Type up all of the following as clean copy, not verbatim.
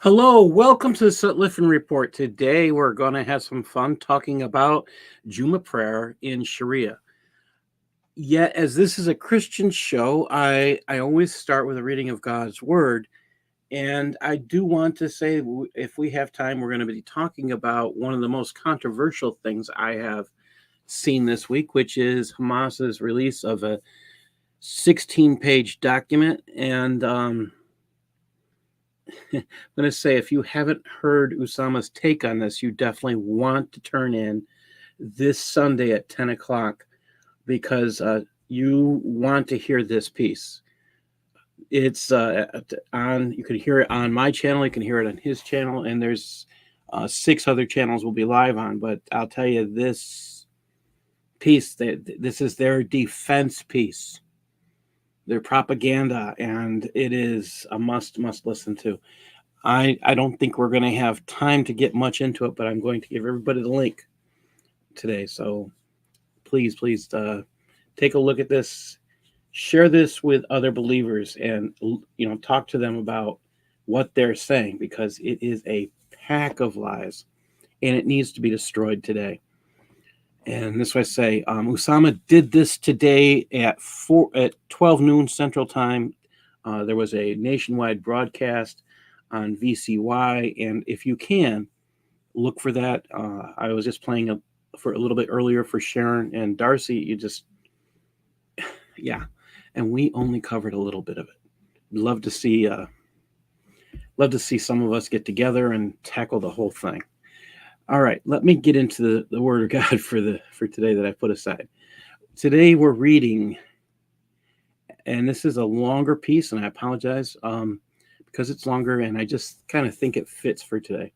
Hello, welcome to the Liffin Report. Today we're going to have some fun talking about Jummah prayer in Shariah. Yet, as this is a Christian show, I always start with a reading of God's Word. And I do want to say, if we have time, we're going to be talking about one of the most controversial things I have seen this week, which is Hamas's release of a 16-page document. And I'm going to say, if you haven't heard Usama's take on this, you definitely want to turn in this Sunday at 10 o'clock because you want to hear this piece. It's you can hear it on my channel, you can hear it on his channel, and there's 6 other channels we'll be live on. But I'll tell you, this piece, this is their defense piece, their propaganda, and it is a must listen to. I don't think we're going to have time to get much into it, but I'm going to give everybody the link today. So please take a look at this, share this with other believers, and talk to them about what they're saying, because it is a pack of lies and it needs to be destroyed today. And this way I say, Usama did this today at 12 noon Central Time. There was a nationwide broadcast on VCY, and if you can look for that, I was just playing for a little bit earlier for Sharon and Darcy. Yeah, and we only covered a little bit of it. Love to see some of us get together and tackle the whole thing. All right, let me get into the Word of God for today that I put aside. Today we're reading, and this is a longer piece, and I apologize because it's longer, and I just kind of think it fits for today.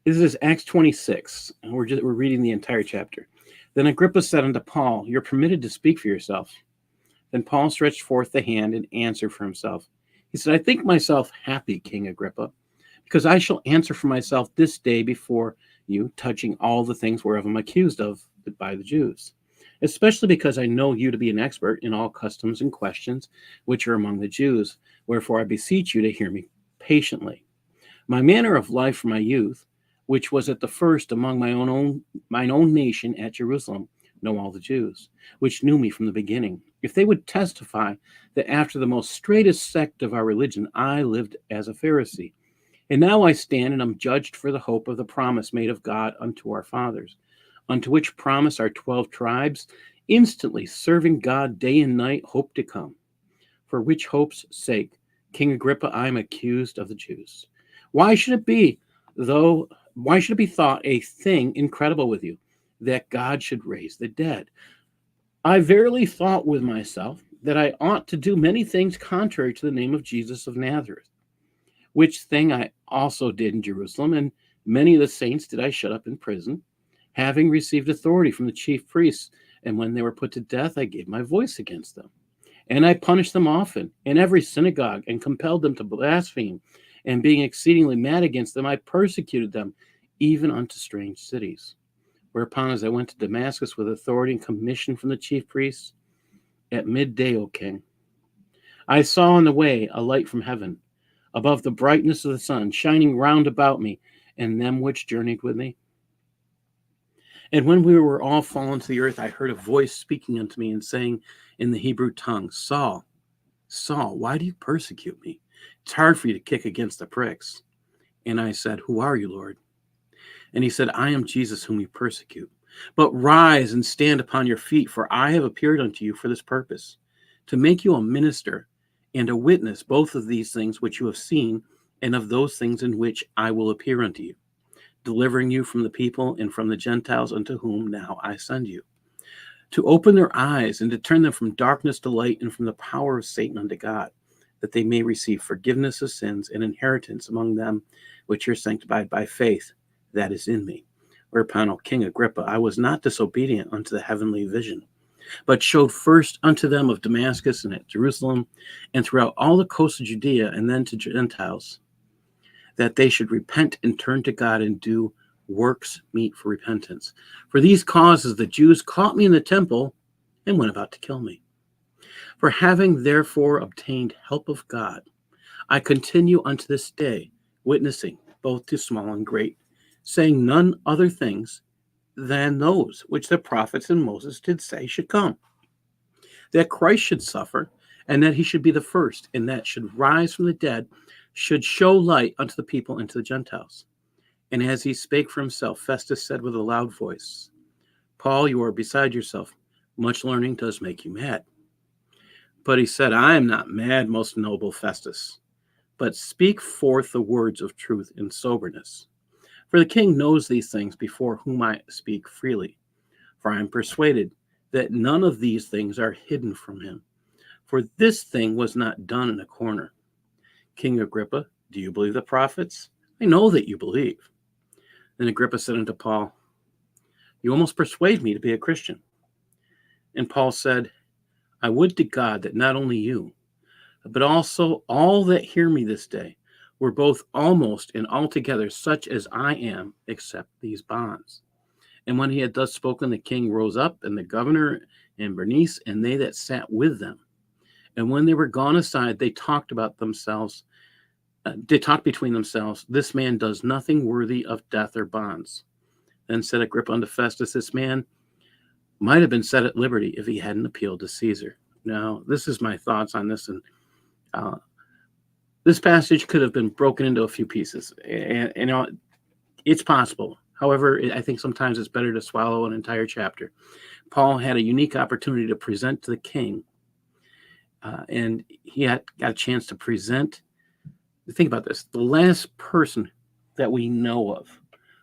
This is Acts 26, and we're reading the entire chapter. Then Agrippa said unto Paul, "You're permitted to speak for yourself." Then Paul stretched forth the hand and answered for himself. He said, "I think myself happy, King Agrippa, because I shall answer for myself this day before you, touching all the things whereof I'm accused of by the Jews, especially because I know you to be an expert in all customs and questions which are among the Jews. Wherefore I beseech you to hear me patiently. My manner of life from my youth, which was at the first among mine own nation at Jerusalem, know all the Jews, which knew me from the beginning, if they would testify that after the most straightest sect of our religion I lived as a Pharisee. And now I stand and am judged for the hope of the promise made of God unto our fathers, unto which promise our 12 tribes, instantly serving God day and night, hope to come. For which hope's sake, King Agrippa, I am accused of the Jews. Why should it be thought a thing incredible with you, that God should raise the dead? I verily thought with myself that I ought to do many things contrary to the name of Jesus of Nazareth, which thing I also did in Jerusalem, and many of the saints did I shut up in prison, having received authority from the chief priests. And when they were put to death, I gave my voice against them. And I punished them often in every synagogue, and compelled them to blaspheme. And being exceedingly mad against them, I persecuted them, even unto strange cities. Whereupon, as I went to Damascus with authority and commission from the chief priests, at midday, O king, I saw on the way a light from heaven, above the brightness of the sun, shining round about me and them which journeyed with me. And when we were all fallen to the earth, I heard a voice speaking unto me and saying in the Hebrew tongue, Saul, Saul, why do you persecute me? It's hard for you to kick against the pricks. And I said, Who are you, Lord? And he said, I am Jesus whom you persecute. But rise and stand upon your feet, for I have appeared unto you for this purpose, to make you a minister and a witness both of these things which you have seen, and of those things in which I will appear unto you, delivering you from the people and from the Gentiles unto whom now I send you, to open their eyes and to turn them from darkness to light, and from the power of Satan unto God, that they may receive forgiveness of sins and inheritance among them which are sanctified by faith that is in me. Whereupon, O King Agrippa, I was not disobedient unto the heavenly vision, but showed first unto them of Damascus and at Jerusalem, and throughout all the coasts of Judea, and then to Gentiles, that they should repent and turn to God and do works meet for repentance. For these causes the Jews caught me in the temple and went about to kill me. For having therefore obtained help of God, I continue unto this day, witnessing both to small and great, saying none other things than those which the prophets and Moses did say should come, that Christ should suffer, and that he should be the first, and that should rise from the dead, should show light unto the people and to the Gentiles. And as he spake for himself, Festus said with a loud voice, Paul, you are beside yourself. Much learning does make you mad. But he said, I am not mad, most noble Festus, but speak forth the words of truth in soberness. For the king knows these things, before whom I speak freely. For I am persuaded that none of these things are hidden from him. For this thing was not done in a corner. King Agrippa, do you believe the prophets? I know that you believe. Then Agrippa said unto Paul, you almost persuade me to be a Christian. And Paul said, I would to God that not only you, but also all that hear me this day were both almost and altogether such as I am, except these bonds. And when he had thus spoken, the king rose up, and the governor and Bernice, and they that sat with them. And when they were gone aside, they talked about themselves. They talked between themselves, this man does nothing worthy of death or bonds. Then said Agrippa unto Festus, this man might have been set at liberty if he hadn't appealed to Caesar. Now, this is my thoughts on this, and this passage could have been broken into a few pieces, and it's possible. However, I think sometimes it's better to swallow an entire chapter. Paul had a unique opportunity to present to the king, and he got a chance to present. Think about this. The last person that we know of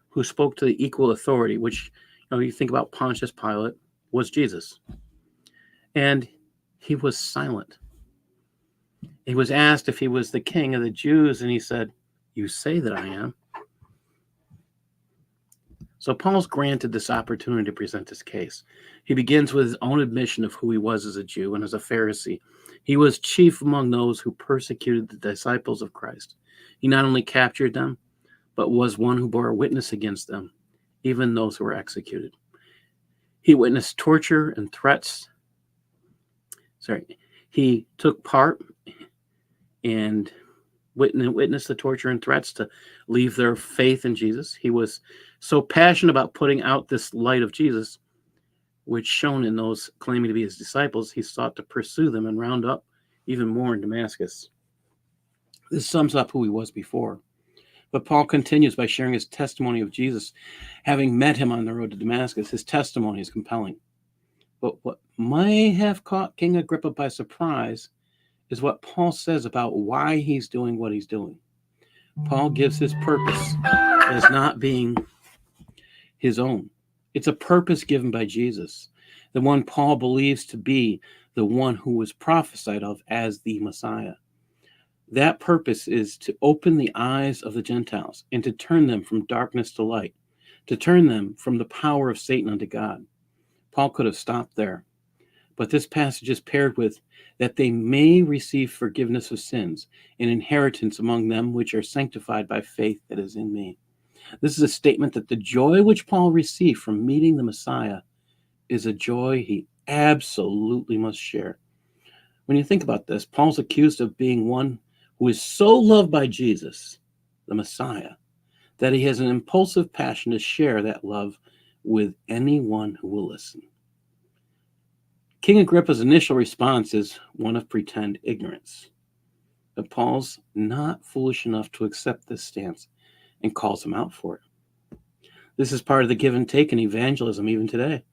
who spoke to the equal authority, which, you think about Pontius Pilate, was Jesus. And he was silent. He was asked if he was the king of the Jews, and he said, you say that I am. So Paul's granted this opportunity to present his case. He begins with his own admission of who he was as a Jew and as a Pharisee. He was chief among those who persecuted the disciples of Christ. He not only captured them, but was one who bore witness against them, even those who were executed. He witnessed torture and threats. He took part and witnessed the torture and threats to leave their faith in Jesus. He was so passionate about putting out this light of Jesus, which shone in those claiming to be his disciples, he sought to pursue them and round up even more in Damascus. This sums up who he was before. But Paul continues by sharing his testimony of Jesus, having met him on the road to Damascus. His testimony is compelling. But what may have caught King Agrippa by surprise is what Paul says about why he's doing what he's doing. Paul gives his purpose as not being his own. It's a purpose given by Jesus, the one Paul believes to be the one who was prophesied of as the Messiah. That purpose is to open the eyes of the Gentiles and to turn them from darkness to light, to turn them from the power of Satan unto God. Paul could have stopped there, but this passage is paired with that they may receive forgiveness of sins, an inheritance among them which are sanctified by faith that is in me. This is a statement that the joy which Paul received from meeting the Messiah is a joy he absolutely must share. When you think about this, Paul's accused of being one who is so loved by Jesus, the Messiah, that he has an impulsive passion to share that love with anyone who will listen. King Agrippa's initial response is one of pretend ignorance. But Paul's not foolish enough to accept this stance and calls him out for it. This is part of the give and take in evangelism even today.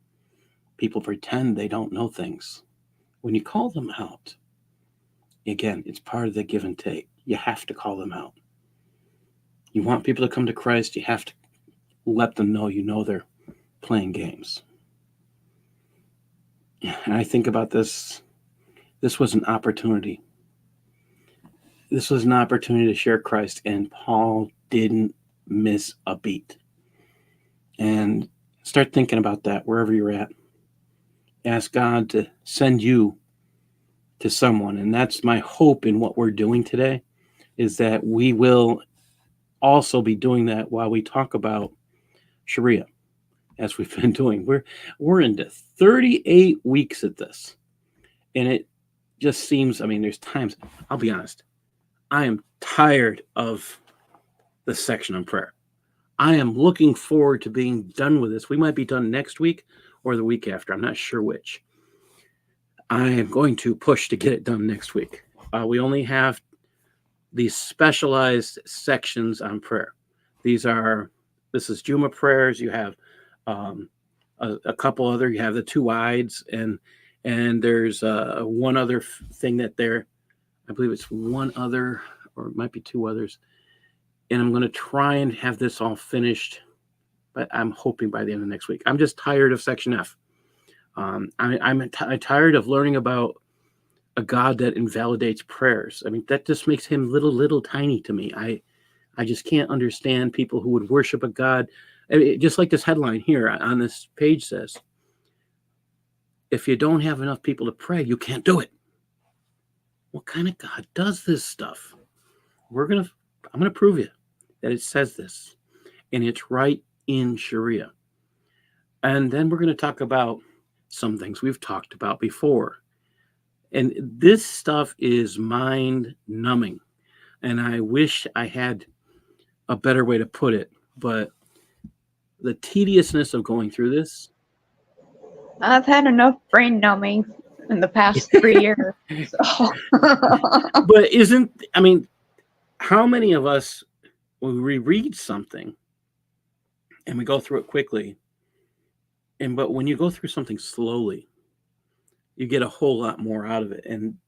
People pretend they don't know things. When you call them out, again, it's part of the give and take. You have to call them out. You want people to come to Christ, you have to let them know they're playing games. And I think about this. This was an opportunity. This was an opportunity to share Christ, and Paul didn't miss a beat. And start thinking about that wherever you're at. Ask God to send you to someone. And that's my hope in what we're doing today, is that we will also be doing that while we talk about Shariah, as we've been doing. We're into 38 weeks at this. And it just seems, there's times, I'll be honest, I am tired of the section on prayer. I am looking forward to being done with this. We might be done next week or the week after. I'm not sure which. I am going to push to get it done next week. We only have these specialized sections on prayer. This is Jummah prayers. You have a couple other. You have the two Eids, and there's one other thing that there. I believe it's one other, or it might be two others. And I'm going to try and have this all finished, but I'm hoping by the end of next week. I'm just tired of section F. I'm tired of learning about a God that invalidates prayers. I mean, that just makes him little tiny to me. I just can't understand people who would worship a God. I mean, just like this headline here on this page says, if you don't have enough people to pray, you can't do it. What kind of God does this stuff? I'm going to prove you that it says this, and it's right in Shariah. And then we're going to talk about some things we've talked about before. And this stuff is mind-numbing. And I wish I had a better way to put it, but the tediousness of going through this. I've had enough brain numbing in the past 3 years. So. But how many of us, when we read something and we go through it quickly, but when you go through something slowly, you get a whole lot more out of it. And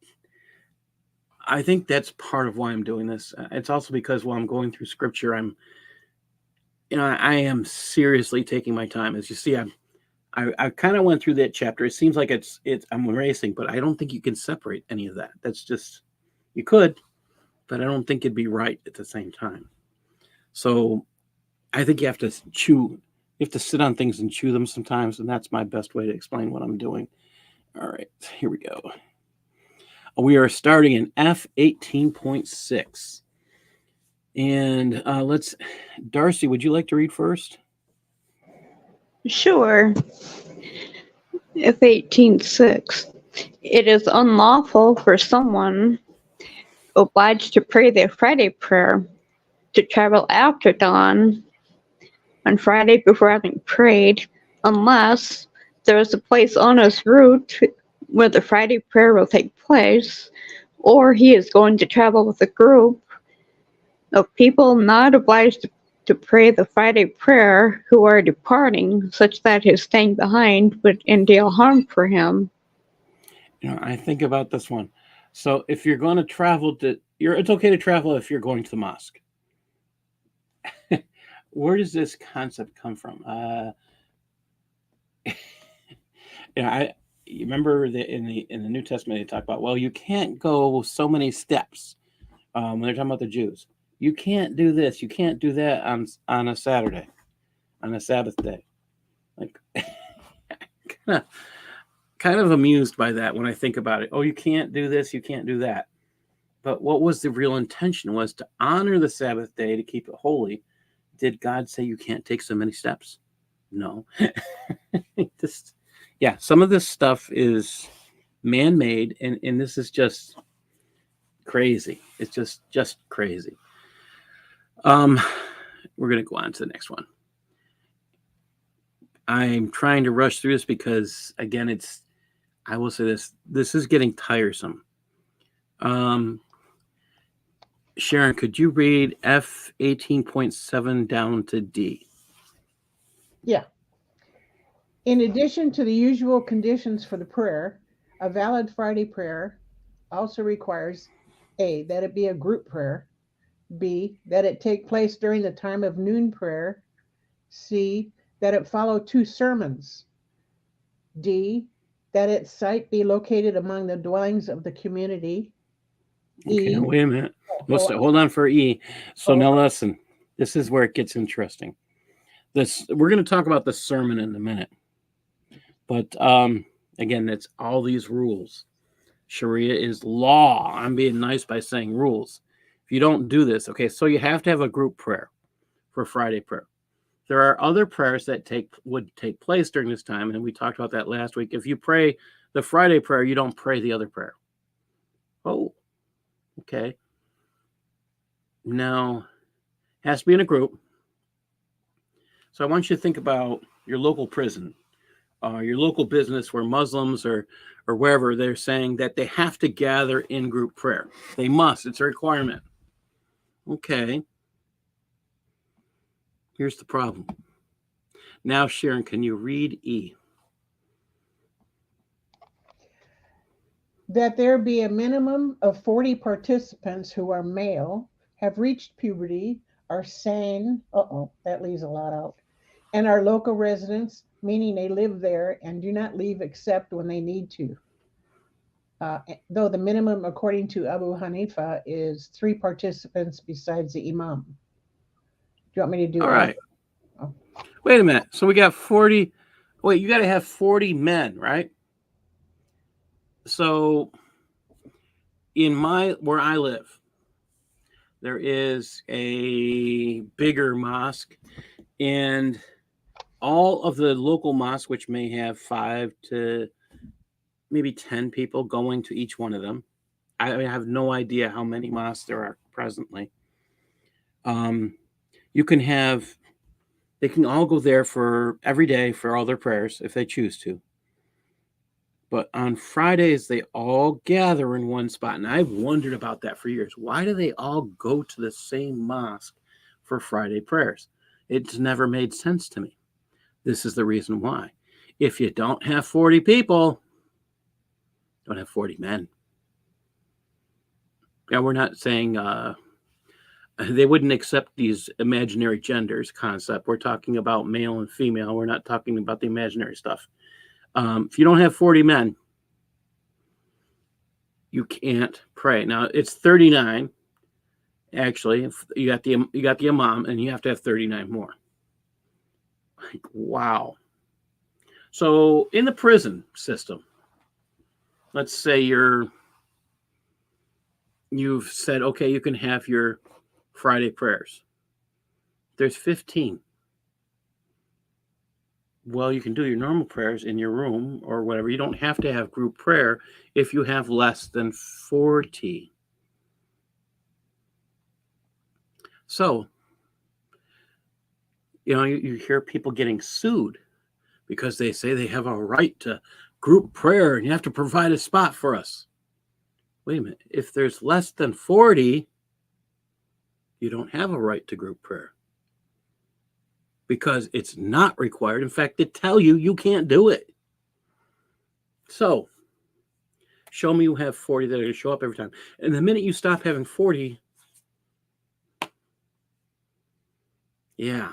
I think that's part of why I'm doing this. It's also because while I'm going through scripture, I am seriously taking my time. As you see, I kind of went through that chapter. It seems like I'm racing, but I don't think you can separate any of that. That's just, you could, but I don't think it'd be right at the same time. So I think you have to sit on things and chew them sometimes, and that's my best way to explain what I'm doing. All right, here we go. We are starting in F18.6. And Darcy, would you like to read first? Sure. F18.6. It is unlawful for someone obliged to pray their Friday prayer to travel after dawn on Friday before having prayed, unless there is a place on his route where the Friday prayer will take place, or he is going to travel with a group of people not obliged to pray the Friday prayer who are departing, such that his staying behind would entail harm for him. I think about this one. So if you're going to travel it's okay to travel if you're going to the mosque. Where does this concept come from? You remember that in the New Testament they talk about, well, you can't go so many steps when they're talking about the Jews. You can't do this, you can't do that on a Saturday, on a Sabbath day. Like, kind of amused by that when I think about it. Oh, you can't do this, you can't do that. But what was the real intention? Was to honor the Sabbath day, to keep it holy. Did God say you can't take so many steps? No. Some of this stuff is man-made, and this is just crazy. It's just crazy. We're going to go on to the next one. I'm trying to rush through this because, again, I will say this is getting tiresome. Sharon, could you read F18.7 down to D? Yeah. In addition to the usual conditions for the prayer, a valid Friday prayer also requires A, that it be a group prayer, B, that it take place during the time of noon prayer, C, that it follow 2 sermons, D, that its site be located among the dwellings of the community. Okay, wait a minute. Hold on for E. So now listen, this is where it gets interesting. We're going to talk about the sermon in a minute. But again, it's all these rules. Shariah is law. I'm being nice by saying rules. If you don't do this, okay, so you have to have a group prayer for Friday prayer. There are other prayers that would take place during this time, and we talked about that last week. If you pray the Friday prayer, you don't pray the other prayer. Oh, okay. Now, Has to be in a group. So I want you to think about your local prison, your local business where Muslims or wherever they're saying that they have to gather in group prayer. They must. It's a requirement. Okay. Here's the problem. Now, Sharon, can you read E? That there be a minimum of 40 participants who are male, have reached puberty, are sane, that leaves a lot out, and are local residents, meaning they live there and do not leave except when they need to. Though the minimum, according to Abu Hanifa, is 3 participants besides the imam. Do you want me to do All right. Oh. Wait a minute. So we got 40. Wait, you got to have 40 men, right? So in where I live, there is a bigger mosque, and all of the local mosques, which may have 5 to maybe 10 people going to each one of them. I have no idea how many mosques there are presently. You can have, they can all go there for every day for all their prayers if they choose to. But on Fridays, they all gather in one spot. And I've wondered about that for years. Why do they all go to the same mosque for Friday prayers? It's never made sense to me. This is the reason why. If you don't have 40 people, don't have 40 men. Yeah, we're not saying they wouldn't accept these imaginary genders concept. We're talking about male and female. We're not talking about the imaginary stuff. If you don't have 40 men, you can't pray. Now it's 39. Actually, you got the imam, and you have to have 39 more. Like, wow. So in the prison system, let's say you've said, okay, you can have your Friday prayers. There's 15. Well, you can do your normal prayers in your room or whatever. You don't have to have group prayer if you have less than 40. So, you hear people getting sued because they say they have a right to group prayer and you have to provide a spot for us. Wait a minute. If there's less than 40, you don't have a right to group prayer because it's not required. In fact, they tell you can't do it. So, show me you have 40 that are going to show up every time. And the minute you stop having 40, yeah,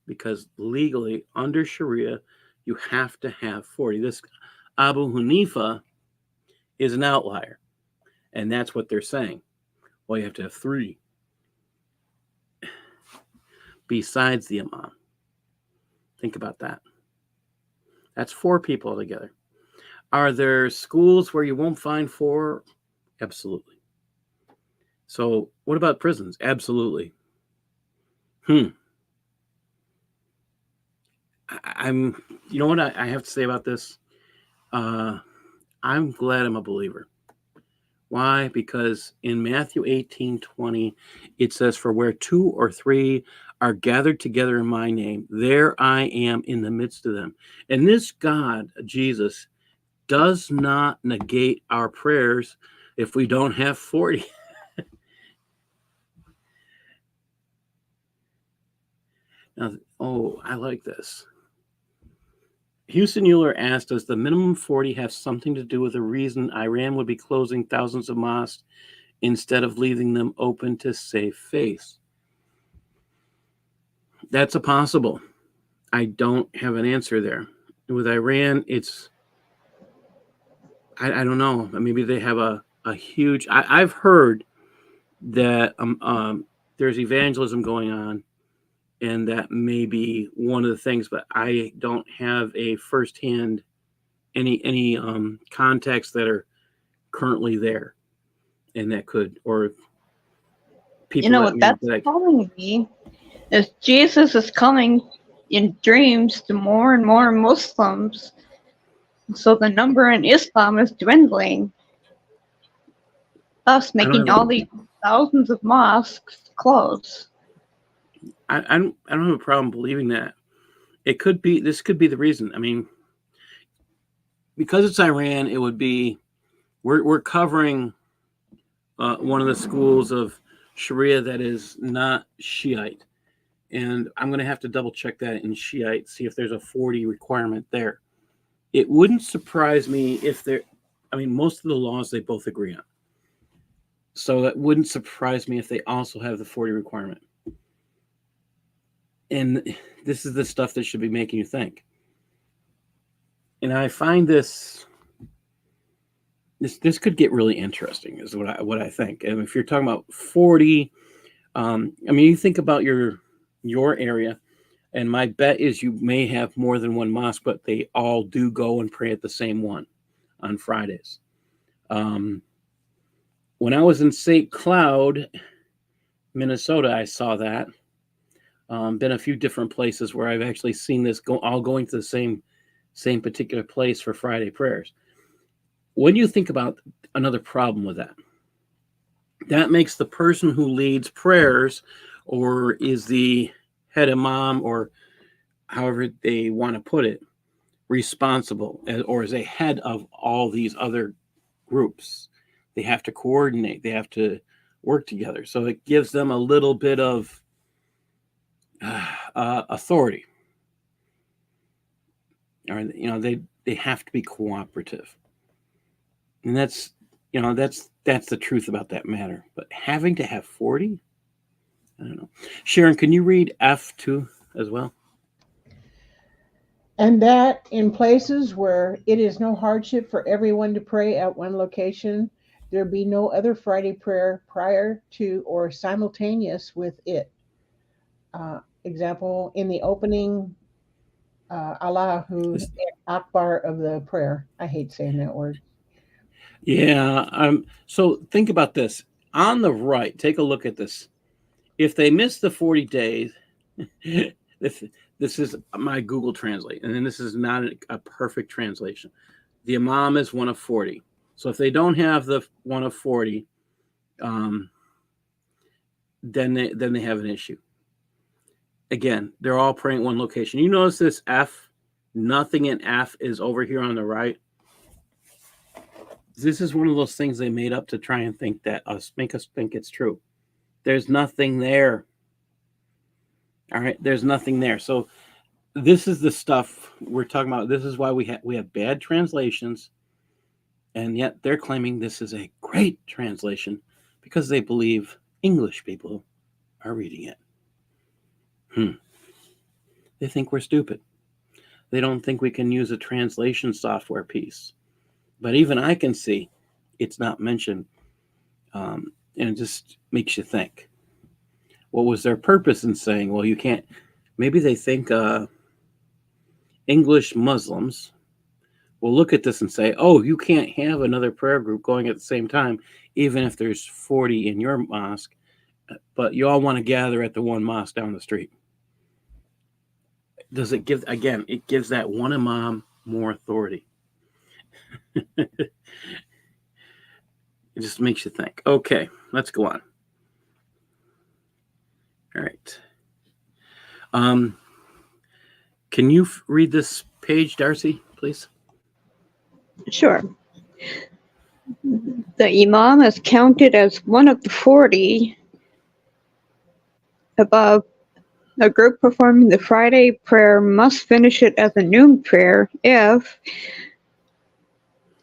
because legally under Shariah, you have to have 40. This Abu Hanifa is an outlier, and that's what they're saying. Well, you have to have 3 besides the imam. Think about that. That's 4 people together. Are there schools where you won't find 4? Absolutely. So what about prisons? Absolutely. I'm, you know what I have to say about this? I'm glad I'm a believer. Why? Because in Matthew 18:20, it says, for where 2 or 3 are gathered together in my name, there I am in the midst of them. And this God, Jesus, does not negate our prayers if we don't have 40. Now, I like this. Houston Euler asked, does the minimum 40 have something to do with the reason Iran would be closing thousands of mosques instead of leaving them open to save face? That's a possible. I don't have an answer there. With Iran, it's, I don't know. Maybe they have a huge, I've heard that there's evangelism going on, and that may be one of the things, but I don't have a firsthand any contacts that are currently there, and that could, or people. What that's telling me is Jesus is coming in dreams to more and more Muslims, so the number in Islam is dwindling, thus making all the thousands of mosques close. I don't have a problem believing that. It could be, this could be the reason. I mean, because it's Iran, it would be, we're covering one of the schools of Shariah that is not Shiite. And I'm going to have to double check that in Shiite, see if there's a 40 requirement there. It wouldn't surprise me if there, I mean, most of the laws they both agree on. So that wouldn't surprise me if they also have the 40 requirement. And this is the stuff that should be making you think. And I find this could get really interesting, is what I think. And if you're talking about 40, I mean, you think about your area, and my bet is you may have more than one mosque, but they all do go and pray at the same one on Fridays. When I was in St. Cloud, Minnesota, I saw that. Been a few different places where I've actually seen this all going to the same particular place for Friday prayers. When you think about another problem with that, that makes the person who leads prayers or is the head imam, or however they want to put it, responsible, or is a head of all these other groups. They have to coordinate. They have to work together. So it gives them a little bit of authority. Or, you know, they have to be cooperative. And that's the truth about that matter. But having to have 40, I don't know. Sharon, can you read F2 as well? And that in places where it is no hardship for everyone to pray at one location, there be no other Friday prayer prior to or simultaneous with it. Example, in the opening, Allahu Akbar of the prayer. I hate saying that word. Yeah. So think about this. On the right, take a look at this. If they miss the 40 days, this is my Google Translate, and then this is not a perfect translation. The imam is one of 40. So if they don't have the one of 40, then they have an issue. Again, they're all praying at one location. You notice this F, nothing in F is over here on the right. This is one of those things they made up to try and make us think it's true. There's nothing there. All right, there's nothing there. So this is the stuff we're talking about. This is why we have bad translations, and yet they're claiming this is a great translation because they believe English people are reading it. They think we're stupid. They don't think we can use a translation software piece. But even I can see it's not mentioned, and it just makes you think. What was their purpose in saying, well, you can't? Maybe they think English Muslims will look at this and say, oh, you can't have another prayer group going at the same time, even if there's 40 in your mosque, but you all want to gather at the one mosque down the street. Does it give, again, it gives that one imam more authority. It just makes you think. Okay, let's go on. All right. Can you read this page, Darcy, please? Sure. The imam is counted as one of the 40 above. A group performing the Friday prayer must finish it as a noon prayer if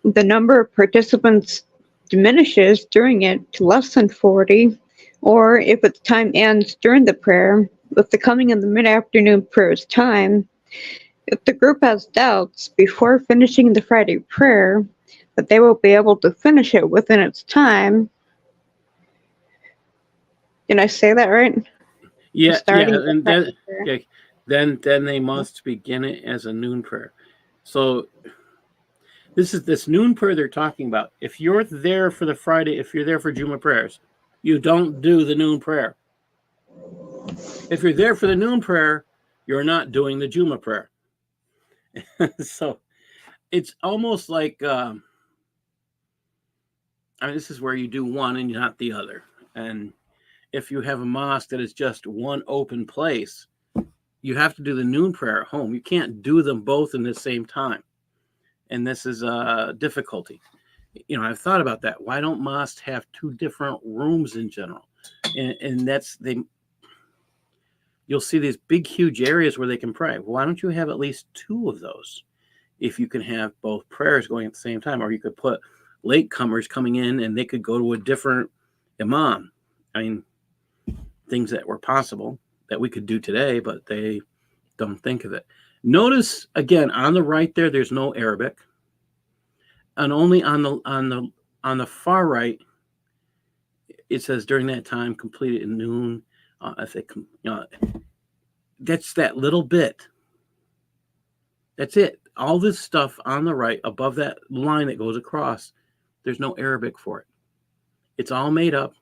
the number of participants diminishes during it to less than 40, or if its time ends during the prayer with the coming of the mid-afternoon prayer's time. If the group has doubts before finishing the Friday prayer that they will be able to finish it within its time. Did I say that right? Yeah, and then they must begin it as a noon prayer. So this is this noon prayer they're talking about. If you're there for the Friday, if you're there for Jummah prayers, you don't do the noon prayer. If you're there for the noon prayer, you're not doing the Jummah prayer. So it's almost like, I mean, this is where you do one and not the other. And if you have a mosque that is just one open place, you have to do the noon prayer at home. You can't do them both in the same time. And this is a difficulty. I've thought about that. Why don't mosques have two different rooms in general? And you'll see these big, huge areas where they can pray. Why don't you have at least two of those? If you can have both prayers going at the same time, or you could put latecomers coming in and they could go to a different imam. I mean, things that were possible that we could do today, but they don't think of it. Notice again on the right there, there's no Arabic, and only on the far right, it says during that time completed at noon. I think that's that little bit. That's it. All this stuff on the right above that line that goes across, there's no Arabic for it. It's all made up.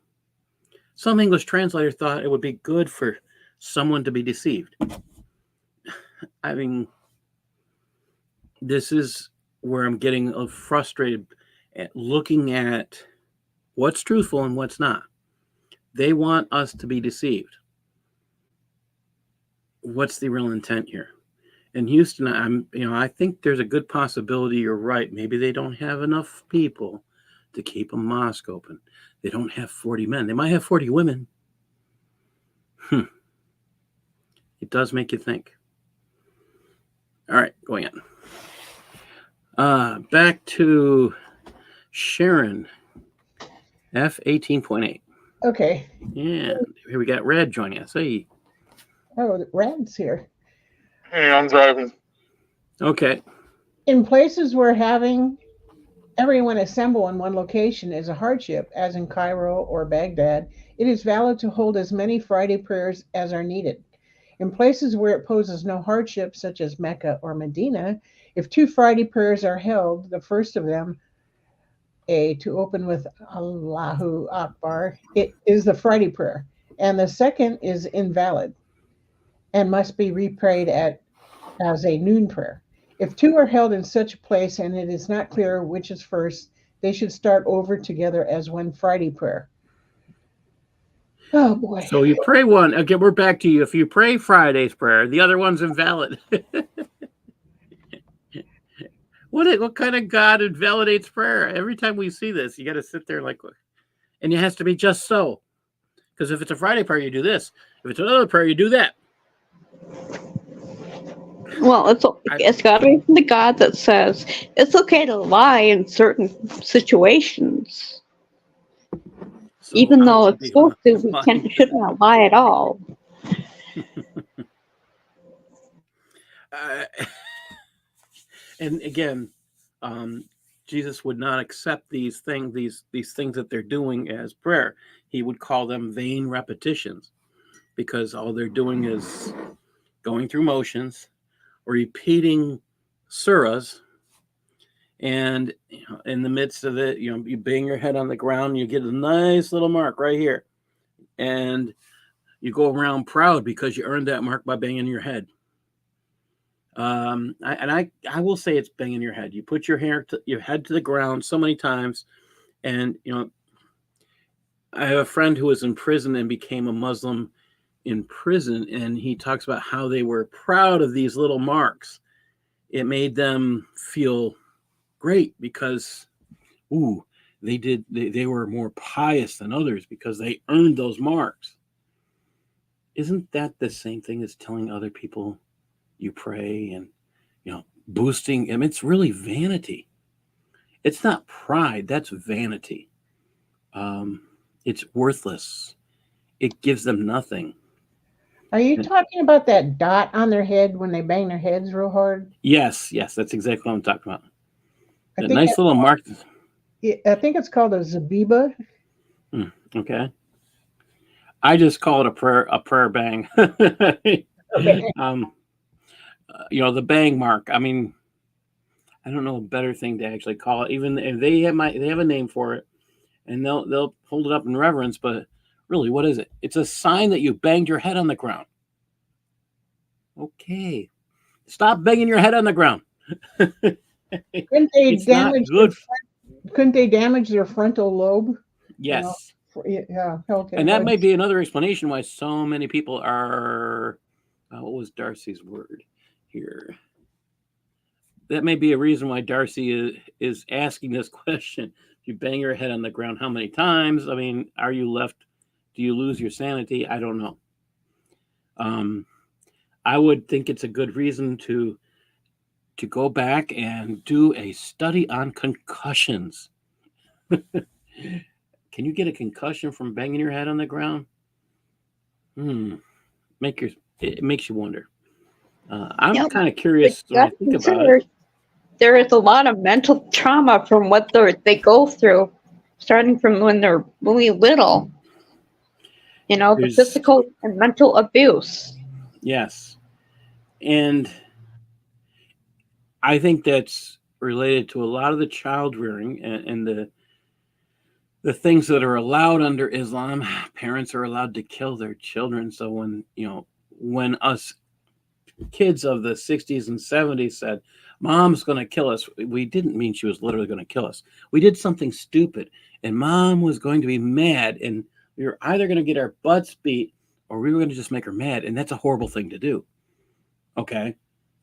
Some English translator thought it would be good for someone to be deceived. I mean, this is where I'm getting frustrated at looking at what's truthful and what's not. They want us to be deceived. What's the real intent here? In Houston, I think there's a good possibility you're right. Maybe they don't have enough people to keep a mosque open. They don't have 40 men. They might have 40 women. It does make you think. All right, going on. Back to Sharon, F18.8. Okay. Yeah, here we got Red joining us. Hey. Oh, Rad's here. Hey, I'm driving. Okay. In places where having everyone assemble in one location is a hardship, as in Cairo or Baghdad, it is valid to hold as many Friday prayers as are needed. In places where it poses no hardship, such as Mecca or Medina, if two Friday prayers are held, the first of them, to open with Allahu Akbar, it is the Friday prayer, and the second is invalid and must be reprayed as a noon prayer. If two are held in such a place and it is not clear which is first, they should start over together as one Friday prayer. Oh boy. So you pray one. Okay, we're back to you. If you pray Friday's prayer, the other one's invalid. What kind of God invalidates prayer? Every time we see this, you got to sit there like, and it has to be just so. Because if it's a Friday prayer, you do this. If it's another prayer, you do that. Well, it's got to be from the God that says it's okay to lie in certain situations. So even though it's supposed to, we should not lie at all. And again, Jesus would not accept these things that they're doing as prayer. He would call them vain repetitions, because all they're doing is going through motions, repeating surahs, and in the midst of it, you bang your head on the ground, you get a nice little mark right here, and you go around proud because you earned that mark by banging your head. I will say it's banging your head. You put your head to the ground so many times, and I have a friend who was in prison and became a Muslim in prison, and he talks about how they were proud of these little marks. It made them feel great because, they were more pious than others because they earned those marks. Isn't that the same thing as telling other people you pray and boosting? I mean, it's really vanity. It's not pride. That's vanity. It's worthless. It gives them nothing. Are you talking about that dot on their head when they bang their heads real hard? Yes, that's exactly what I'm talking about. A nice little mark. I think it's called a zabiba. Okay. I just call it a prayer bang. Okay. The bang mark. I mean, I don't know a better thing to actually call it. Even if they have a name for it, and they'll hold it up in reverence, but really, what is it? It's a sign that you banged your head on the ground. Okay. Stop banging your head on the ground. Couldn't they damage their frontal lobe? Yes. Yeah. Okay. And go that ahead. may be another explanation why so many people are. What was Darcy's word here? That may be a reason why Darcy is asking this question. You bang your head on the ground how many times? I mean, are you left? Do you lose your sanity? I don't know. I would think it's a good reason to go back and do a study on concussions. Can you get a concussion from banging your head on the ground? It makes you wonder. I'm Yep. kind of curious You when I have to think about it. consider there is a lot of mental trauma from what they go through, starting from when they're really little. You know, the There's physical and mental abuse. yes, and I think that's related to a lot of the child rearing and the things that are allowed under Islam. Parents are allowed to kill their children. So when us kids of the 60s and 70s said, Mom's going to kill us, we didn't mean she was literally going to kill us. We did something stupid, and Mom was going to be mad, and we were either going to get our butts beat or we were going to just make her mad, and that's a horrible thing to do. Okay?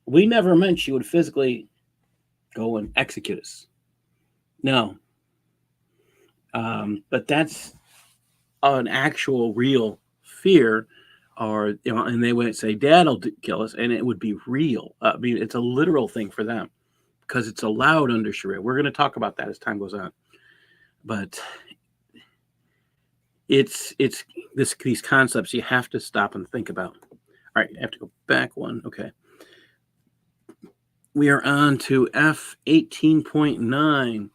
We never meant she would physically go and execute us. No. But that's an actual real fear, or and they would say Dad'll kill us, and it would be real. I mean, it's a literal thing for them because it's allowed under Shariah. We're going to talk about that as time goes on, but it's these concepts you have to stop and think about. All right, I have to go back one. Okay, we are on to F18.9.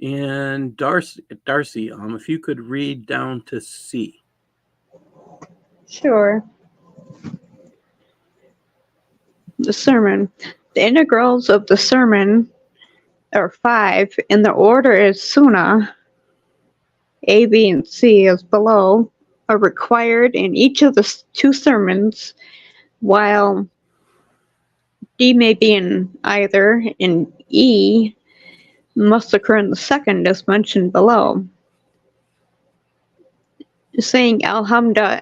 And Darcy, if you could read down to C. Sure. The sermon. The integrals of the sermon are 5, and the order is Sunnah. A, B, and C, as below, are required in each of the 2 sermons, while D may be in either, and E must occur in the second, as mentioned below. Saying Alhamdulillah,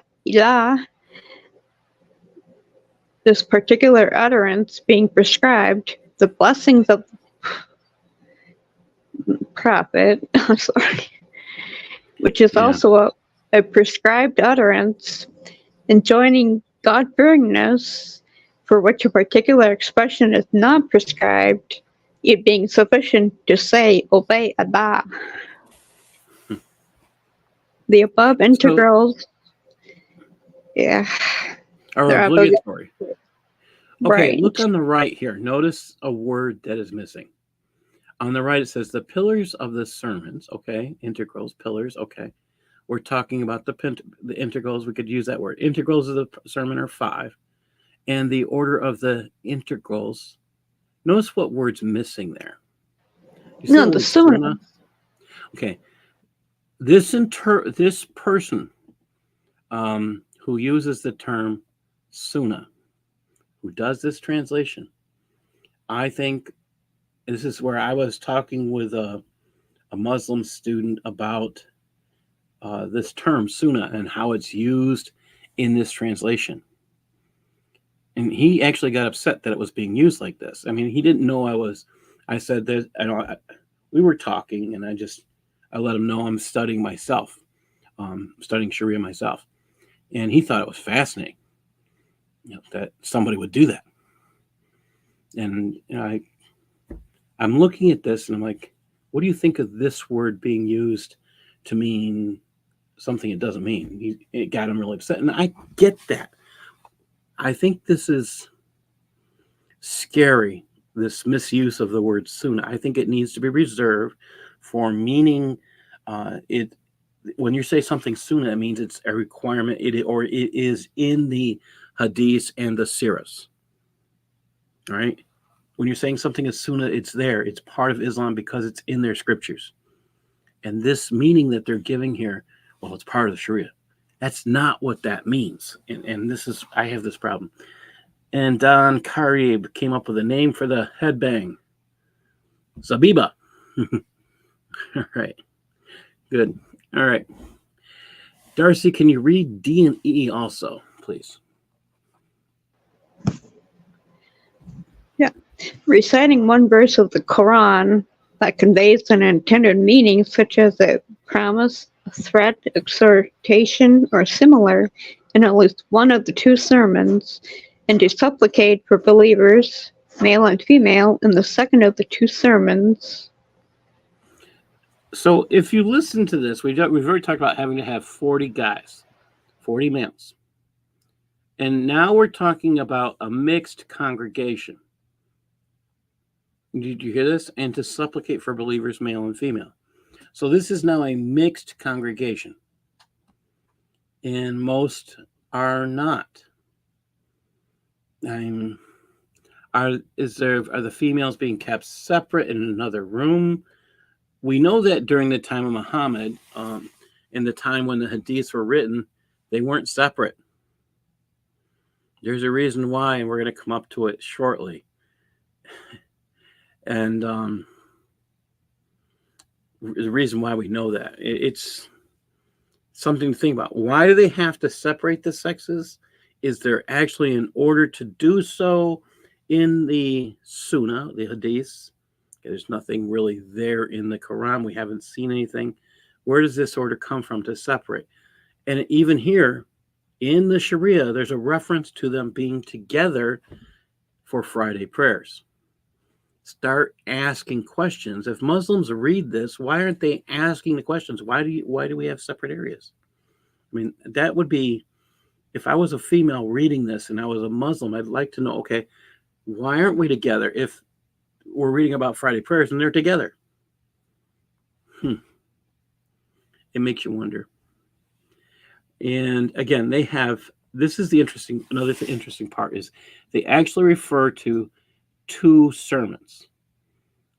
this particular utterance being prescribed, the blessings of the Prophet, which is also a prescribed utterance, and joining God-fearingness, for which a particular expression is not prescribed, it being sufficient to say, obey Allah. The above integrals, are obligatory. Okay, right. look on the right here. Notice a word that is missing. On the right, it says the pillars of the sermons. Okay, integrals, pillars. Okay, we're talking about the integrals. We could use that word. Integrals of the sermon are 5, and the order of the integrals. Notice what word's missing there. You see No, the Sunnah. Okay, this person who uses the term Sunnah, who does this translation, I think this is where I was talking with a Muslim student about this term Sunnah and how it's used in this translation. And he actually got upset that it was being used like this. I mean, he didn't know I said that, we were talking, and I let him know I'm studying myself, studying Shariah myself. And he thought it was fascinating, that somebody would do that. And I'm looking at this and I'm like, what do you think of this word being used to mean something it doesn't mean? It got him really upset. And I get that. I think this is scary, this misuse of the word Sunnah. I think it needs to be reserved for meaning it. When you say something Sunnah, it means it's a requirement, or it is in the hadiths and the sirahs. All right? When you're saying something is Sunnah, it's there. It's part of Islam because it's in their scriptures. And this meaning that they're giving here, well, it's part of the Sharia. That's not what that means. And I have this problem. And Don Karib came up with a name for the headbang. Zabiba. All right. Good. All right. Darcy, can you read D and E also, please? Reciting one verse of the Quran that conveys an intended meaning, such as a promise, a threat, exhortation, or similar, in at least one of the two sermons, and to supplicate for believers, male and female, in the second of the two sermons. So if you listen to this, we've already talked about having to have 40 guys, 40 males. And now we're talking about a mixed congregation. Did you hear this? And to supplicate for believers, male and female. So this is now a mixed congregation. And most are not. Are the females being kept separate in another room? We know that during the time of Muhammad, in the time when the hadiths were written, they weren't separate. There's a reason why, and we're going to come up to it shortly. And the reason why we know that, it's something to think about. Why do they have to separate the sexes? Is there actually an order to do so in the Sunnah, the hadiths? There's nothing really there in the Quran. We haven't seen anything. Where does this order come from to separate? And even here in the Shariah, there's a reference to them being together for Friday prayers. Start asking questions. If Muslims read this, why aren't they asking the questions? Why do we have separate areas? I mean, that would be, if I was a female reading this and I was a Muslim, I'd like to know, okay, why aren't we together if we're reading about Friday prayers and they're together? It makes you wonder. And again, this is another interesting part is they actually refer to two sermons.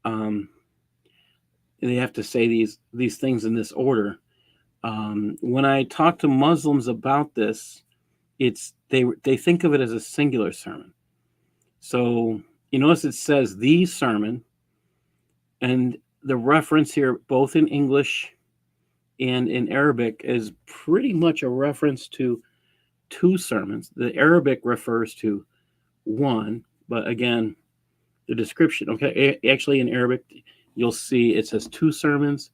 They have to say these things in this order. When I talk to Muslims about this, they think of it as a singular sermon. So you notice it says the sermon, and the reference here, both in English and in Arabic, is pretty much a reference to two sermons. The Arabic refers to one, but again, the description, okay, actually in Arabic, you'll see it says two sermons.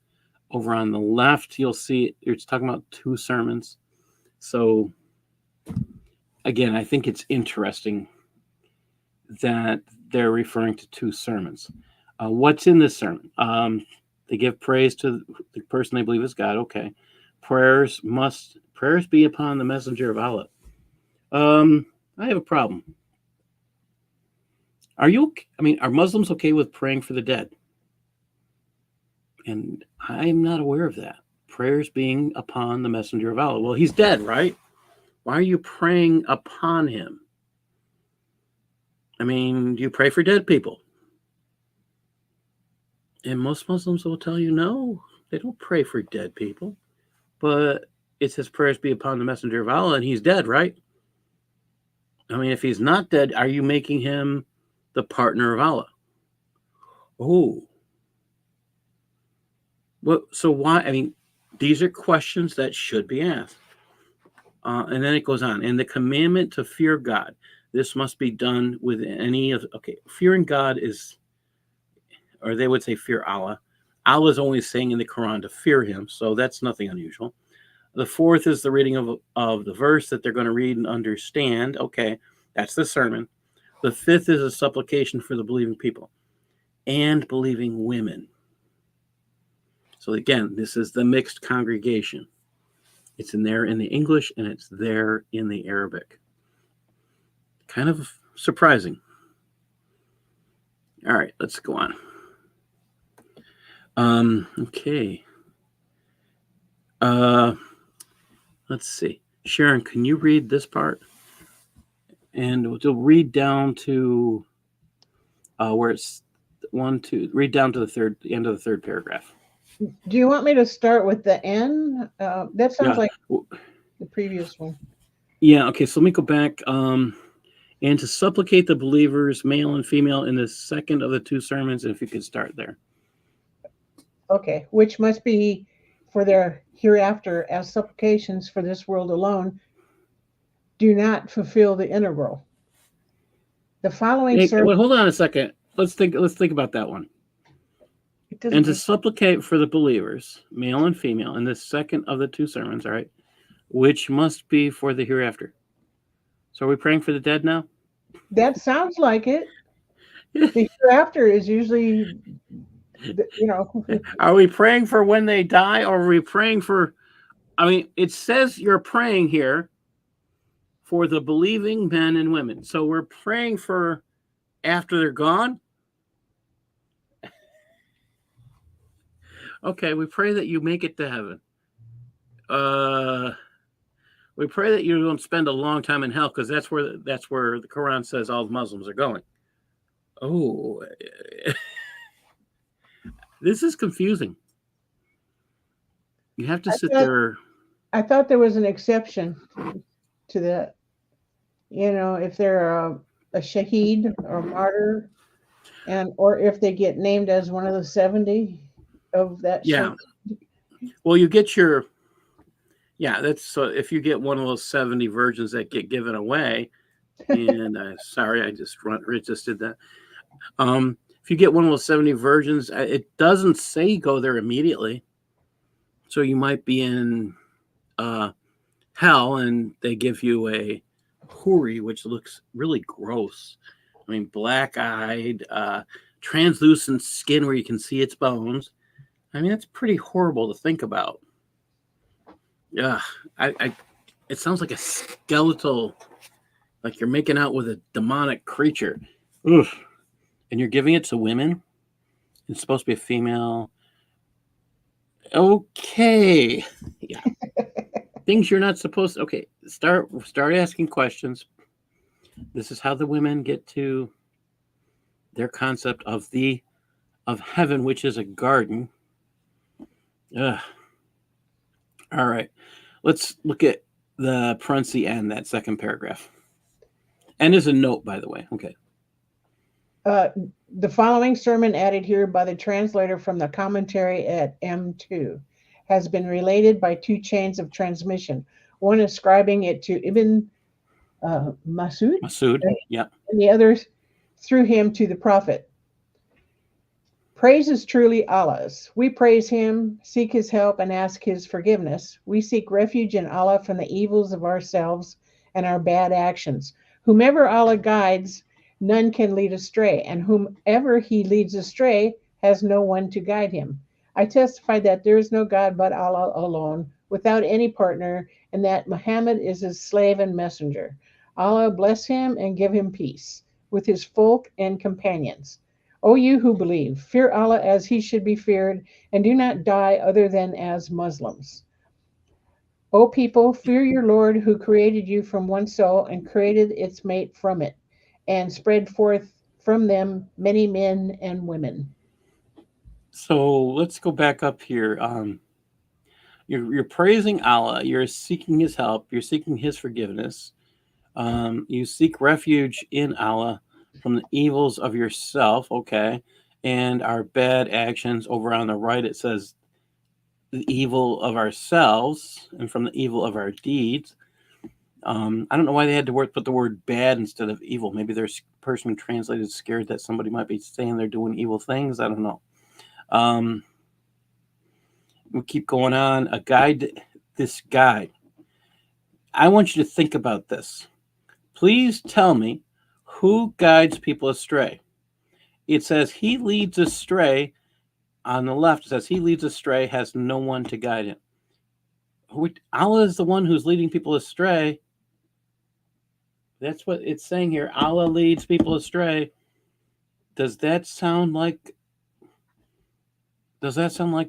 Over on the left, you'll see it's talking about two sermons. So again, I think it's interesting that they're referring to two sermons. What's in this sermon? They give praise to the person they believe is God. Okay. Prayers be upon the messenger of Allah. I have a problem. Are Muslims okay with praying for the dead? And I'm not aware of that. Prayers being upon the messenger of Allah. Well, he's dead, right? Why are you praying upon him? I mean, do you pray for dead people? And most Muslims will tell you no, they don't pray for dead people. But it says prayers be upon the messenger of Allah, and he's dead, right? I mean, if he's not dead, are you making him the partner of Allah? Oh. Well, so why? I mean, these are questions that should be asked. And then it goes on. And the commandment to fear God. This must be done with fearing God is, or they would say fear Allah. Allah is only saying in the Quran to fear him, so that's nothing unusual. The fourth is the reading of the verse that they're going to read and understand. Okay, that's the sermon. The fifth is a supplication for the believing people and believing women. So again, this is the mixed congregation. It's in there in the English and it's there in the Arabic. Kind of surprising. All right, let's go on. Okay. Let's see. Sharon, can you read this part? And we'll read down to where it's read down to the end of the third paragraph. Do you want me to start with the N? That sounds like the previous one. Yeah, okay, so let me go back. And to supplicate the believers, male and female, in the second of the two sermons, and if you could start there. Okay, which must be for their hereafter as supplications for this world alone do not fulfill the integral. The following Well, hold on a second. Let's think about that one. And to supplicate for the believers, male and female, in the second of the two sermons, all right, which must be for the hereafter. So are we praying for the dead now? That sounds like it. The hereafter is usually, Are we praying for when they die, or are we praying for, I mean, it says you're praying here for the believing men and women. So we're praying for after they're gone? Okay, we pray that you make it to heaven. We pray that you don't spend a long time in hell, because that's where the Quran says all the Muslims are going. Oh, this is confusing. You have to sit there. I thought there was an exception to that. If they're a shaheed or a martyr, or if they get named as one of the 70 of that. Yeah. Well, you get your. Yeah, that's so. If you get one of those 70 virgins that get given away, and sorry, I just did that. If you get one of those 70 virgins, it doesn't say go there immediately. So you might be in hell, and they give you a huri, which looks really gross. I mean, black-eyed, translucent skin where you can see its bones. I mean, it's pretty horrible to think about. Yeah, it sounds like a skeletal, like you're making out with a demonic creature. Oof. And you're giving it to women? It's supposed to be a female. Okay. Yeah. Things you're not supposed to. Okay. Start asking questions. This is how the women get to their concept of heaven, which is a garden. Ugh. All right. Let's look at the parenthesis and that second paragraph. And is a note, by the way. Okay. The following sermon added here by the translator from the commentary at M2 has been related by two chains of transmission, one ascribing it to Ibn Masud, yeah, and the other through him to the prophet. Praise is truly Allah's. We praise him, seek his help, and ask his forgiveness. We seek refuge in Allah from the evils of ourselves and our bad actions. Whomever Allah guides, none can lead astray, and whomever he leads astray has no one to guide him. I testify that there is no God but Allah alone, without any partner, and that Muhammad is his slave and messenger. Allah bless him and give him peace, with his folk and companions. O you who believe, fear Allah as he should be feared, and do not die other than as Muslims. O people, fear your Lord who created you from one soul and created its mate from it, and spread forth from them many men and women. So let's go back up here. You're praising Allah. You're seeking his help. You're seeking his forgiveness. You seek refuge in Allah from the evils of yourself, okay, and our bad actions. Over on the right, it says the evil of ourselves and from the evil of our deeds. I don't know why they had to put the word bad instead of evil. Maybe their person who translated is scared that somebody might be saying they're doing evil things. I don't know. We'll keep going on. This guide. I want you to think about this. Please tell me who guides people astray. It says he leads astray. On the left, it says he leads astray, has no one to guide him. Allah is the one who's leading people astray. That's what it's saying here. Allah leads people astray. Does that sound like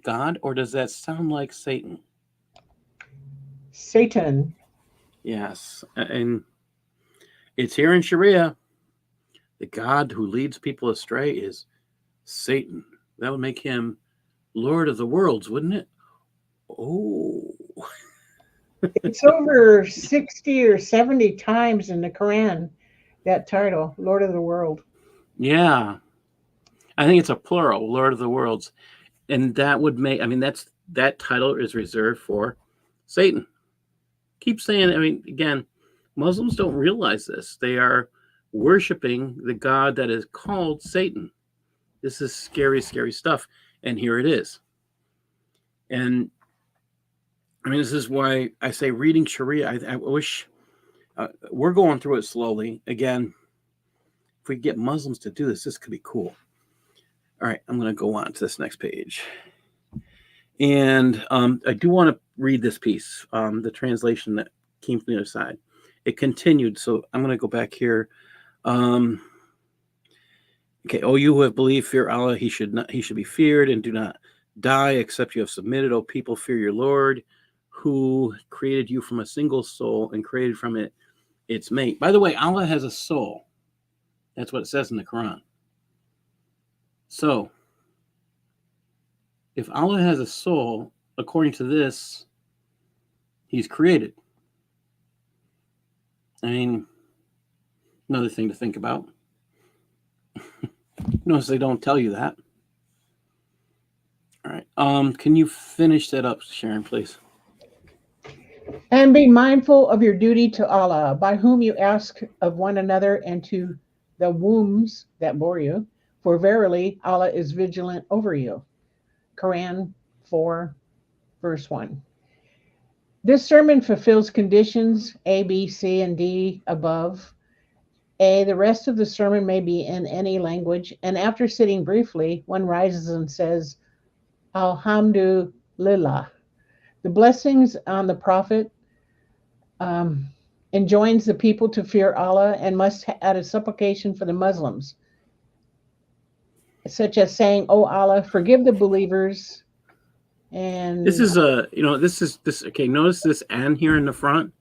God, or does that sound like Satan? Satan. Yes. And it's here in Shariah. The God who leads people astray is Satan. That would make him Lord of the worlds, wouldn't it? Oh. It's over 60 or 70 times in the Quran, that title, Lord of the World. Yeah. I think it's a plural, Lord of the Worlds. And that would make, I mean, that's that title is reserved for Satan. Keep saying, I mean, again, Muslims don't realize this. They are worshiping the God that is called Satan. This is scary, scary stuff. And here it is. And I mean, this is why I say reading Shariah, I wish we're going through it slowly. Again, if we get Muslims to do this, this could be cool. All right, I'm going to go on to this next page. And I do want to read this piece, the translation that came from the other side. It continued, so I'm going to go back here. Okay, oh, you who have believed, fear Allah. He should be feared, and do not die except you have submitted. O people, fear your Lord, who created you from a single soul and created from it its mate. By the way, Allah has a soul. That's what it says in the Quran. So, if Allah has a soul, according to this, he's created. I mean, another thing to think about. Notice they don't tell you that. All right. Can you finish that up, Sharon, please? And be mindful of your duty to Allah, by whom you ask of one another, and to the wombs that bore you, for verily Allah is vigilant over you. Quran 4, verse 1. This sermon fulfills conditions A, B, C, and D above. A, the rest of the sermon may be in any language, and after sitting briefly, one rises and says, Alhamdulillah. The blessings on the Prophet enjoins the people to fear Allah and must add a supplication for the Muslims, such as saying, "Oh Allah, forgive the believers." And this is this. Okay, notice this "and" here in the front.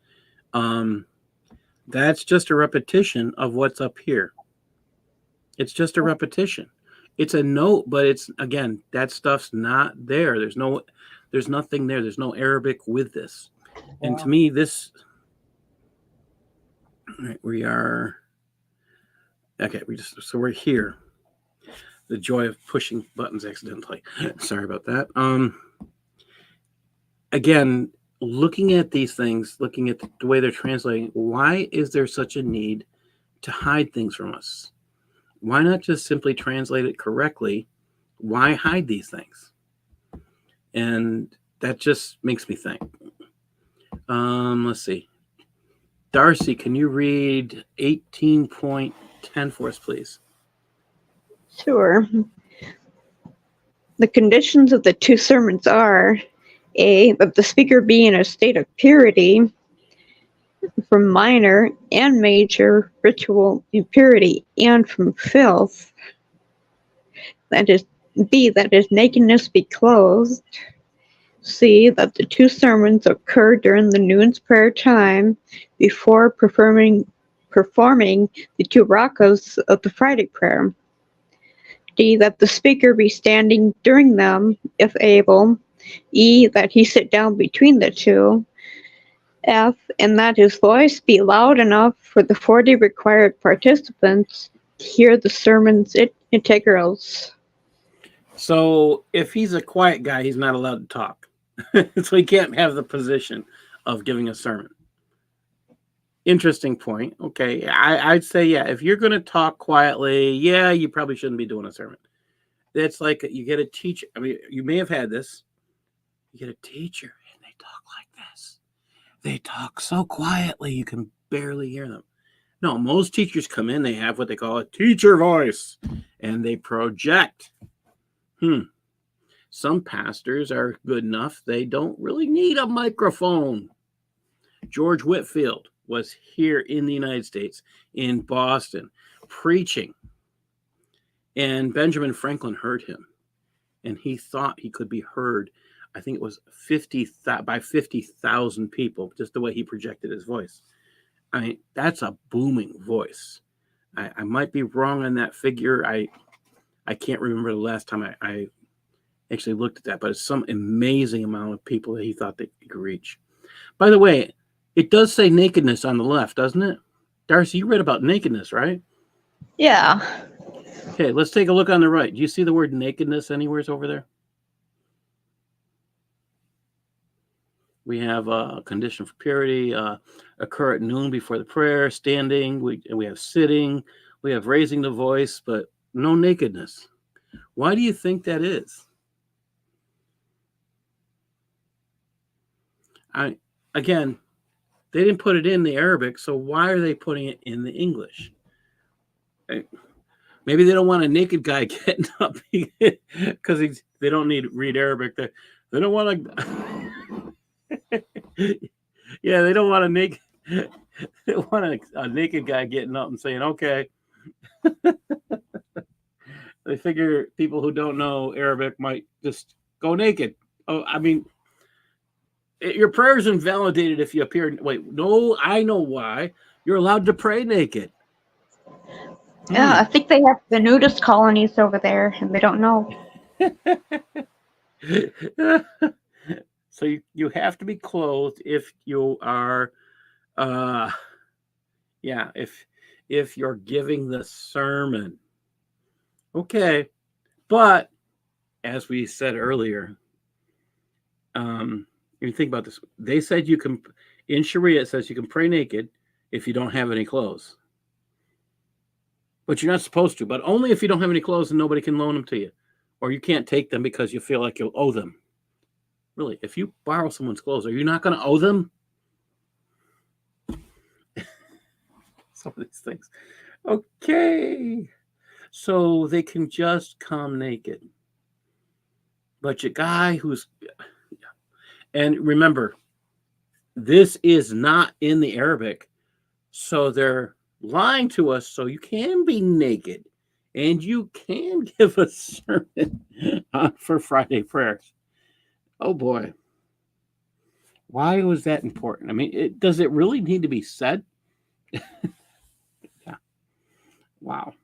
That's just a repetition of what's up here. It's just a repetition. It's a note, but it's, again, that stuff's not there. There's nothing there. There's no Arabic with this. And to me, this, right, we are, okay, so we're here. The joy of pushing buttons accidentally. Sorry about that. Again, looking at these things, looking at the way they're translating, why is there such a need to hide things from us? Why not just simply translate it correctly? Why hide these things? And that just makes me think. Let's see. Darcy, can you read 18.10 for us, please? Sure. The conditions of the two sermons are A, of the speaker being in a state of purity from minor and major ritual impurity and from filth. That is, B, that his nakedness be clothed. C, that the two sermons occur during the noon's prayer time before performing the two rakas of the Friday prayer. D, that the speaker be standing during them, if able. E, that he sit down between the two. F, and that his voice be loud enough for the 40 required participants to hear the sermon's integrals. So if he's a quiet guy, he's not allowed to talk. So he can't have the position of giving a sermon. Interesting point. Okay, I'd say, yeah, if you're going to talk quietly, yeah, you probably shouldn't be doing a sermon. It's like you get a teacher. I mean, you may have had this. You get a teacher, and they talk like this. They talk so quietly, you can barely hear them. No, most teachers come in, they have what they call a teacher voice, and they project. Some pastors are good enough, they don't really need a microphone. George Whitefield was here in the United States, in Boston, preaching. And Benjamin Franklin heard him. And he thought he could be heard. I think it was 50,000 people, just the way he projected his voice. I mean, that's a booming voice. I might be wrong on that figure. I can't remember the last time I actually looked at that, but it's some amazing amount of people that he thought that he could reach. By the way, it does say nakedness on the left, doesn't it? Darcy, you read about nakedness, right? Yeah. Okay, let's take a look on the right. Do you see the word nakedness anywhere over there? We have a condition for purity, occur at noon before the prayer, standing. We have sitting. We have raising the voice, but no nakedness. Why do you think that is? Again, they didn't put it in the Arabic, so why are they putting it in the English? Maybe they don't want a naked guy getting up because they don't need to read Arabic. They don't want to. Yeah, they don't want a naked. They want a naked guy getting up and saying, "Okay." They figure people who don't know Arabic might just go naked. Oh, I mean, your prayer is invalidated if you appear. Wait, no, I know why. You're allowed to pray naked. Yeah, I think they have the nudist colonies over there, and they don't know. So you have to be clothed if you are, if you're giving the sermon. Okay, but as we said earlier, you think about this. They said you can, in Shariah, it says you can pray naked if you don't have any clothes. But you're not supposed to, but only if you don't have any clothes and nobody can loan them to you. Or you can't take them because you feel like you'll owe them. Really, if you borrow someone's clothes, are you not going to owe them? Some of these things. Okay. So they can just come naked. But your guy who's... And remember, this is not in the Arabic. So they're lying to us so you can be naked and you can give a sermon for Friday prayers. Oh boy. Why was that important? I mean, does it really need to be said? Yeah. Wow.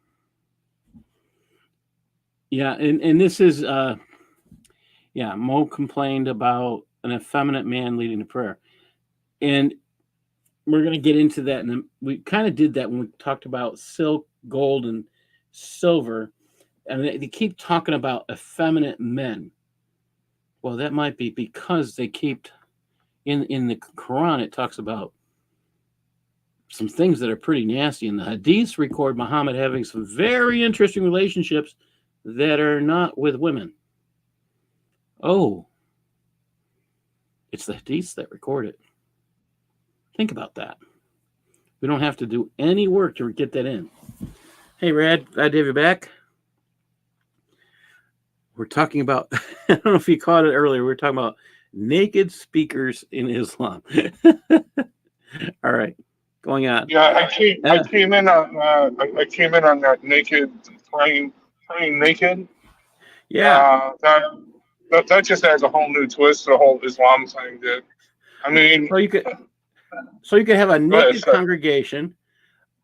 Yeah, and this is Mo complained about an effeminate man leading the prayer. And we're going to get into that. And we kind of did that when we talked about silk, gold, and silver. And they keep talking about effeminate men. Well, that might be because they keep, in the Quran, it talks about some things that are pretty nasty. And the Hadiths record Muhammad having some very interesting relationships that are not with women. Oh, it's the Hadiths that record it. Think about that. We don't have to do any work to get that in. Hey, Rad, glad to have you back. We're talking about, I don't know if you caught it earlier, we were talking about naked speakers in Islam. All right, going on. Yeah, I came in on that naked praying naked. Yeah. That just adds a whole new twist to the whole Islam thing. That I mean, so you could have a naked ahead, congregation,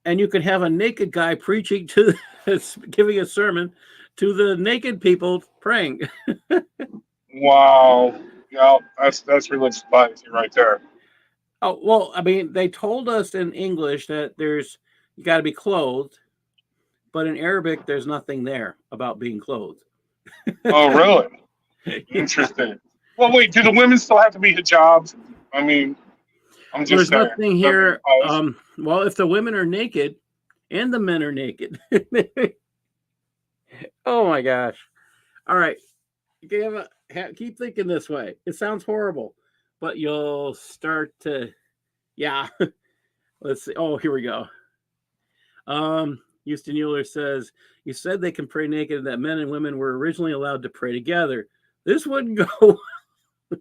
and you could have a naked guy preaching giving a sermon to the naked people praying. wow, yeah, that's religious bias right there. Oh, well, I mean, they told us in English that you got to be clothed, but in Arabic, there's nothing there about being clothed. Oh, really? Interesting. Well, wait, do the women still have to be hijabs? I mean, I'm just There's saying. nothing here. Well, if the women are naked and the men are naked. Oh my gosh. All right. Keep thinking this way. It sounds horrible, but you'll start to, yeah. Let's see. Oh, here we go. Houston Euler says, you said they can pray naked and that men and women were originally allowed to pray together. This wouldn't go.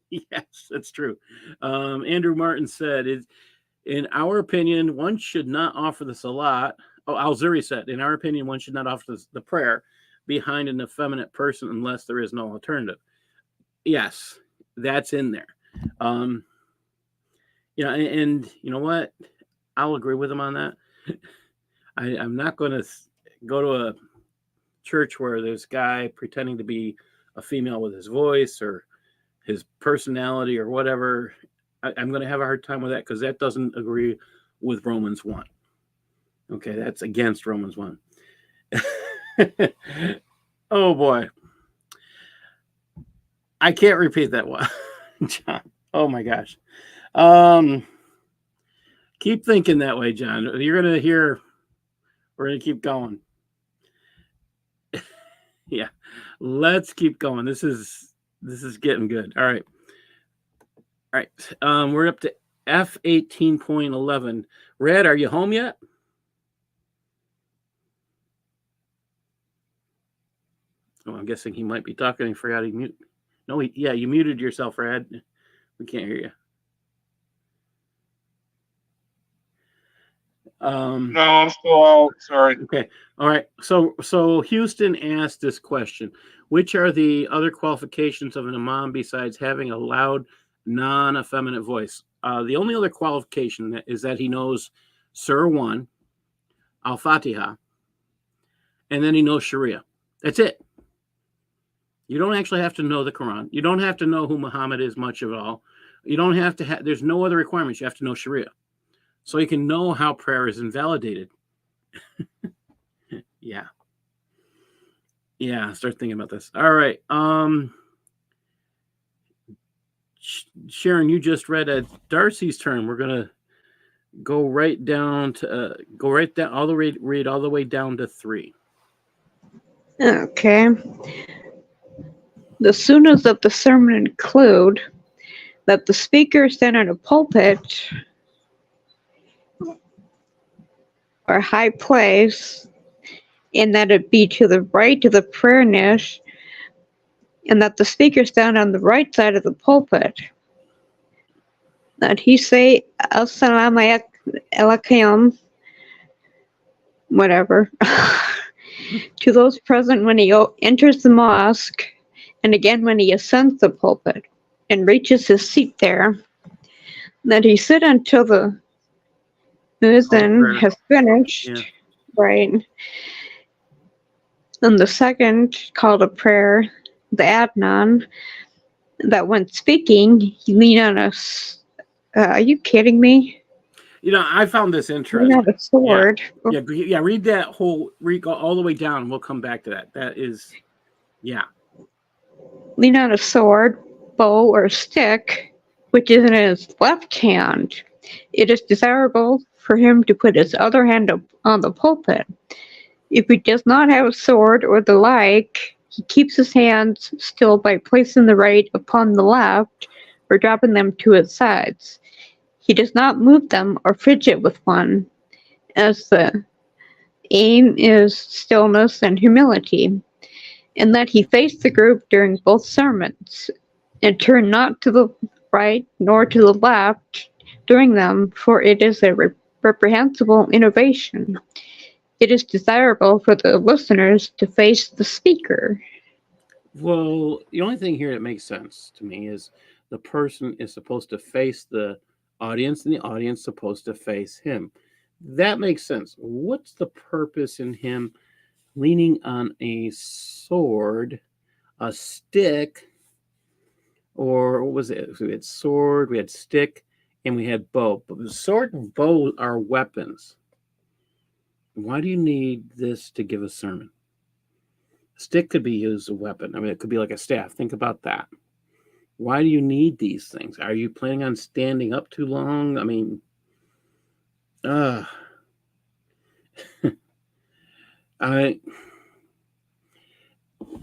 Yes, that's true. Andrew Martin said, in our opinion, one should not offer the salat. Oh, Al-Zuri said, in our opinion, one should not offer the prayer behind an effeminate person unless there is no alternative. Yes, that's in there. Yeah, and you know what? I'll agree with him on that. I'm not going to go to a church where there's a guy pretending to be a female with his voice or his personality or whatever. I'm going to have a hard time with that because that doesn't agree with Romans 1. Okay, that's against Romans 1. Oh, boy. I can't repeat that one, John. Oh my gosh. Keep thinking that way, John. You're gonna hear. We're gonna keep going. Yeah, let's keep going. This is getting good. All right. All right. We're up to F18.11. Red, are you home yet? Oh, I'm guessing he might be talking and forgot he mute. No, you muted yourself, Red. We can't hear you. No, I'm still out. Sorry. Okay. All right. So Houston asked this question: which are the other qualifications of an imam besides having a loud, non-effeminate voice? The only other qualification is that he knows Surah 1, Al-Fatiha, and then he knows Shariah. That's it. You don't actually have to know the Quran. You don't have to know who Muhammad is much at all. You don't have to have, there's no other requirements. You have to know Shariah. So you can know how prayer is invalidated. Yeah. Yeah, start thinking about this. All right. Sharon, you just read Darcy's turn. We're going to go right down to, read all the way down to 3. Okay. The sunnahs of the sermon include that the speaker stand in a pulpit or high place, and that it be to the right of the prayer niche, and that the speaker stand on the right side of the pulpit. That he say, Assalamu alaikum, whatever, to those present when he enters the mosque, and again when he ascends the pulpit and reaches his seat there, that he sit until the muezzin has finished, Yeah. right? And the second call to prayer, the Adnan, that when speaking, he lean on us. Are you kidding me? You know, I found this Lean interesting. on a sword. Yeah, read that read all the way down. We'll come back to that. That is, yeah. Lean on a sword, bow, or stick, which is in his left hand. It is desirable for him to put his other hand up on the pulpit. If he does not have a sword or the like, he keeps his hands still by placing the right upon the left or dropping them to his sides. He does not move them or fidget with one, as the aim is stillness and humility, and that he face the group during both sermons, and turn not to the right nor to the left during them, for it is a reprehensible innovation. It is desirable for the listeners to face the speaker. Well, the only thing here that makes sense to me is the person is supposed to face the audience and the audience is supposed to face him. That makes sense. What's the purpose in him leaning on a sword, a stick, or what was it? So we had sword, we had stick, and we had bow. But the sword and bow are weapons. Why do you need this to give a sermon? A stick could be used as a weapon. I mean, it could be like a staff. Think about that. Why do you need these things? Are you planning on standing up too long? I mean,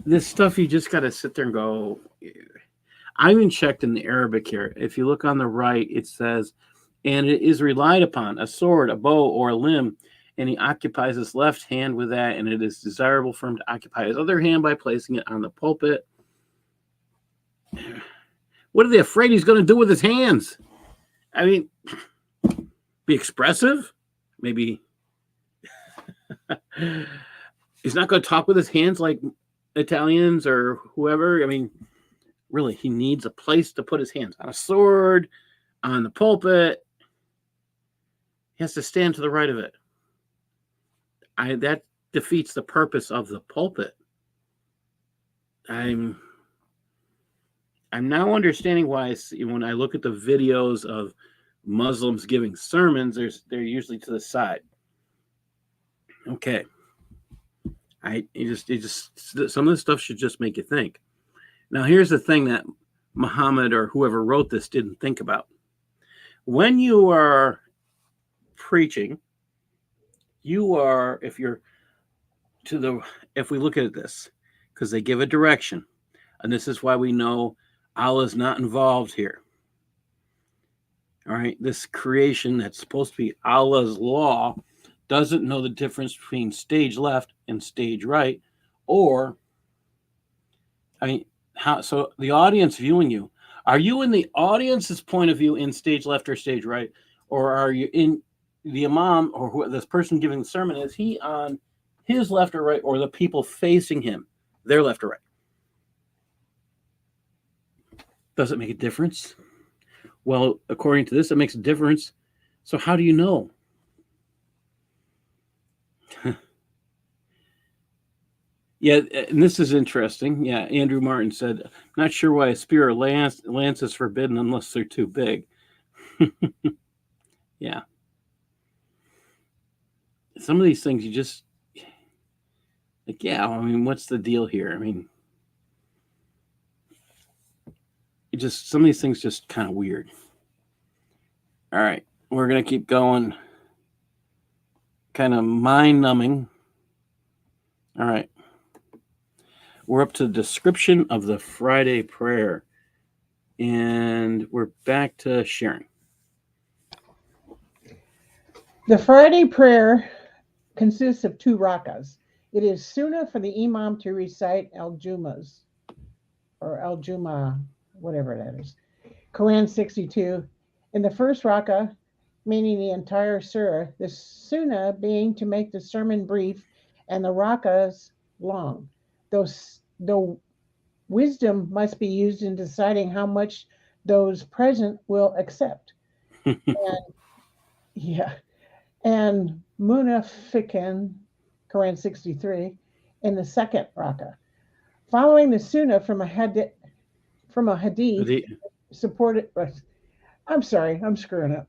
this stuff you just got to sit there and go. I even checked in the Arabic here. If you look on the right, it says, and it is relied upon, a sword, a bow, or a limb, and he occupies his left hand with that, and it is desirable for him to occupy his other hand by placing it on the pulpit. What are they afraid he's going to do with his hands? I mean, be expressive? Maybe he's not going to talk with his hands like Italians or whoever. I mean, really, he needs a place to put his hands, on a sword, on the pulpit. He has to stand to the right of it. That defeats the purpose of the pulpit. I'm now understanding why when I look at the videos of Muslims giving sermons, they're usually to the side. Okay. It just some of this stuff should just make you think. Now here's the thing that Muhammad or whoever wrote this didn't think about. When you are preaching, you are, if we look at this, because they give a direction, and this is why we know Allah's not involved here. All right, this creation that's supposed to be Allah's law doesn't know the difference between stage left and stage right, or, I mean, how? So the audience viewing you, are you in the audience's point of view in stage left or stage right, or are you in the imam or this person giving the sermon? Is he on his left or right, or the people facing him, their left or right? Does it make a difference? Well, according to this, it makes a difference. So how do you know? Yeah, and this is interesting. Yeah, Andrew Martin said, not sure why a spear or lance is forbidden unless they're too big. Yeah. Some of these things you just, like, yeah, I mean, what's the deal here? I mean, some of these things just kind of weird. All right, we're going to keep going. Kind of mind-numbing. All right. We're up to the description of the Friday prayer. And we're back to Sharon. The Friday prayer consists of 2 rakas. It is sunnah for the imam to recite al-Jummahs, or al-Jummah, whatever that is. Quran 62. In the first rakah, meaning the entire surah, the sunnah being to make the sermon brief and the rakas long. Though wisdom must be used in deciding how much those present will accept. And Munafiqan, Quran 63, in the second rakah. Following the sunnah from a hadith supported. I'm sorry, I'm screwing up.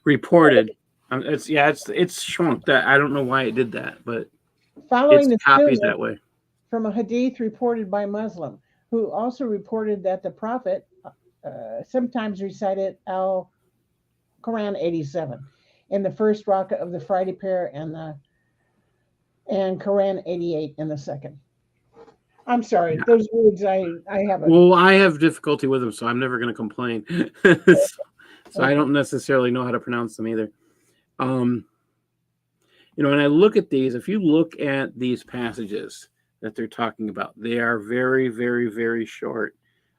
Reported. It's shrunk. That I don't know why it did that, but following it's copied that way. From a hadith reported by Muslim, who also reported that the Prophet sometimes recited Quran 87 in the first rakah of the Friday prayer and Quran 88 in the second. I'm sorry, those words I have. Well, I have difficulty with them, so I'm never going to complain. So I don't necessarily know how to pronounce them either. When I look at these, if you look at these passages that they're talking about, they are very, very, very short.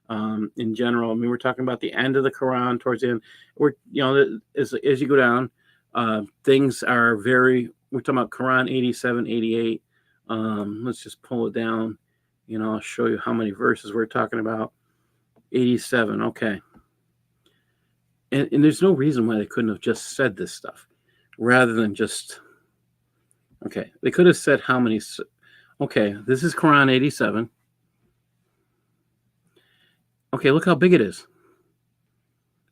In general, I mean, we're talking about the end of the Quran towards the end. As you go down, things are very. We're talking about Quran 87, 88. Let's just pull it down. I'll show you how many verses we're talking about. 87. Okay. And there's no reason why they couldn't have just said this stuff rather than just. Okay, they could have said how many. Okay, this is Quran 87. Okay, look how big it is.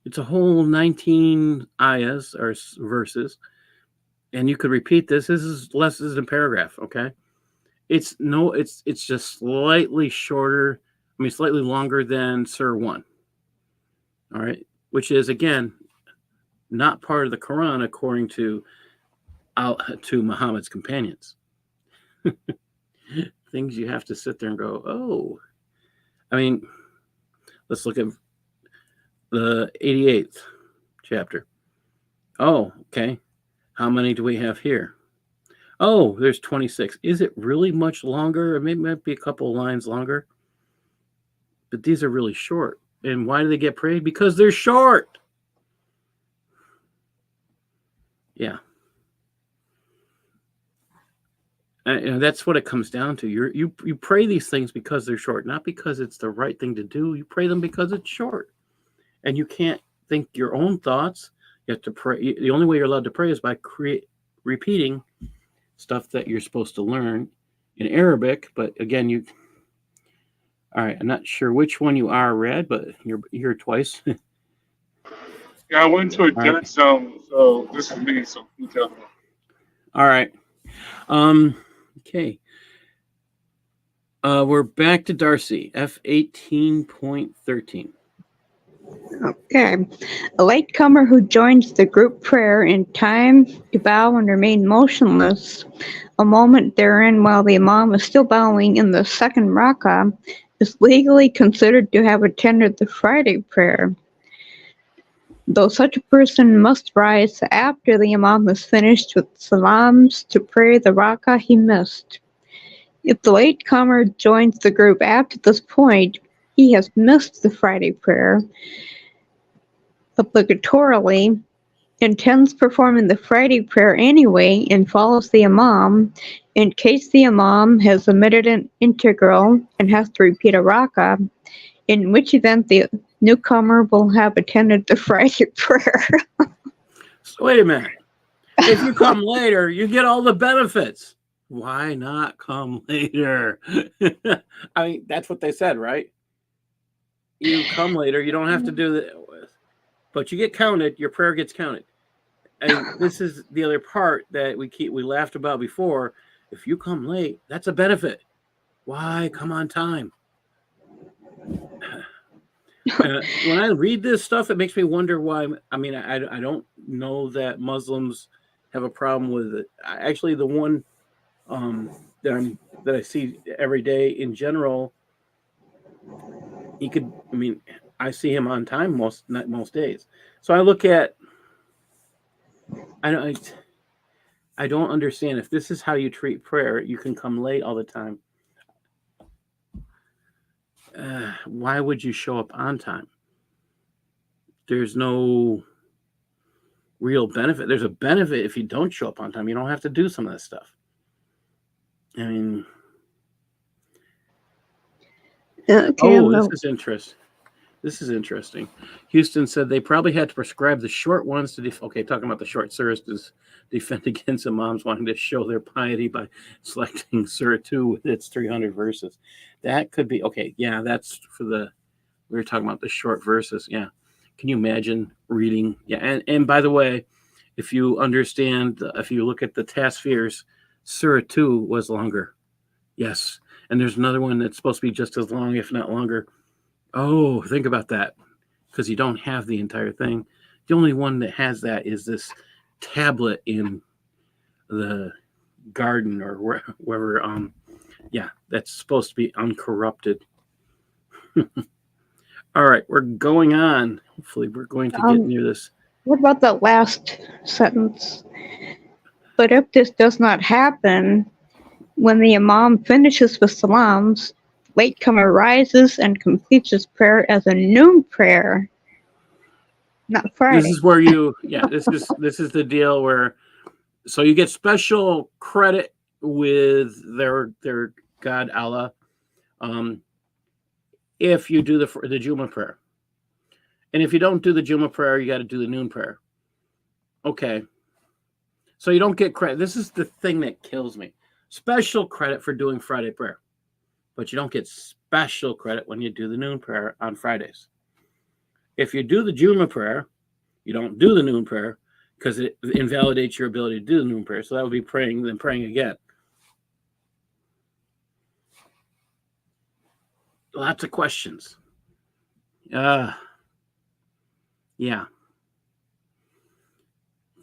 It's a whole 19 ayahs or verses, and you could repeat this. This is less than a paragraph. Okay, it's just slightly shorter. I mean, slightly longer than Surah 1. All right, which is again not part of the Quran according to Muhammad's companions. Things you have to sit there and go, oh. I mean, let's look at the 88th chapter. Oh, okay. How many do we have here? Oh, there's 26. Is it really much longer? Or maybe it might be a couple of lines longer. But these are really short. And why do they get prayed? Because they're short. Yeah. That's what it comes down to. You pray these things because they're short, not because it's the right thing to do. You pray them because it's short. And you can't think your own thoughts. You have to pray. The only way you're allowed to pray is by repeating stuff that you're supposed to learn in Arabic. But again, all right, I'm not sure which one you are, Red, but you're here twice. Yeah, I went to a dead zone, so this is me, so you tell me. All right. Okay. We're back to Darcy, F18.13. Okay. A latecomer who joins the group prayer in time to bow and remain motionless a moment therein while the imam is still bowing in the second rak'ah is legally considered to have attended the Friday prayer, though such a person must rise after the imam has finished with salams to pray the rak'ah he missed. If the latecomer joins the group after this point, he has missed the Friday prayer obligatorily, intends performing the Friday prayer anyway, and follows the imam in case the imam has omitted an integral and has to repeat a rak'ah, in which event the newcomer will have attended the Friday prayer. So wait a minute. If you come later, you get all the benefits. Why not come later? I mean, that's what they said, right? You come later, you don't have to do it, but you get counted. Your prayer gets counted. And this is the other part that we laughed about before. If you come late, that's a benefit. Why come on time? When I read this stuff, it makes me wonder why. I mean, I don't know that Muslims have a problem with it. Actually, the one that I see every day in general, he could. I mean, I see him on time most days. So I look at. I don't understand if this is how you treat prayer. You can come late all the time. Why would you show up on time? There's no real benefit. There's a benefit if you don't show up on time. You don't have to do some of this stuff. I mean, Okay, this is interesting. This is interesting. Houston said they probably had to prescribe the short ones to talking about the short surahs to defend against imams wanting to show their piety by selecting Surah 2 with its 300 verses. That could be okay. Yeah, that's for we were talking about the short verses. Yeah. Can you imagine reading? Yeah. And by the way, if you understand, if you look at the Tasfirs, Surah 2 was longer. Yes. And there's another one that's supposed to be just as long, if not longer. Oh, think about that, because you don't have the entire thing. The only one that has that is this tablet in the garden or wherever. Yeah, that's supposed to be uncorrupted. All right, we're going on. Hopefully, we're going to get near this. What about that last sentence? But if this does not happen, when the imam finishes with salams, latecomer rises and completes his prayer as a noon prayer, not Friday. This is where this is the deal where, so you get special credit with their God Allah, if you do the Jummah prayer, and if you don't do the Jummah prayer, you got to do the noon prayer. Okay, so you don't get credit. This is the thing that kills me. Special credit for doing Friday prayer, but you don't get special credit when you do the noon prayer on Fridays. If you do the Jummah prayer, you don't do the noon prayer because it invalidates your ability to do the noon prayer. So that would be praying, then praying again. Lots of questions. Yeah.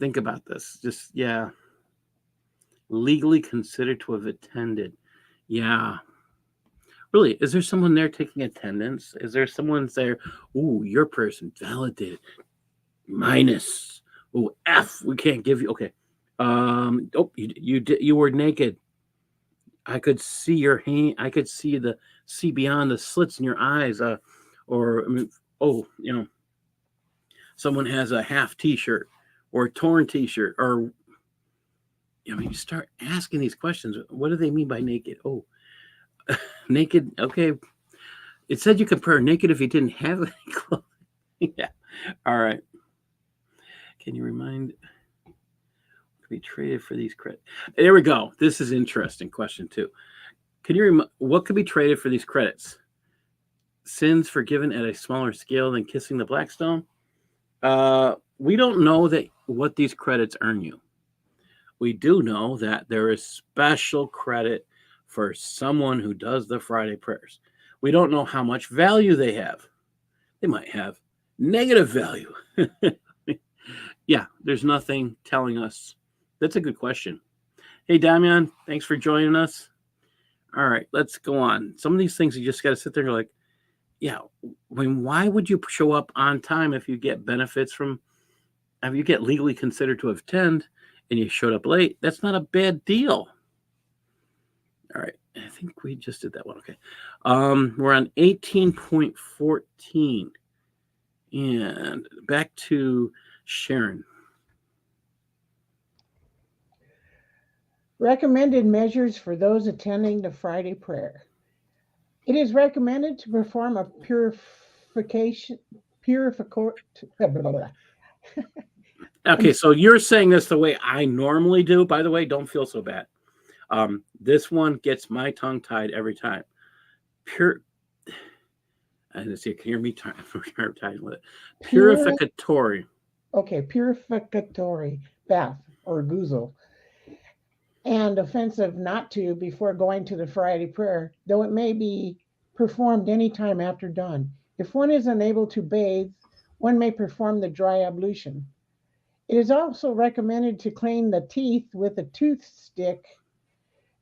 Think about this. Just, yeah. Legally considered to have attended. Yeah. Really, is there someone there taking attendance? Is there someone there? Ooh, your person validated. Minus. Ooh, F. We can't give you. Okay. You were naked. I could see your hand. I could see beyond the slits in your eyes. Someone has a half T-shirt or a torn T-shirt, or you start asking these questions. What do they mean by naked? Oh. Naked, okay. It said you could pray naked if you didn't have any clothing. Yeah. All right. Can you remind be traded for these credits? There we go. This is interesting question too. Can you what could be traded for these credits? Sins forgiven at a smaller scale than kissing the black stone? We don't know what these credits earn you. We do know that there is special credit for someone who does the Friday prayers. We don't know how much value they have. They might have negative value. Yeah, there's nothing telling us. That's a good question. Hey, Damian, thanks for joining us. All right, let's go on. Some of these things you just got to sit there and go like, yeah, why would you show up on time if you get benefits from, if you get legally considered to attend and you showed up late? That's not a bad deal. All right, I think we just did that one. Okay. We're on 18.14. And back to Sharon. Recommended measures for those attending the Friday prayer. It is recommended to perform a purification. Okay, so you're saying this the way I normally do. By the way, don't feel so bad. This one gets my tongue tied every time. And see, you can hear me tied with it. Purificatory. Okay, purificatory bath or ghusl. And offensive not to before going to the Friday prayer, though it may be performed any time after dawn. If one is unable to bathe, one may perform the dry ablution. It is also recommended to clean the teeth with a toothstick,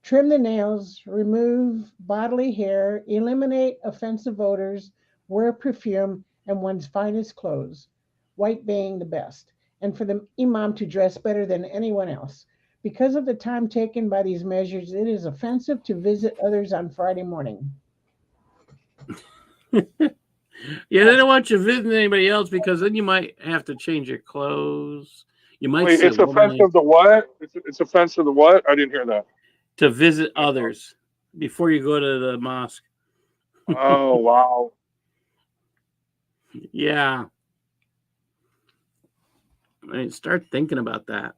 trim the nails, remove bodily hair, eliminate offensive odors, wear perfume, and one's finest clothes, white being the best, and for the imam to dress better than anyone else. Because of the time taken by these measures, it is offensive to visit others on Friday morning. Yeah, they don't want you visiting anybody else because then you might have to change your clothes. You might Wait, see it's a woman offensive to what? It's offensive to what? I didn't hear that. to visit others before you go to the mosque. Oh, wow. Yeah. I mean, start thinking about that.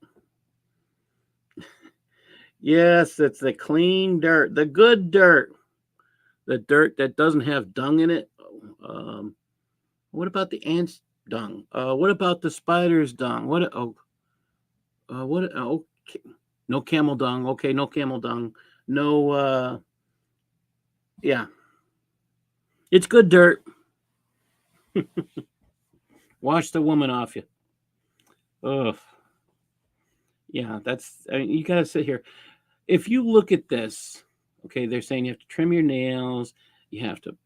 Yes, it's the clean dirt, the good dirt, the dirt that doesn't have dung in it. What about the ants' dung? What about the spider's dung? Okay. No camel dung. Okay, no camel dung. No. Yeah, it's good dirt. Wash the woman off you. Ugh. Yeah, that's. I mean, you gotta sit here. If you look at this, okay, they're saying you have to trim your nails, you have to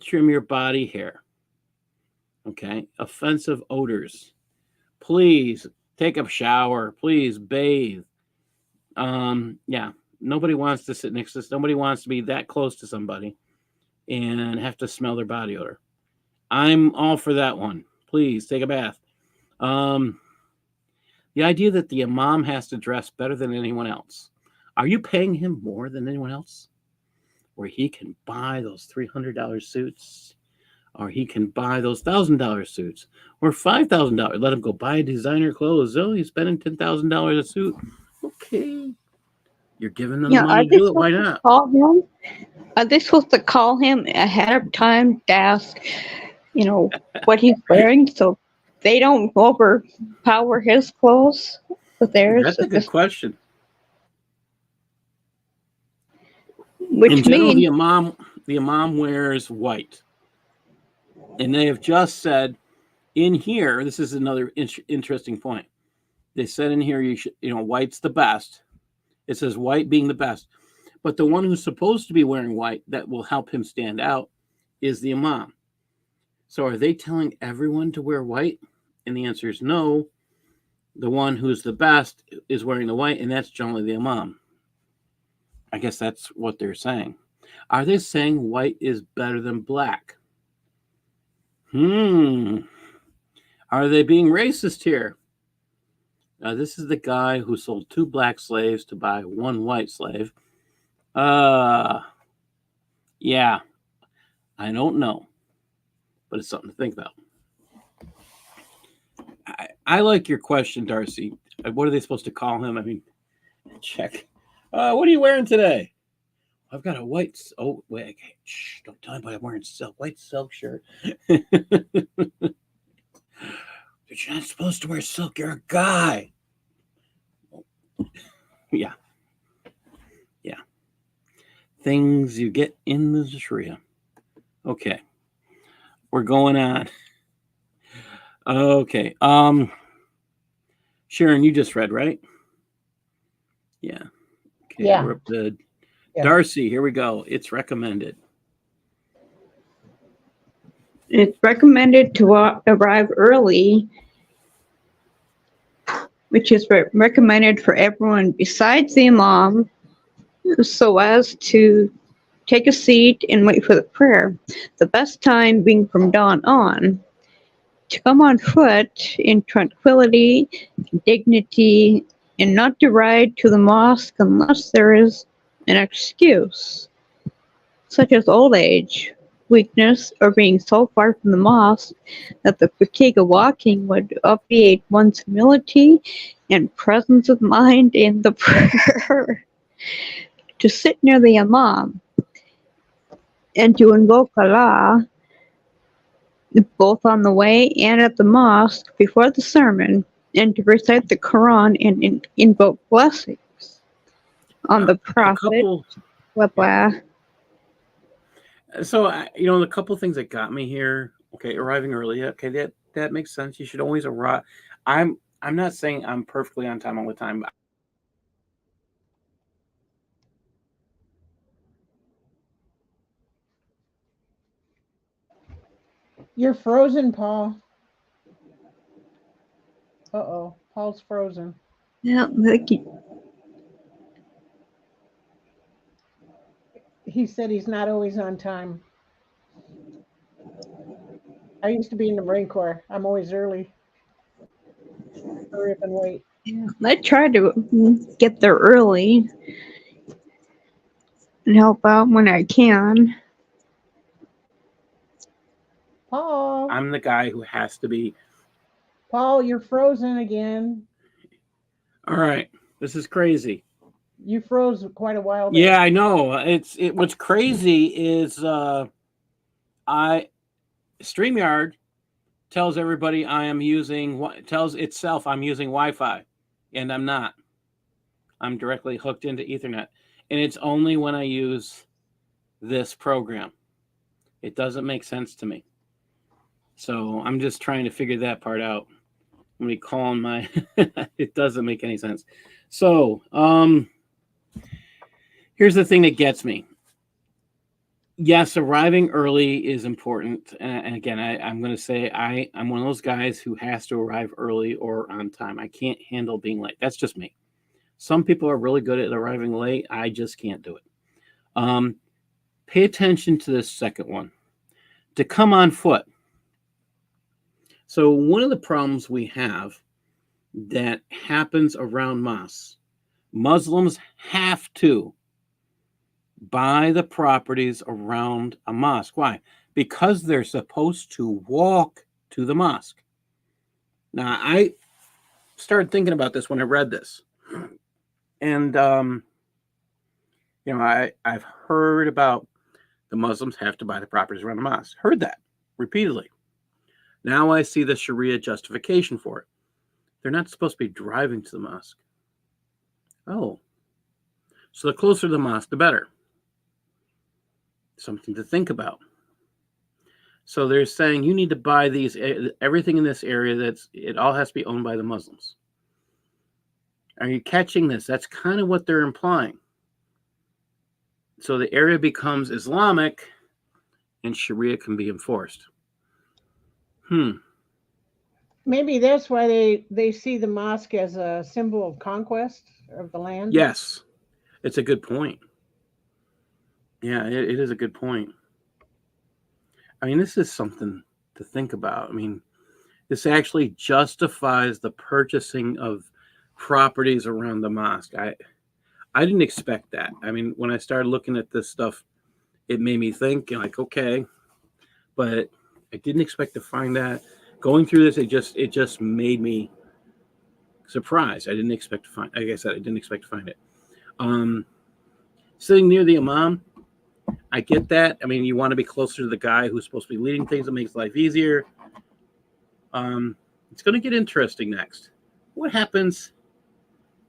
trim your body hair. Okay, offensive odors. Please take a shower. Please bathe. Yeah, nobody wants to sit next to. Nobody wants to be that close to somebody and have to smell their body odor. I'm all for that one. Please take a bath. The idea that the imam has to dress better than anyone else. Are you paying him more than anyone else? Where he can buy those $300 suits, or he can buy those $1,000 suits, or $5,000. Let him go buy designer clothes. Oh, he's spending $10,000 a suit. Okay, you're giving them the money to do it. Why not? Are they supposed to call him ahead of time to ask, what he's wearing so they don't overpower his clothes with theirs? That's a good question. Which in general, means the imam wears white, and they have just said in here. This is another interesting point. They said in here you should, white's the best. It says white being the best, but the one who's supposed to be wearing white that will help him stand out is the imam. So are they telling everyone to wear white? And the answer is no. The one who's the best is wearing the white, and that's generally the imam. I guess that's what they're saying. Are they saying white is better than black? Are they being racist here? This is the guy who sold 2 black slaves to buy 1 white slave. Yeah, I don't know, but it's something to think about. I like your question, Darcy. What are they supposed to call him? I mean, check. What are you wearing today? I've got a white. Oh, wait. Okay. Shh, don't tell anybody I'm wearing white silk shirt. You're not supposed to wear silk. You're a guy. Yeah. things you get in the Shariah. Okay. We're going on. Okay. Sharon, you just read, right? Yeah. Okay. Yeah. We're up to Yeah. Darcy. Here we go. It's recommended. It's recommended to arrive early, which is recommended for everyone besides the imam, so as to take a seat and wait for the prayer. The best time being from dawn on. To come on foot in tranquility, dignity, and not to ride to the mosque unless there is an excuse, such as old age, weakness, or being so far from the mosque that the fatigue of walking would obviate one's humility and presence of mind in the prayer. To sit near the imam and to invoke Allah, both on the way and at the mosque before the sermon, and to recite the Quran and invoke blessings on the Prophet. So, the couple things that got me here. Okay, arriving early. Okay, that makes sense. You should always arrive. I'm not saying I'm perfectly on time all the time. You're frozen, Paul. Uh-oh, Paul's frozen. Yeah, He said he's not always on time. I used to be in the Marine Corps. I'm always early. Hurry up and wait. I try to get there early and help out when I can. Paul. I'm the guy who has to be. Paul, you're frozen again. All right, this is crazy. You froze quite a while there. Yeah, I know. What's crazy is StreamYard tells everybody tells itself I'm using Wi-Fi, and I'm not. I'm directly hooked into Ethernet, and it's only when I use this program. It doesn't make sense to me. So I'm just trying to figure that part out. When we call on my, it doesn't make any sense. So here's the thing that gets me. Yes, arriving early is important. And again, I'm going to say I'm one of those guys who has to arrive early or on time. I can't handle being late. That's just me. Some people are really good at arriving late. I just can't do it. Pay attention to this second one. To come on foot. So one of the problems we have that happens around mosques, Muslims have to buy the properties around a mosque. Why? Because they're supposed to walk to the mosque. Now, I started thinking about this when I read this. And, I've heard about the Muslims have to buy the properties around the mosque. Heard that repeatedly. Now I see the Sharia justification for it. They're not supposed to be driving to the mosque. Oh. So the closer to the mosque, the better. Something to think about. So they're saying you need to buy everything in this area, it all has to be owned by the Muslims. Are you catching this? That's kind of what they're implying. So the area becomes Islamic and Sharia can be enforced. Maybe that's why they see the mosque as a symbol of conquest of the land. Yes, it's a good point. Yeah, it is a good point. I mean, this is something to think about. I mean, this actually justifies the purchasing of properties around the mosque. I didn't expect that. I mean, when I started looking at this stuff, it made me think, like, okay, but I didn't expect to find that. Going through this, it just made me surprised. I didn't expect to find. Like I said, I didn't expect to find it. Sitting near the imam, I get that. I mean, you want to be closer to the guy who's supposed to be leading things. That makes life easier. It's going to get interesting next. What happens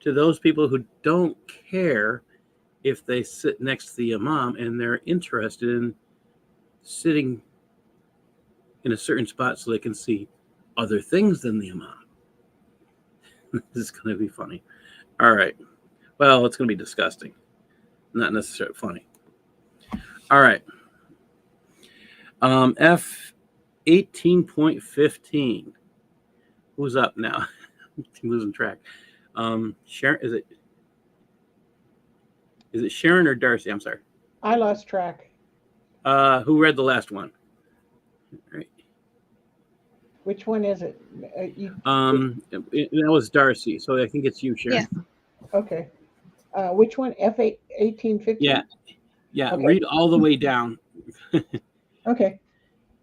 to those people who don't care if they sit next to the imam and they're interested in sitting in a certain spot so they can see other things than the imam. This is going to be funny. All right. Well, it's going to be disgusting. Not necessarily funny. All right. F 18.15. Who's up now? I'm losing track. Sharon, is it Sharon or Darcy? I'm sorry. I lost track. Who read the last one? All right. Which one is it? That was Darcy, so I think it's you, Sharon. Yeah. Okay. Which one? F8 1815? Yeah. Okay. Read all the way down. Okay.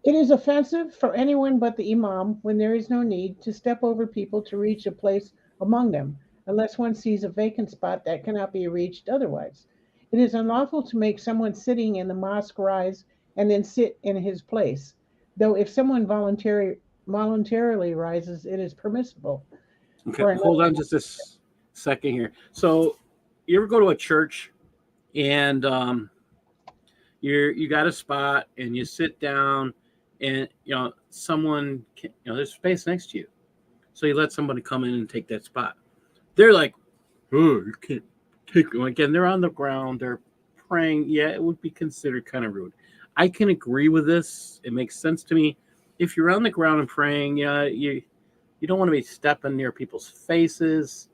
It is offensive for anyone but the imam when there is no need to step over people to reach a place among them, unless one sees a vacant spot that cannot be reached otherwise. It is unlawful to make someone sitting in the mosque rise and then sit in his place, though if someone voluntarily rises, it is permissible. Okay, hold on just a second here. So, you ever go to a church and you got a spot and you sit down and someone there's space next to you, so you let somebody come in and take that spot. They're like, oh, you can't take it. Again, they're on the ground, they're praying. Yeah, it would be considered kind of rude. I can agree with this. It makes sense to me. If you're on the ground and praying, you don't want to be stepping near people's faces.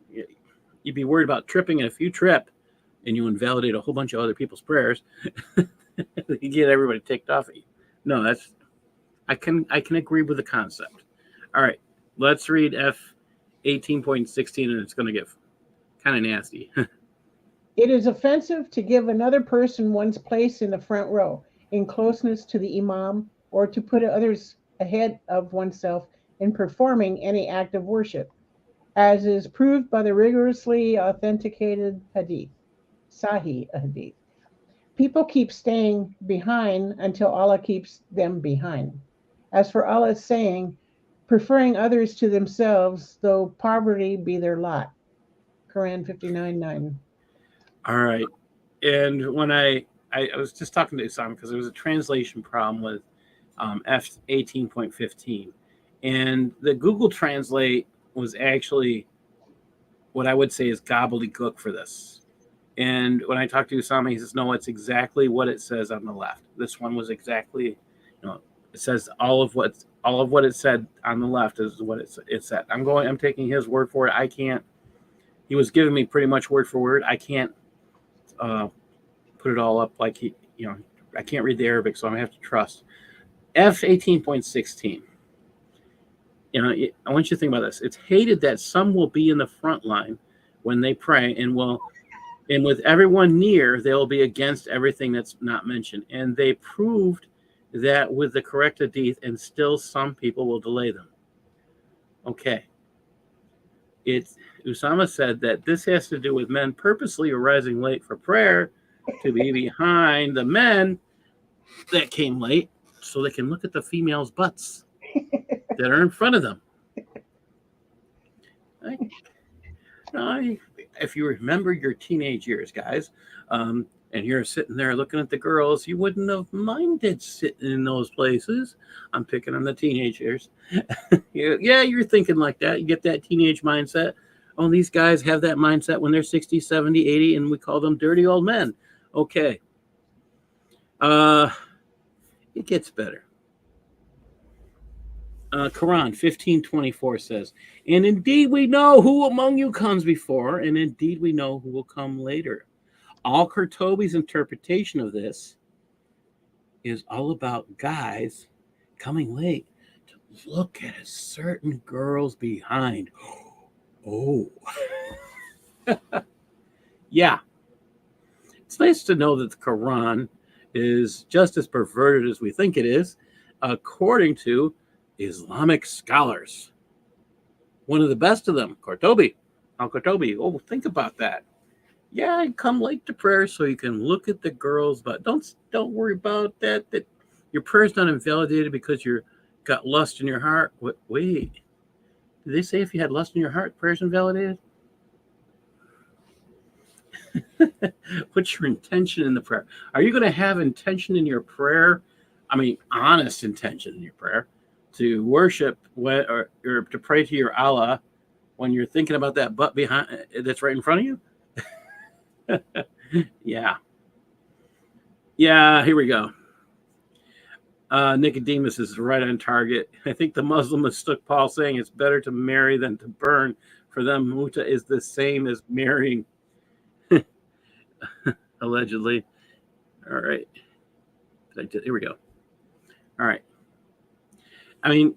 You'd be worried about tripping, and if you trip and you invalidate a whole bunch of other people's prayers, you get everybody ticked off at you. No, I can agree with the concept. All right, let's read F 18.16, and it's going to get kind of nasty. It is offensive to give another person one's place in the front row, in closeness to the imam, or to put others ahead of oneself in performing any act of worship, as is proved by the rigorously authenticated hadith, Sahih hadith. People keep staying behind until Allah keeps them behind. As for Allah's saying, preferring others to themselves, though poverty be their lot. Quran 59:9. All right. And when I was just talking to Usama because there was a translation problem with F 18.15. And the Google Translate was actually what I would say is gobbledygook for this. And when I talked to Usama, he says, no, it's exactly what it says on the left. This one was exactly, it says all of what it said on the left is what it said. I'm taking his word for it. I can't, he was giving me pretty much word for word. I can't put it all up like I can't read the Arabic, so I'm going to have to trust. F 18.16. I want you to think about this. It's hated that some will be in the front line when they pray and with everyone near, they'll be against everything that's not mentioned. And they proved that with the correct hadith, and still some people will delay them. Okay. Usama said that this has to do with men purposely arising late for prayer to be behind the men that came late so they can look at the females' butts that are in front of them. If you remember your teenage years, guys, and you're sitting there looking at the girls, you wouldn't have minded sitting in those places. I'm picking on the teenage years. Yeah, you're thinking like that. You get that teenage mindset. Oh, these guys have that mindset when they're 60, 70, 80, and we call them dirty old men. Okay. It gets better. Quran 15:24 says, and indeed we know who among you comes before, and indeed we know who will come later. Al-Qurtubi's interpretation of this is all about guys coming late to look at a certain girl's behind. Oh. Yeah. It's nice to know that the Quran is just as perverted as we think it is, according to Islamic scholars. One of the best of them, Al-Qurtubi. Oh, think about that. Yeah, come late to prayer so you can look at the girls, but don't worry about that your prayer's not invalidated because you got lust in your heart. Wait. Did they say if you had lust in your heart, prayer's invalidated? What's your intention in the prayer? Are you going to have intention in your prayer? I mean, honest intention in your prayer to worship or to pray to your Allah when you're thinking about that butt behind that's right in front of you? Yeah. Yeah, here we go. Nicodemus is right on target. I think the Muslim mistook Paul saying it's better to marry than to burn. For them, muta is the same as marrying. Allegedly. All right. Here we go. All right. I mean,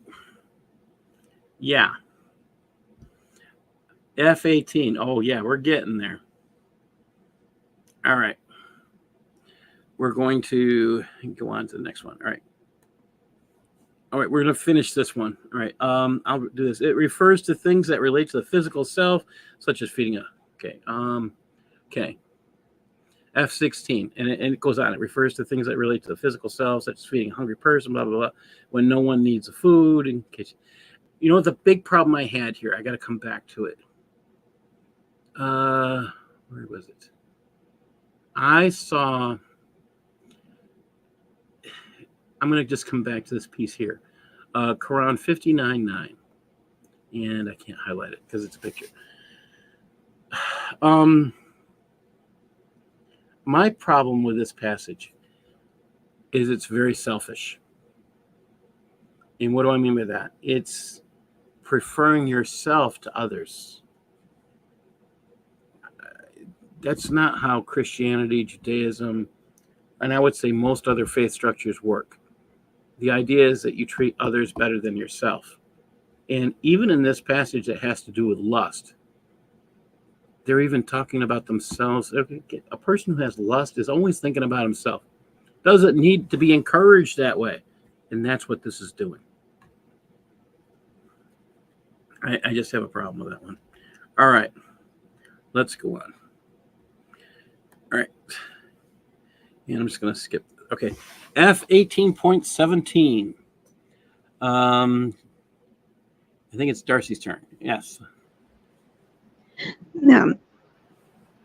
yeah. F18. Oh, yeah, we're getting there. All right. We're going to go on to the next one. All right. All right, we're going to finish this one. All right. I'll do this. It refers to things that relate to the physical self, such as feeding a. Okay. Okay. F16, and it goes on. It refers to things that relate to the physical self, such as feeding a hungry person, blah, blah, blah, when no one needs the food. In case, you know, the big problem I had here, I got to come back to it. Where was it? I saw, I'm going to just come back to this piece here. Quran 59:9, and I can't highlight it because it's a picture. My problem with this passage is it's very selfish. And what do I mean by that? It's preferring yourself to others. That's not how Christianity, Judaism, and I would say most other faith structures work. The idea is that you treat others better than yourself. And even in this passage that has to do with lust, they're even talking about themselves. A person who has lust is always thinking about himself. Doesn't need to be encouraged that way. And that's what this is doing. I just have a problem with that one. All right. Let's go on. All right. And I'm just going to skip. Okay. F18.17. I think it's Darcy's turn. Yes. Now,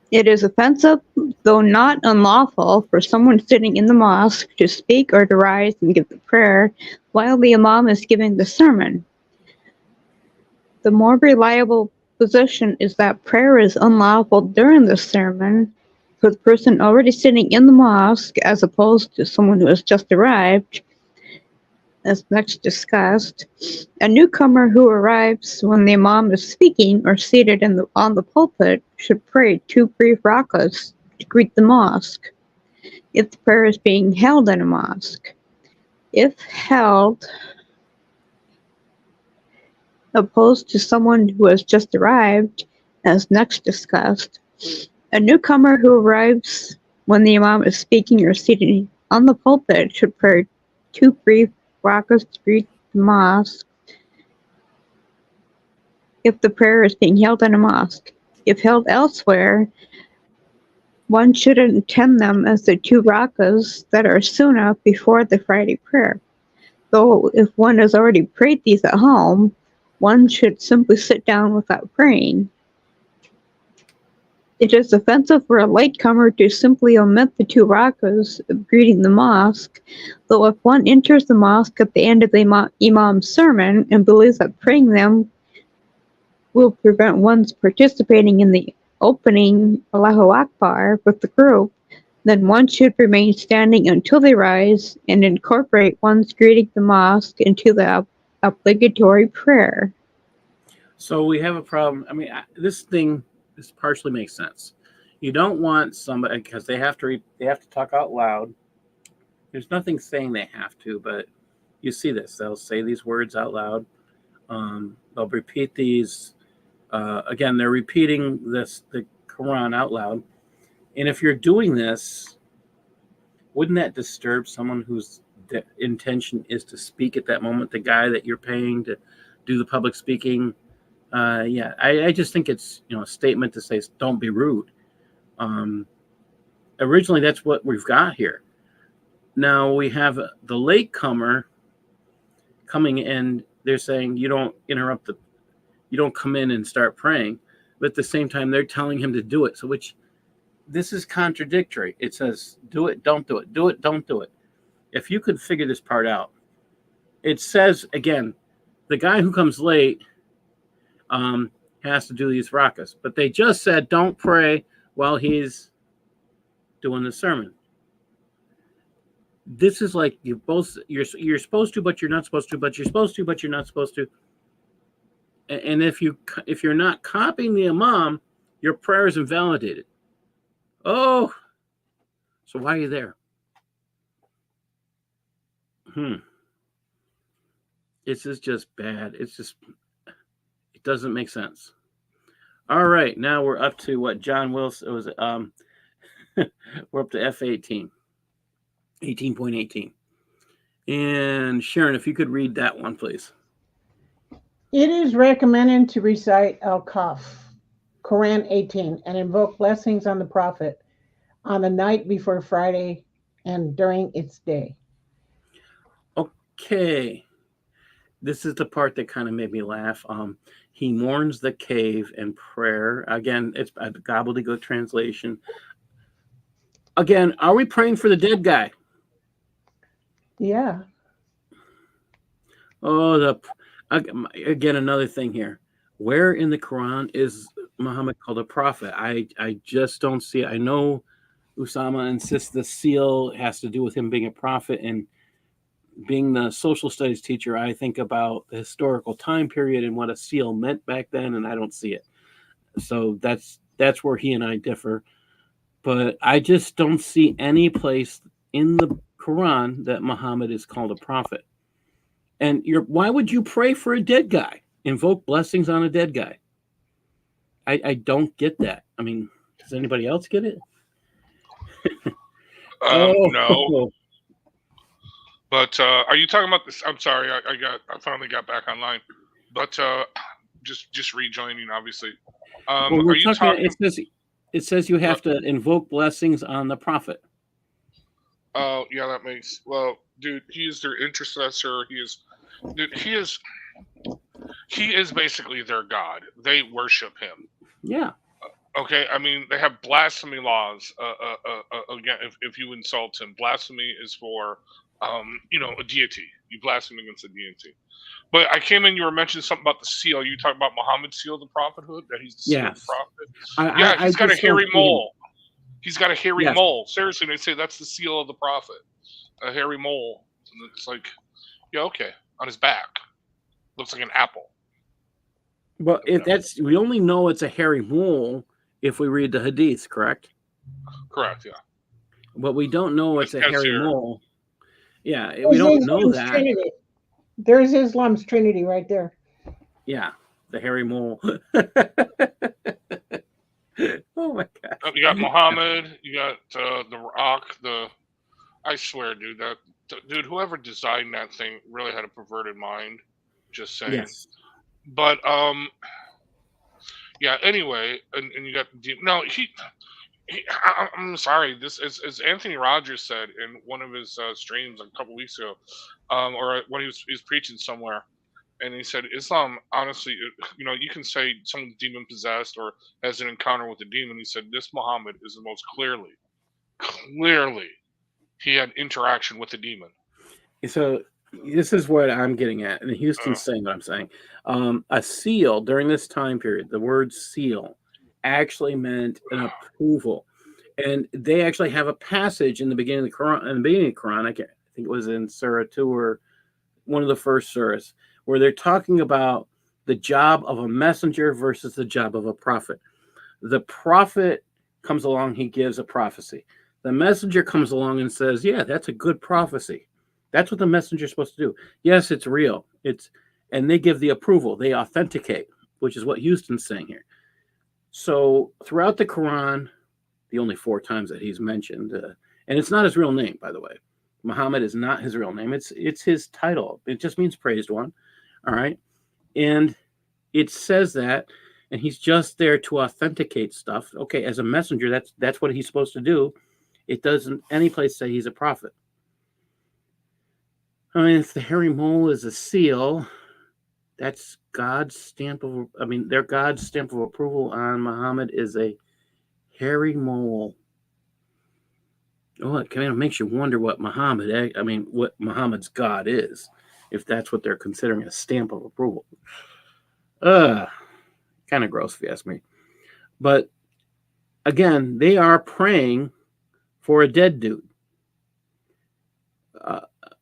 it is offensive, though not unlawful, for someone sitting in the mosque to speak or to rise and give the prayer while the imam is giving the sermon. The more reliable position is that prayer is unlawful during the sermon for the person already sitting in the mosque as opposed to someone who has just arrived. As next discussed, a newcomer who arrives when the imam is speaking or seated on the pulpit should pray 2 brief rakas to greet the mosque if the prayer is being held in a mosque. If held, opposed to someone who has just arrived, as next discussed, a newcomer who arrives when the imam is speaking or seated on the pulpit should pray 2 brief rakas to greet the mosque if the prayer is being held in a mosque. If held elsewhere, one should intend them as the 2 rakas that are sunnah before the Friday prayer. Though if one has already prayed these at home, one should simply sit down without praying. It is offensive for a latecomer to simply omit the 2 rakas of greeting the mosque, though if one enters the mosque at the end of the imam's sermon and believes that praying them will prevent one's participating in the opening Allahu Akbar with the group, then one should remain standing until they rise and incorporate one's greeting the mosque into the obligatory prayer. So we have a problem. I mean, this partially makes sense. You don't want somebody, because they have to talk out loud. There's nothing saying they have to, but you see this. They'll say these words out loud. They'll repeat these. Again, they're repeating the Quran out loud. And if you're doing this, wouldn't that disturb someone whose intention is to speak at that moment, the guy that you're paying to do the public speaking? I just think it's a statement to say don't be rude. Originally, that's what we've got here. Now we have the latecomer coming in. They're saying you don't interrupt you don't come in and start praying, but at the same time they're telling him to do it. So which this is contradictory. It says, do it, don't do it, do it, don't do it. If you could figure this part out, it says, again, the guy who comes late has to do these rakas. But they just said, don't pray while he's doing the sermon. This is like you're supposed to, but you're not supposed to, but you're supposed to, but you're not supposed to. And if you're not copying the imam, your prayer is invalidated. Oh, so why are you there? This is just bad. It doesn't make sense. All right, now we're up to what John Wilson was. We're up to F18, 18.18. And Sharon, if you could read that one, please. It is recommended to recite Al-Kaf, Quran 18, and invoke blessings on the Prophet on the night before Friday and during its day. Okay. This is the part that kind of made me laugh. He mourns the cave and prayer. Again, it's a gobbledygook translation. Again, are we praying for the dead guy? Yeah. Oh, again, another thing here. Where in the Quran is Muhammad called a prophet? I just don't see it. I know Usama insists the seal has to do with him being a prophet, and being the social studies teacher, I think about the historical time period and what a seal meant back then, and I don't see it. So that's where he and I differ. But I just don't see any place in the Quran that Muhammad is called a prophet. And why would you pray for a dead guy? Invoke blessings on a dead guy. I don't get that. I mean, does anybody else get it? No. But are you talking about this? I'm sorry, I finally got back online. But just rejoining, obviously. Well, are you talking? It says you have to invoke blessings on the prophet. Oh yeah, that makes dude. He is their intercessor. He is basically their god. They worship him. Yeah. Okay, I mean they have blasphemy laws. Again, if you insult him, blasphemy is for a deity. You blaspheme against a deity. But I came in. You were mentioning something about the seal. You talking about Muhammad's seal of the prophethood? That he's the seal of the prophet. He's got a hairy mole. He's got a hairy mole. Seriously, they say that's the seal of the prophet. A hairy mole. And it's like, yeah, okay, on his back. Looks like an apple. Well, we only know it's a hairy mole if we read the hadiths, correct? Correct, yeah. But we don't know it's a hairy mole. Yeah, we don't know that. Trinity. There's Islam's Trinity right there. Yeah, the hairy mole. Oh my God! You got Muhammad. You got the Rock. I swear, dude, whoever designed that thing really had a perverted mind. Just saying. Yes. But yeah. Anyway, and you got I'm sorry. This is, as Anthony Rogers said in one of his streams a couple weeks ago, or when he was preaching somewhere, and he said Islam, honestly, you can say someone's demon possessed or has an encounter with a demon. He said this Muhammad is the most clearly he had interaction with a demon. So this is what I'm getting at, and Houston's saying what I'm saying. A seal during this time period, the word seal actually meant an approval, and they actually have a passage in the beginning of the Quran. I think it was in Surah 2 or one of the first surahs, where they're talking about the job of a messenger versus the job of a prophet. The prophet comes along, he gives a prophecy. The messenger comes along and says, yeah, that's a good prophecy. That's what the messenger is supposed to do. Yes, it's real. And they give the approval. They authenticate, which is what Houston's saying here. So throughout the Quran, the only 4 times that he's mentioned, and it's not his real name, by the way. Muhammad is not his real name. It's his title. It just means praised one. All right. And it says that, and he's just there to authenticate stuff. Okay, as a messenger, that's what he's supposed to do. It doesn't any place say he's a prophet. I mean, if the hairy mole is a seal, that's God's stamp of, their God's stamp of approval on Muhammad is a hairy mole. Oh, it kind of makes you wonder what what Muhammad's God is, if that's what they're considering a stamp of approval. Kind of gross if you ask me. But again, they are praying for a dead dude.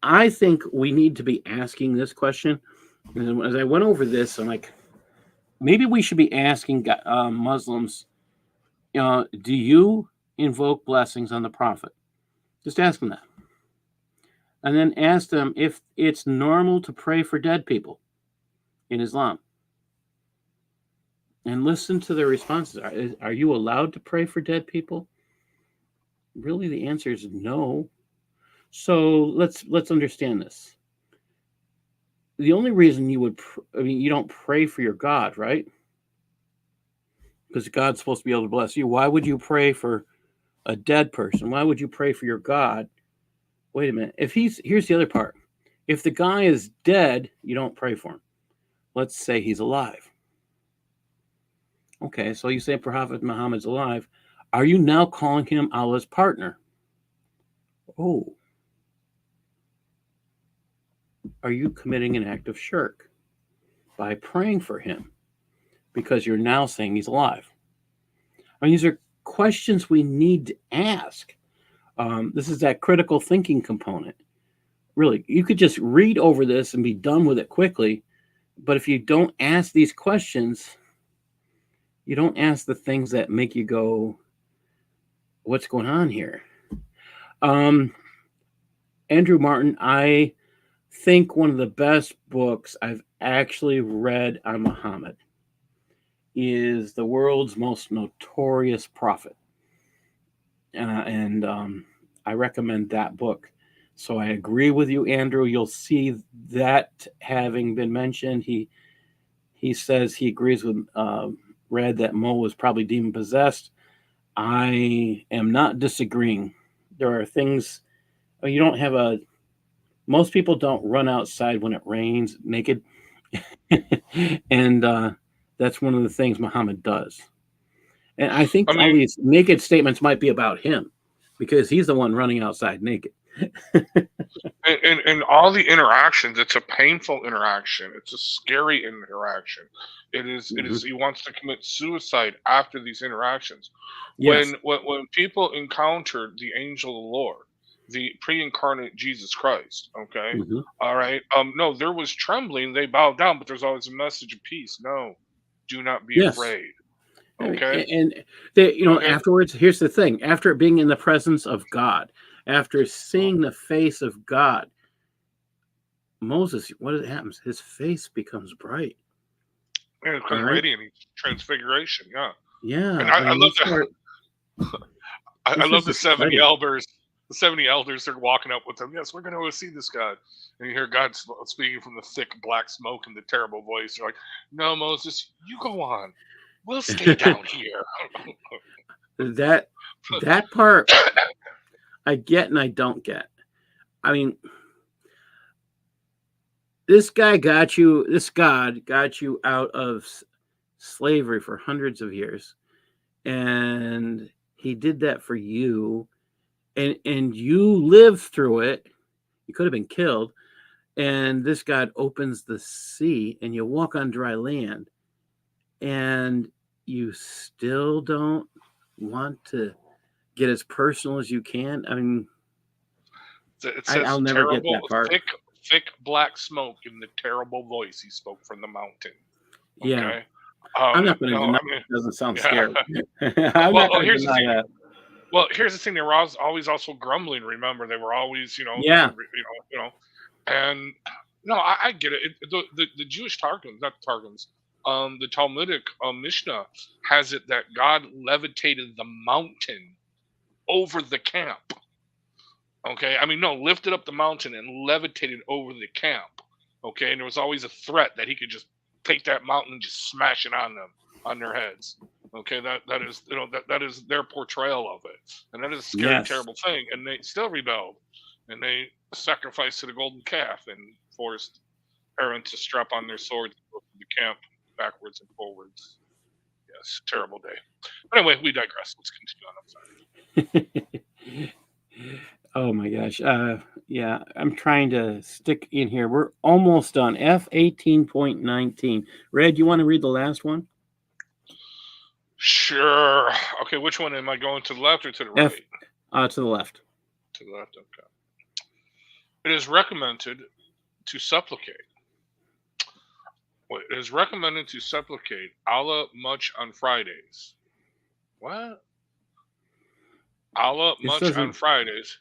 I think we need to be asking this question. And as I went over this, I'm like, maybe we should be asking Muslims, do you invoke blessings on the Prophet? Just ask them that. And then ask them if it's normal to pray for dead people in Islam. And listen to their responses. Are you allowed to pray for dead people? Really, the answer is no. So let's understand this. The only reason you would, you don't pray for your God, right? Because God's supposed to be able to bless you. Why would you pray for a dead person? Why would you pray for your God? Wait a minute. Here's the other part. If the guy is dead, you don't pray for him. Let's say he's alive. Okay, so you say Prophet Muhammad's alive. Are you now calling him Allah's partner? Oh. Are you committing an act of shirk by praying for him because you're now saying he's alive? I mean, these are questions we need to ask. This is that critical thinking component. Really, you could just read over this and be done with it quickly. But if you don't ask these questions, you don't ask the things that make you go, what's going on here? Andrew Martin, I think one of the best books I've actually read on Muhammad is The World's Most Notorious Prophet. And I recommend that book. So I agree with you, Andrew. You'll see that having been mentioned. He says he agrees with Red that Mo was probably demon possessed. I am not disagreeing. There are things you don't have most people don't run outside when it rains naked. And that's one of the things Muhammad does. And I think all these naked statements might be about him because he's the one running outside naked. and all the interactions, it's a painful interaction. It's a scary interaction. It is he wants to commit suicide after these interactions. Yes. When people encountered the angel of the Lord, the pre-incarnate Jesus Christ, okay? All right. No, there was trembling, they bowed down, but there's always a message of peace. No, do not be afraid. Okay. And they, afterwards, here's the thing: after being in the presence of God, after seeing the face of God, Moses, what happens? His face becomes bright. Yeah, because radiant transfiguration. Yeah. Yeah. And I love that. I love the 70 elders. The 70 elders are walking up with them. Yes, we're going to go see this God. And you hear God speaking from the thick black smoke and the terrible voice. They're like, no, Moses, you go on. We'll stay down here. That part I get and I don't get. I mean, this God got you out of slavery for hundreds of years. And he did that for you. And you lived through it. You could have been killed. And this God opens the sea and you walk on dry land. And you still don't want to get as personal as you can. I mean, it says I'll never get that part. Thick black smoke in the terrible voice he spoke from the mountain. Okay? Yeah. I'm not going to deny it. Doesn't sound scary. I'm not going to deny that. Well, here's the thing. They were always also grumbling. Remember, they were always, and no, I get it. The Jewish Targums, not Targums, the Talmudic Mishnah has it that God levitated the mountain over the camp. Okay, I mean, no, lifted up the mountain and levitated over the camp. Okay, and there was always a threat that he could just take that mountain and just smash it on them, on their heads. Okay, that is that is their portrayal of it, and that is a scary, terrible thing. And they still rebelled, and they sacrificed to the golden calf and forced Aaron to strap on their swords and go to the camp backwards and forwards. Yes, terrible day. But anyway, we digress. Let's continue on. I'm sorry. Oh my gosh. Yeah, I'm trying to stick in here. We're almost done. F18.19. Red, you want to read the last one? Sure. Okay, which one am I going, to the left or to the right? To the left. To the left, okay. It is recommended to supplicate. Wait, it is recommended to supplicate Allah much on Fridays. What? Allah This much on doesn't- Fridays.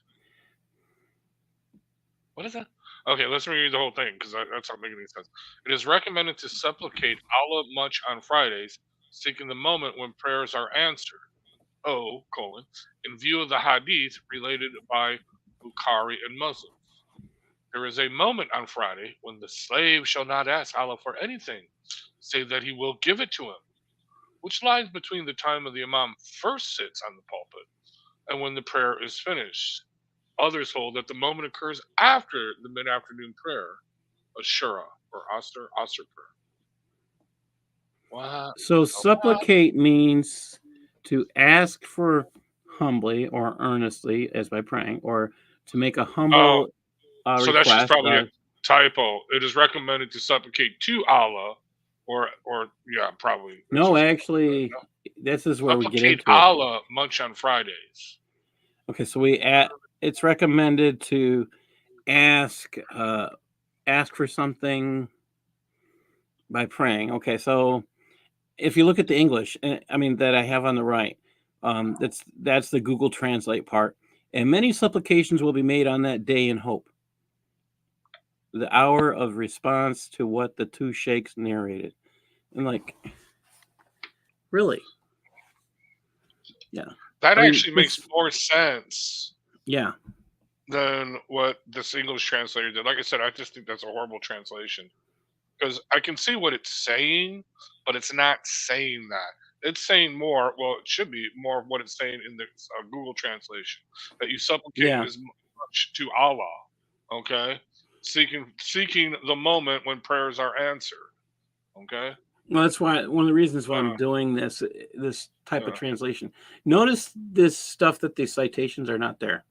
What is that? Okay, let's read the whole thing because that's not making any sense. It is recommended to supplicate Allah much on Fridays, seeking the moment when prayers are answered. O, colon, in view of the hadith related by Bukhari and Muslims. There is a moment on Friday when the slave shall not ask Allah for anything, save that he will give it to him, which lies between the time of the Imam first sits on the pulpit and when the prayer is finished. Others hold that the moment occurs after the mid-afternoon prayer, Ashura or Asr prayer. What? So supplicate means to ask for humbly or earnestly, as by praying, or to make a humble So request. that's just probably a typo. It is recommended to supplicate to Allah, or yeah, probably. No, actually, this is where we get Supplicate into it. Allah much on Fridays. Okay, so it's recommended to ask for something by praying. Okay, so if you look at the English, that I have on the right, that's the Google Translate part. And many supplications will be made on that day in hope. The hour of response to what the two sheikhs narrated. And really? Yeah. That actually makes more sense. Yeah. Than what this English translator did. Like I said, I just think that's a horrible translation. Because I can see what it's saying, but it's not saying that. It's saying more, well, it should be more of what it's saying in the Google translation. That you supplicate as much to Allah, okay? Seeking the moment when prayers are answered, okay? Well, that's why one of the reasons why I'm doing this type of translation. Notice this stuff that the citations are not there.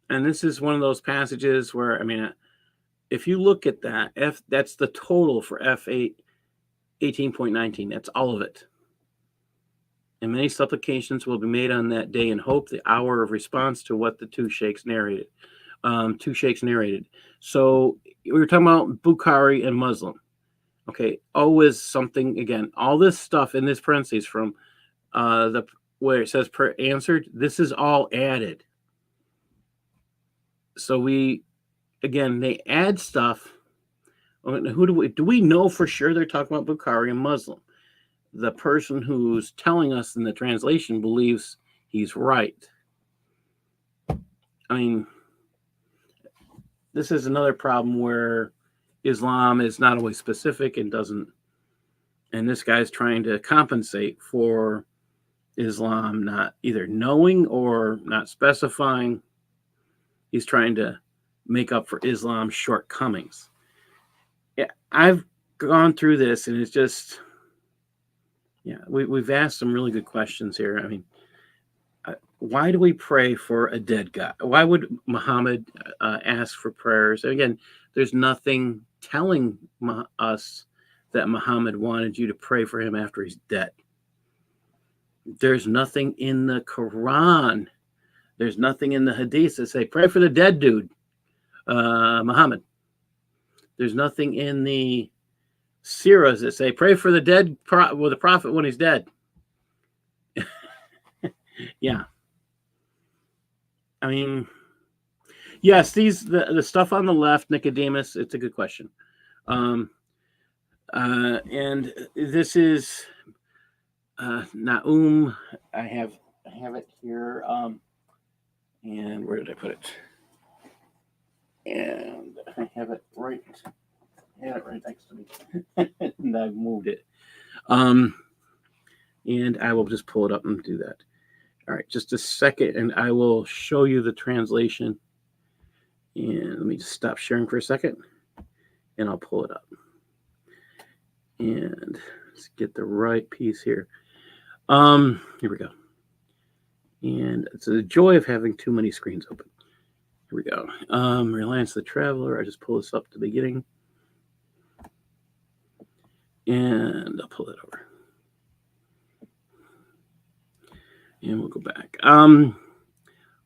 And this is one of those passages where, if you look at that, that's the total for F8 18.19. That's all of it. And many supplications will be made on that day in hope, the hour of response to what the two sheikhs narrated. So we were talking about Bukhari and Muslim. Okay, always something, again, all this stuff in this parentheses from where it says prayer answered, this is all added. So they add stuff. Who do we know for sure they're talking about Bukhari and Muslim? The person who's telling us in the translation believes he's right. This is another problem where Islam is not always specific and this guy's trying to compensate for Islam not either knowing or not specifying. He's trying to make up for Islam's shortcomings. Yeah, I've gone through this, and it's just, we've asked some really good questions here. Why do we pray for a dead guy? Why would Muhammad ask for prayers? And again, there's nothing telling us that Muhammad wanted you to pray for him after he's dead. There's nothing in the Quran. There's nothing in the Hadith that say, pray for the dead dude, Muhammad. There's nothing in the Sirahs that say, pray for the dead, the prophet when he's dead. Yeah. Yes, the stuff on the left, Nicodemus, it's a good question. And this is Na'um. I have it here. And where did I put it? And I have it right next to me. And I've moved it. And I will just pull it up and do that. All right, just a second, and I will show you the translation. And let me just stop sharing for a second, and I'll pull it up. And Let's get the right piece here. Here we go. And it's the joy of having too many screens open. Here we go. Reliance the Traveler. I just pull this up to the beginning. And I'll pull it over. And we'll go back.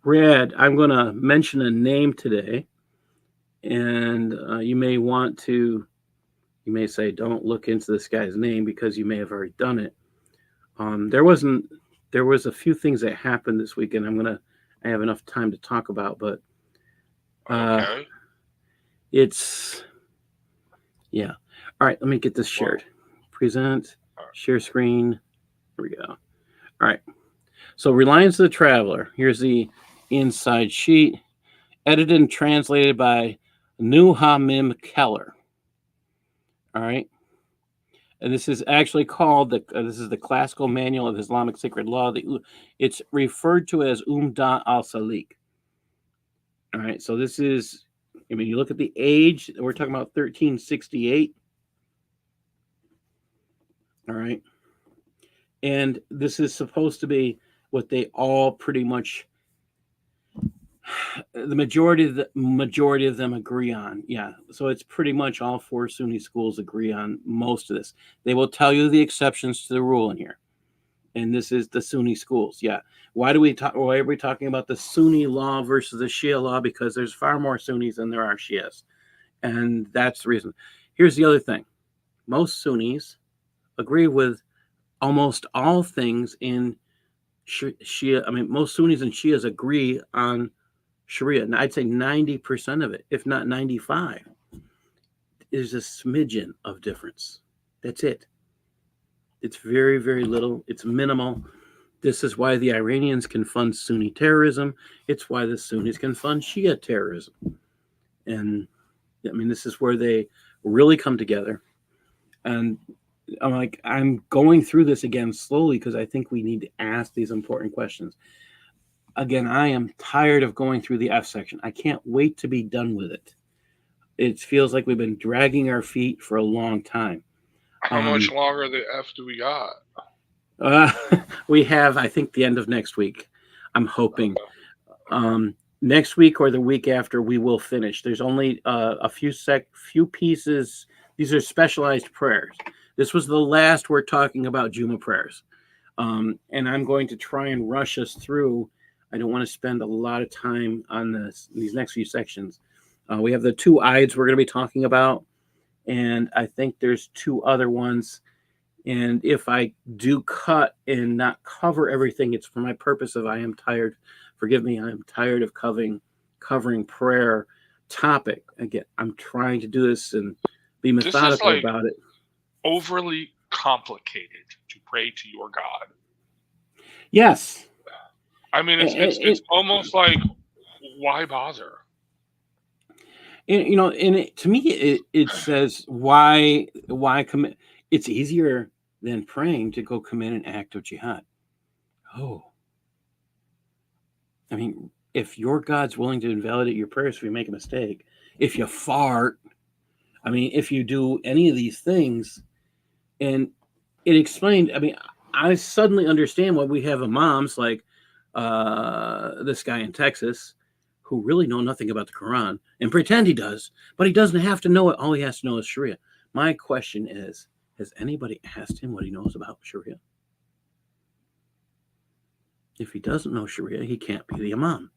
Red, I'm going to mention a name today. And you may say, don't look into this guy's name because you may have already done it. There was a few things that happened this weekend. I have enough time to talk about, but Okay. Yeah. All right, let me get this shared. Present, share screen. Here we go. All right. So Reliance of the Traveler. Here's the inside sheet, edited and translated by Nuhamim Keller. All right. And this is actually called this is the Classical Manual of Islamic Sacred Law. It's referred to as Umda al-Salik. All right. So this is, you look at the age, we're talking about 1368. All right. And this is supposed to be what they all pretty much, the majority of them agree on. Yeah. So it's pretty much all four Sunni schools agree on most of this. They will tell you the exceptions to the rule in here. And this is the Sunni schools. Yeah. Why are we talking about the Sunni law versus the Shia law? Because there's far more Sunnis than there are Shias. And that's the reason. Here's the other thing. Most Sunnis agree with almost all things in Shia. Most Sunnis and Shias agree on Shariah. And I'd say 90% of it, if not 95%, is a smidgen of difference. That's it. It's very, very little. It's minimal. This is why the Iranians can fund Sunni terrorism. It's why the Sunnis can fund Shia terrorism. And this is where they really come together. And I'm going through this again slowly because I think we need to ask these important questions. Again, I am tired of going through the F section. I can't wait to be done with it. It feels like we've been dragging our feet for a long time. How much longer the F do we got? We have, I think, the end of next week. I'm hoping. Next week or the week after, we will finish. There's only a few pieces. These are specialized prayers. This was the last we're talking about Jummah prayers. And I'm going to try and rush us through. I don't want to spend a lot of time on these next few sections. We have the two Eids we're going to be talking about. And I think there's two other ones. And if I do cut and not cover everything, it's for my purpose of I am tired. Forgive me, I am tired of covering prayer topic. Again, I'm trying to do this and be methodical about it. Overly complicated to pray to your God. Yes. It's almost like, why bother? To me, it says why commit. It's easier than praying to go commit an act of jihad. Oh, if your God's willing to invalidate your prayers if you make a mistake, if you fart, if you do any of these things, and it explained. I suddenly understand why we have imams like this guy in Texas who really know nothing about the Quran and pretend he does, but he doesn't have to know it. All he has to know is Sharia. My question is, has anybody asked him what he knows about Sharia? If he doesn't know Sharia, he can't be the imam.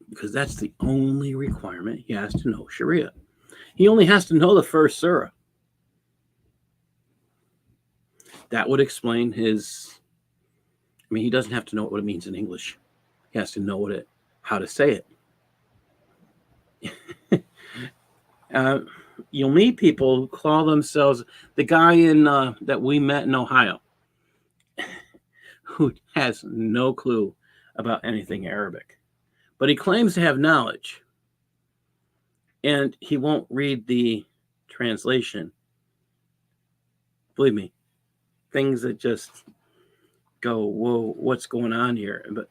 Because that's the only requirement. He has to know Sharia. He only has to know the first surah. That would explain his... he doesn't have to know what it means in English. He has to know how to say it. You'll meet people who call themselves the guy that we met in Ohio, who has no clue about anything Arabic, but he claims to have knowledge, and he won't read the translation. Believe me, things that just go, whoa, what's going on here? But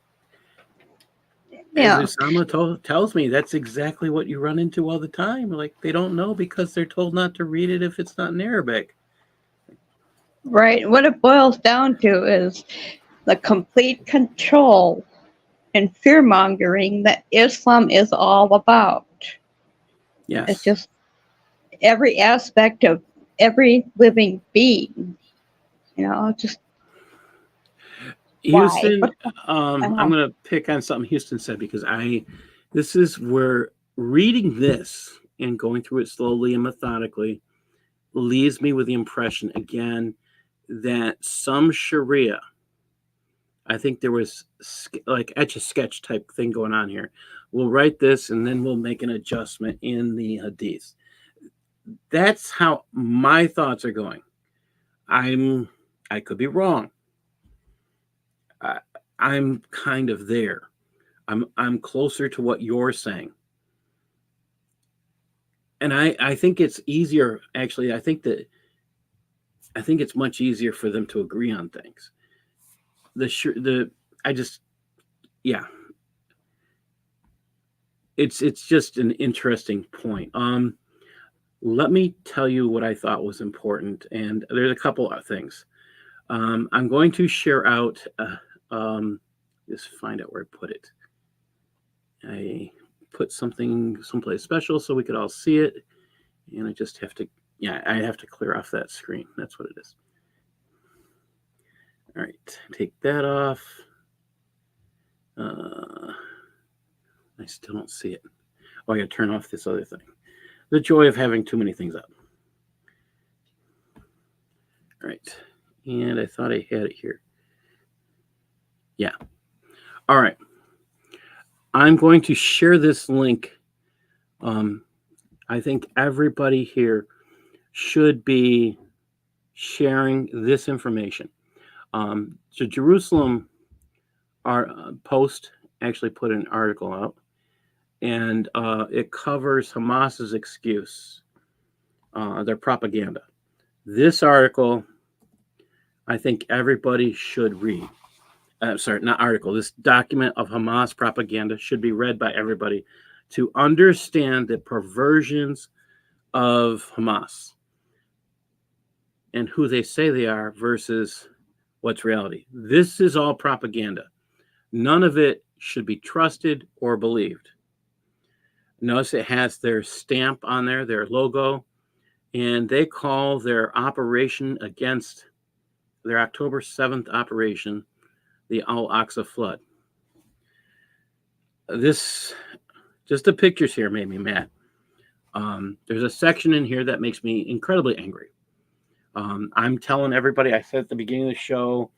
as Usama tells me, that's exactly what you run into all the time. Like, they don't know because they're told not to read it if it's not in Arabic. Right. What it boils down to is the complete control and fear mongering that Islam is all about. Yes. It's just every aspect of every living being. Just Houston, why? I'm going to pick on something Houston said because this is where reading this and going through it slowly and methodically leaves me with the impression again that some Shariah, I think there was like etch a sketch type thing going on here. We'll write this and then we'll make an adjustment in the hadith. That's how my thoughts are going. I could be wrong. I'm kind of there. I'm closer to what you're saying. And I think it's easier, actually. I think it's much easier for them to agree on things. It's just an interesting point. Let me tell you what I thought was important, and there's a couple of things. I'm going to share out. Just find out where I put it. I put something someplace special so we could all see it, and I just have to. Yeah, I have to clear off that screen. That's what it is. All right, take that off. I still don't see it. Oh, I got to turn off this other thing. The joy of having too many things up. All right. And I thought I had it here. Yeah. All right. I'm going to share this link. I think everybody here should be sharing this information. So Jerusalem, our Post actually put an article out, and it covers Hamas's excuse, their propaganda. This article, I think everybody should read. Sorry, not article. This document of Hamas propaganda should be read by everybody to understand the perversions of Hamas and who they say they are versus what's reality. This is all propaganda. None of it should be trusted or believed. Notice it has their stamp on there, their logo, and they call their operation against their October 7th operation the Al-Aqsa flood. Just the pictures here made me mad. There's a section in here that makes me incredibly angry. I'm telling everybody, I said at the beginning of the show,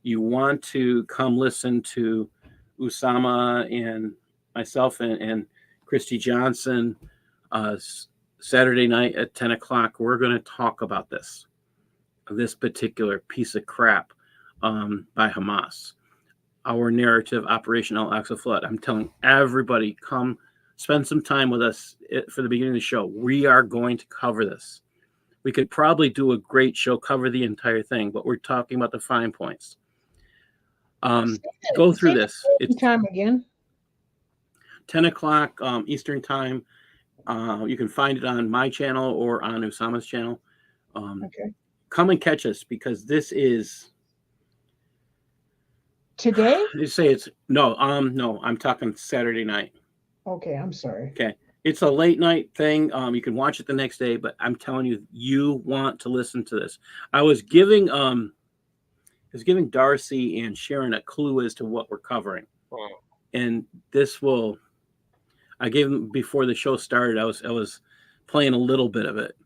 you want to come listen to Usama and myself and Christy Johnson Saturday night at 10 o'clock. We're going to talk about this particular piece of crap by Hamas. Our narrative, Operation Al-Aqsa Flood. I'm telling everybody, come spend some time with us for the beginning of the show. We are going to cover this. We could probably do a great show, cover the entire thing, but we're talking about the fine points. Go through this. It's time again. 10 o'clock Eastern time. You can find it on my channel or on Usama's channel. Okay. Come and catch us because this is today. You say it's no. I'm talking Saturday night. Okay, I'm sorry. Okay, it's a late night thing. You can watch it the next day, but I'm telling you, you want to listen to this. I was giving Darcy and Sharon a clue as to what we're covering, and this will. I gave them before the show started. I was playing a little bit of it,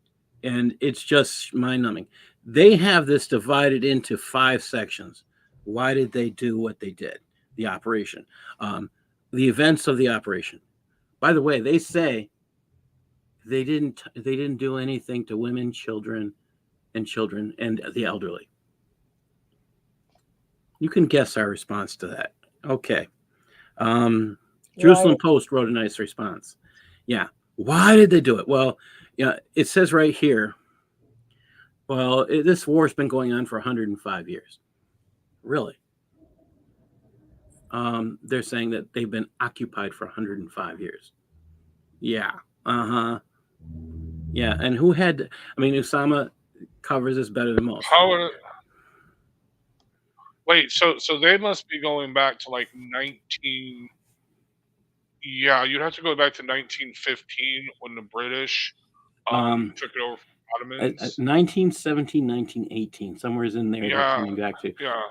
and it's just mind-numbing. They have this divided into 5 sections. Why did they do what they did? The operation, the events of the operation. By the way, they say they didn't do anything to women, children, and the elderly. You can guess our response to that. Okay. Jerusalem Post wrote a nice response. Yeah. Why did they do it? Well, yeah, it says right here. Well, this war's been going on for 105 years. Really? They're saying that they've been occupied for 105 years. Yeah. Yeah. And who had? I mean, Usama covers this better than most. Wait, so they must be going back to like 19. Yeah, you'd have to go back to 1915 when the British took it over from the Ottomans. 1917, 1918, somewhere's in there they're Yeah, coming back to. yeah.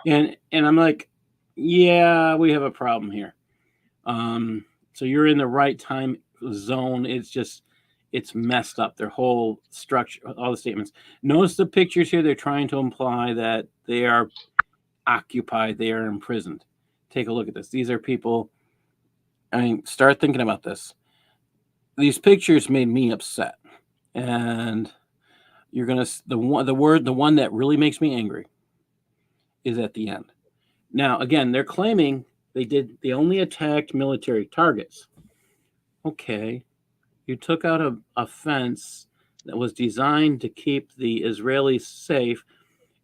And I'm like, yeah, we have a problem here. So you're in the right time zone. It's messed up. Their whole structure, all the statements. Notice the pictures here. They're trying to imply that they are occupied, they are imprisoned. Take a look at this. These are people. I mean, start thinking about this. These pictures made me upset, and you're gonna the one that really makes me angry is at the end. Now, again, they're claiming they only attacked military targets. Okay, you took out a fence that was designed to keep the Israelis safe,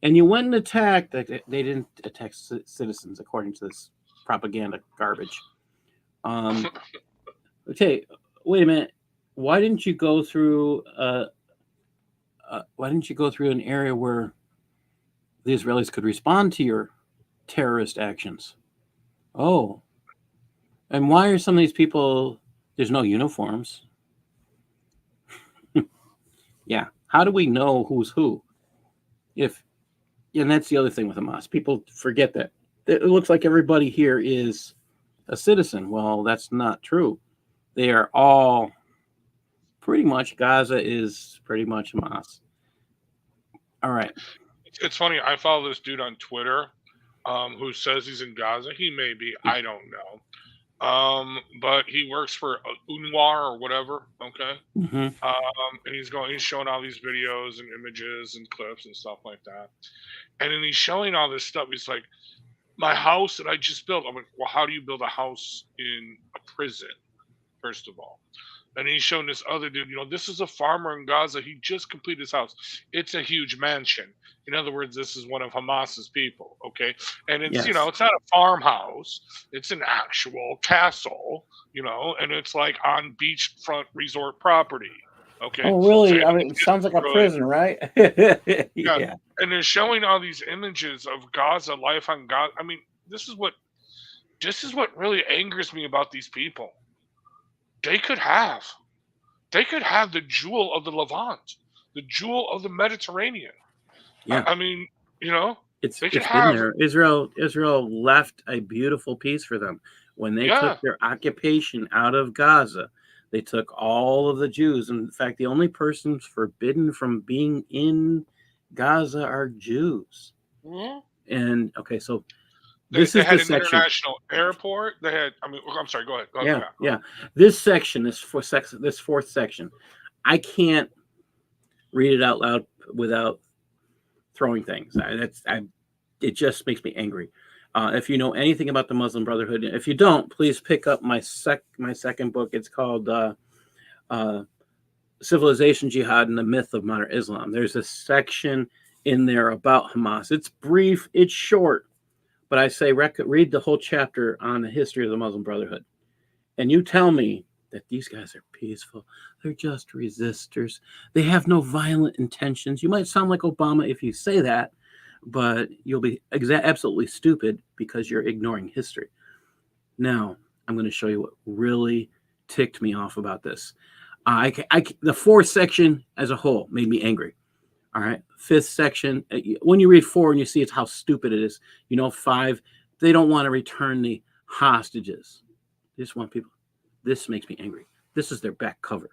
and you went and attacked. They didn't attack citizens, according to this propaganda garbage. Okay, wait a minute. Why didn't you go through? Why didn't you go through an area where the Israelis could respond to your terrorist actions? Oh, and why are some of these people? There's no uniforms. Yeah, how do we know who's who? And that's the other thing with Hamas. People forget that it looks like everybody here is a citizen. Well, that's not true. They are all pretty much. Gaza is pretty much Hamas. All right. It's funny. I follow this dude on Twitter who says he's in Gaza. He may be. I don't know. But he works for UNWA or whatever. Okay. Mm-hmm. And he's showing all these videos and images and clips and stuff like that. And then he's showing all this stuff. He's like, my house that I just built. I'm like, well, how do you build a house in a prison, first of all? And he's showing this other dude, this is a farmer in Gaza. He just completed his house. It's a huge mansion. In other words, this is one of Hamas's people, okay? And it's, Yes. It's not a farmhouse. It's an actual castle, and it's like on beachfront resort property, okay? Oh, really? So, I mean, it sounds like a prison, right? Yeah. And they're showing all these images of Gaza, life on Gaza. I mean, this is what really angers me about these people. They could have the jewel of the Levant, the jewel of the Mediterranean. Yeah. I mean, it's they could been have there. Israel left a beautiful piece for them when they took their occupation out of Gaza. They took all of the Jews. In fact, the only persons forbidden from being in Gaza are Jews. And okay, so they is had the an section. International airport. They had. I mean, I'm sorry. Go ahead. Yeah. This section, this fourth section, I can't read it out loud without throwing things. It just makes me angry. If you know anything about the Muslim Brotherhood, if you don't, please pick up my second book. It's called Civilization, Jihad, and the Myth of Modern Islam. There's a section in there about Hamas. It's brief, it's short, but I say read the whole chapter on the history of the Muslim Brotherhood. And you tell me that these guys are peaceful. They're just resistors. They have no violent intentions. You might sound like Obama if you say that, but you'll be absolutely stupid because you're ignoring history. Now, I'm going to show you what really ticked me off about this. The fourth section as a whole made me angry. All right. Fifth section, when you read 4 and you see it's how stupid it is, 5, they don't want to return the hostages. They just want people. This makes me angry. This is their back cover.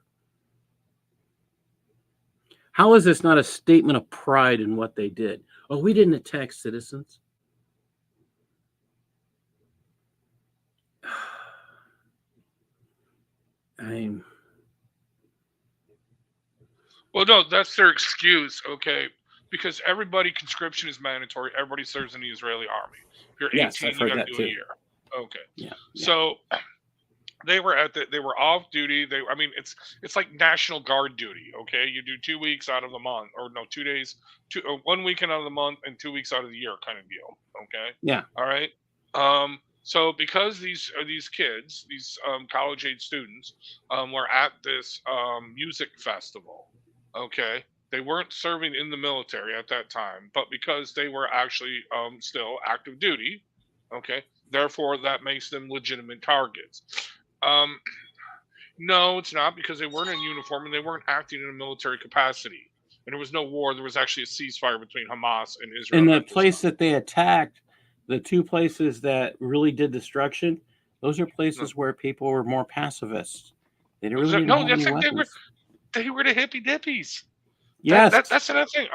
How is this not a statement of pride in what they did? Oh, we didn't attack citizens. Well, no, that's their excuse, okay? Because conscription is mandatory. Everybody serves in the Israeli army. If you're 18, you got to do a year. Okay. Yeah. So they were off duty. It's like National Guard duty. Okay, you do 2 weeks out of the month, or no, 2 days, 1 weekend out of the month, and 2 weeks out of the year, kind of deal. Okay. Yeah. All right. So because these kids, these college age students, were at this music festival. Okay. They weren't serving in the military at that time, but because they were actually still active duty, okay, therefore that makes them legitimate targets. Um, no, it's not, because they weren't in uniform and they weren't acting in a military capacity. And there was no war. There was actually a ceasefire between Hamas and Israel. And at the this place time. that they attacked, the two places that really did destruction, those are places where people were more pacifists. They really didn't No, have any that's like weapons. they were the hippy dippies. Yes. That's another thing.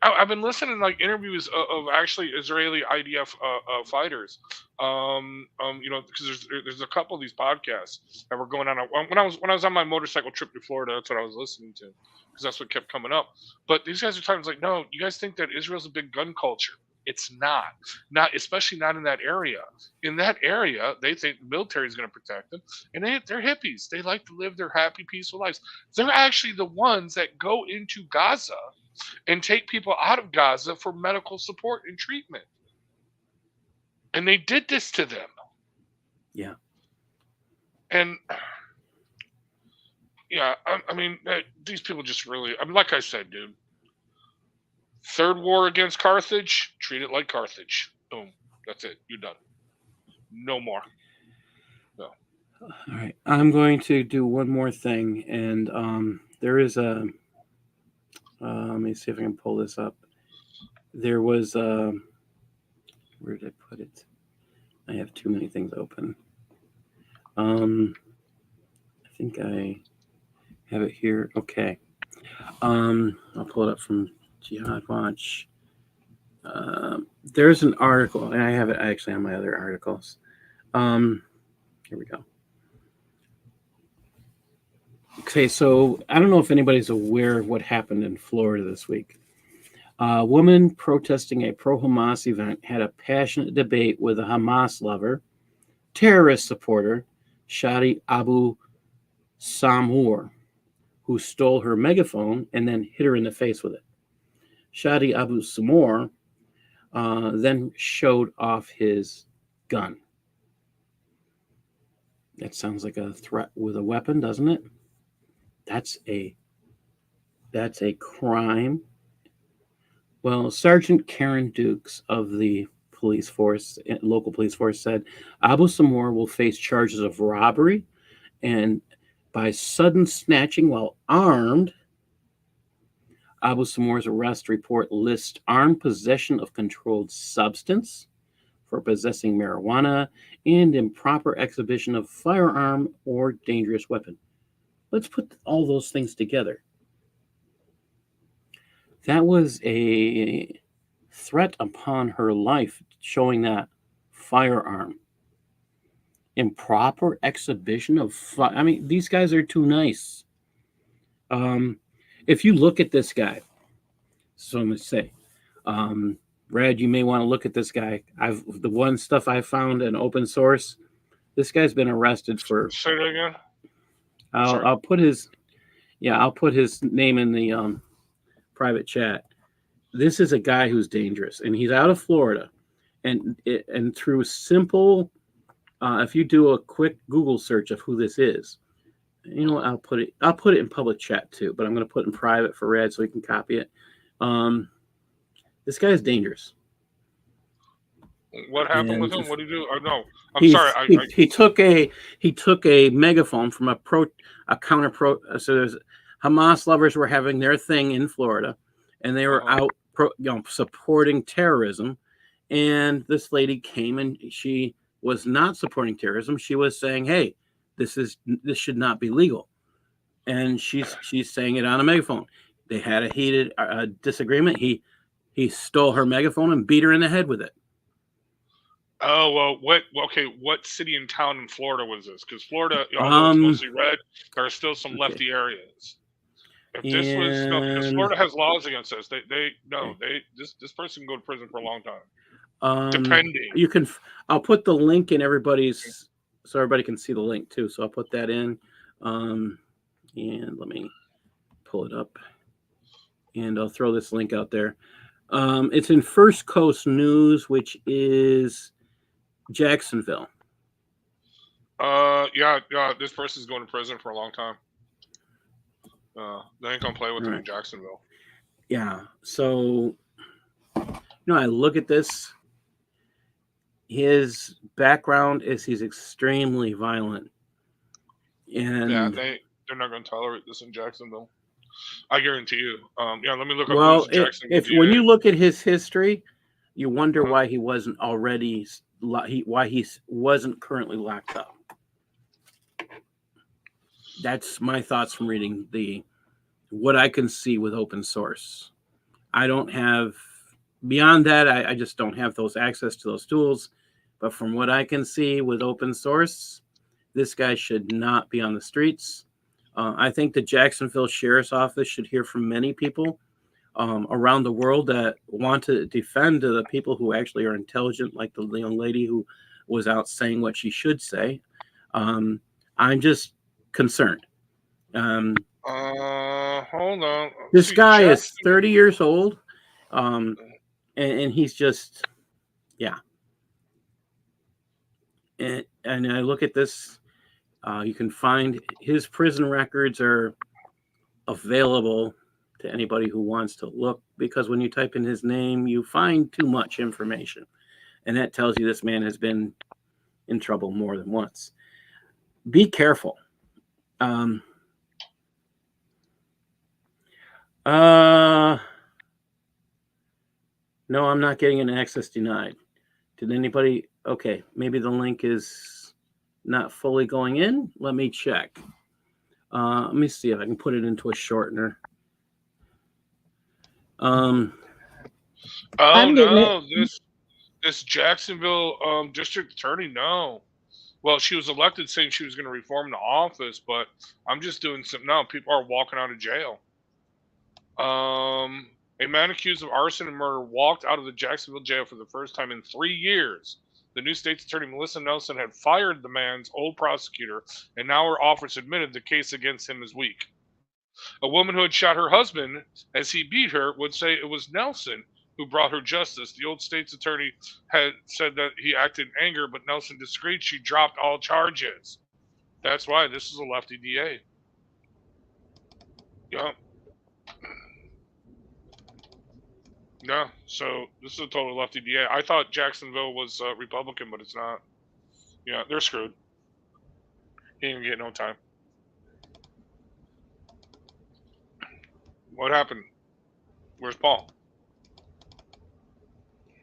I've been listening to like interviews of actually Israeli IDF fighters. Because there's a couple of these podcasts that were going on when I was on my motorcycle trip to Florida. That's what I was listening to, because that's what kept coming up. But these guys are talking like, no, you guys think that Israel's a big gun culture. It's not especially not in that area. In that area, they think the military is going to protect them, and they're hippies. They like to live their happy, peaceful lives. They're actually the ones that go into Gaza and take people out of Gaza for medical support and treatment. And they did this to them. Yeah. And yeah, I mean, these people just really, I mean, like I said, dude, third war against Carthage, treat it like Carthage. Boom. That's it. You're done. No more. No. All right. I'm going to do one more thing. And there is a, let me see if I can pull this up. There was, where did I put it? I have too many things open. I think I have it here. Okay. I'll pull it up from Jihad Watch. There's an article, and I have it actually on my other articles. Here we go. Okay, so I don't know if anybody's aware of what happened in Florida this week. A woman protesting a pro-Hamas event had a passionate debate with a Hamas lover, terrorist supporter, Shadi Abu Samur, who stole her megaphone and then hit her in the face with it. Shadi Abu Samur then showed off his gun. That sounds like a threat with a weapon, doesn't it? That's a crime. Well, Sergeant Karen Dukes of the local police force, said Abu Samur will face charges of robbery and by sudden snatching while armed. Abu Samur's arrest report lists armed possession of controlled substance for possessing marijuana and improper exhibition of firearm or dangerous weapon. Let's put all those things together. That was a threat upon her life, showing that firearm. Improper exhibition of I mean, these guys are too nice. If you look at this guy, so I'm going to say, Brad, you may want to look at this guy. The one stuff I found in open source, this guy's been arrested for. Say that again. I'll put his name in the private chat. This is a guy who's dangerous, and he's out of Florida, and through simple, if you do a quick Google search of who this is, you know what, I'll put it in public chat too, but I'm going to put it in private for Red so he can copy it. This guy is dangerous. What happened with him? What did he do? No, sorry. He took a megaphone from a counter pro. So there's Hamas lovers were having their thing in Florida, and they were out supporting terrorism. And this lady came, and she was not supporting terrorism. She was saying, "Hey, this should not be legal," and she's saying it on a megaphone. They had a heated disagreement. He stole her megaphone and beat her in the head with it. Oh, well, what city and town in Florida was this? Because Florida, although it's mostly red, there are still some lefty areas. If this was because Florida has laws against this, this person can go to prison for a long time. Depending. I'll put the link in everybody's, so everybody can see the link too. So I'll put that in, and let me pull it up, and I'll throw this link out there. It's in First Coast News, which is Jacksonville. Yeah, this person's going to prison for a long time. They ain't gonna play with him in Jacksonville. Yeah. So, I look at this. His background is he's extremely violent. Yeah, And, they're not going to tolerate this in Jacksonville. I guarantee you. Yeah, let me look up well, who's Jacksonville if when DA. you look at his history, you wonder Uh-huh. why he wasn't already, why he wasn't currently locked up. That's my thoughts from reading what I can see with open source. I don't have, beyond that, I just don't have those access to those tools. But from what I can see with open source, this guy should not be on the streets. I think the Jacksonville Sheriff's Office should hear from many people around the world that want to defend the people who actually are intelligent, like the young lady who was out saying what she should say. I'm just concerned. Hold on. This See, guy is Jackson. 30 years old, and he's just, yeah. And I look at this. You can find his prison records are available to anybody who wants to look, because when you type in his name, you find too much information. And that tells you this man has been in trouble more than once. Be careful. No, I'm not getting an access denied. Did anybody? Okay, maybe the link is not fully going in. Let me check. Let me see if I can put it into a shortener. Oh I'm getting no, it. this Jacksonville district attorney, no. Well, she was elected saying she was going to reform the office, but I'm just doing some. No, people are walking out of jail. A man accused of arson and murder walked out of the Jacksonville jail for the first time in 3 years. The new state's attorney, Melissa Nelson, had fired the man's old prosecutor, and now her office admitted the case against him is weak. A woman who had shot her husband as he beat her would say it was Nelson who brought her justice. The old state's attorney had said that he acted in anger, but Nelson disagreed. She dropped all charges. That's why this is a lefty DA. Yeah. Yeah, so this is a total lefty DA. I thought Jacksonville was Republican, but it's not. Yeah, they're screwed. He ain't gonna get no time. What happened? Where's Paul?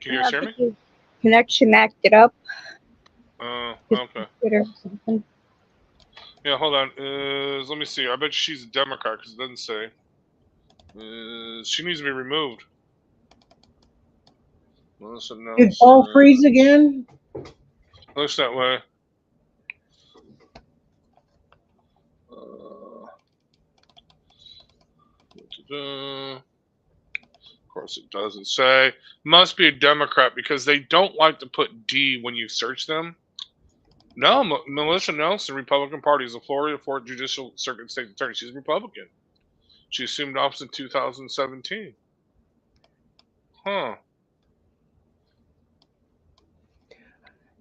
Can you guys hear me? His connection acted up. His Okay. computer or something. Yeah, hold on. Let me see. I bet she's a Democrat because it doesn't say. She needs to be removed. Did Paul freeze again? Looks that way. Of course, it doesn't say. Must be a Democrat because they don't like to put D when you search them. No, Melissa Nelson, Republican Party, is a Florida 4th Judicial Circuit State Attorney. She's Republican. She assumed office in 2017. Huh.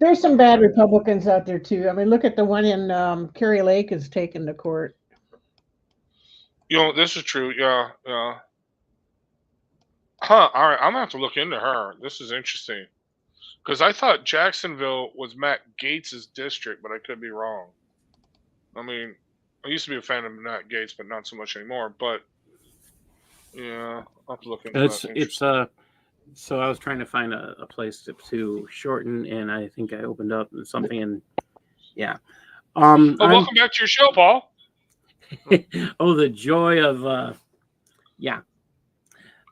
There's some bad Republicans out there too. I mean, look at the one in Kerry Lake is taken to court. You know, this is true. Yeah, yeah. Huh. All right. I'm going to have to look into her. This is interesting. Because I thought Jacksonville was Matt Gates' district, but I could be wrong. I mean, I used to be a fan of Matt Gates, but not so much anymore. But, yeah, I'll have to look into that. So I was trying to find a place to shorten, and I think I opened up something, and yeah. Welcome back to your show, Paul. Oh, the joy of, yeah.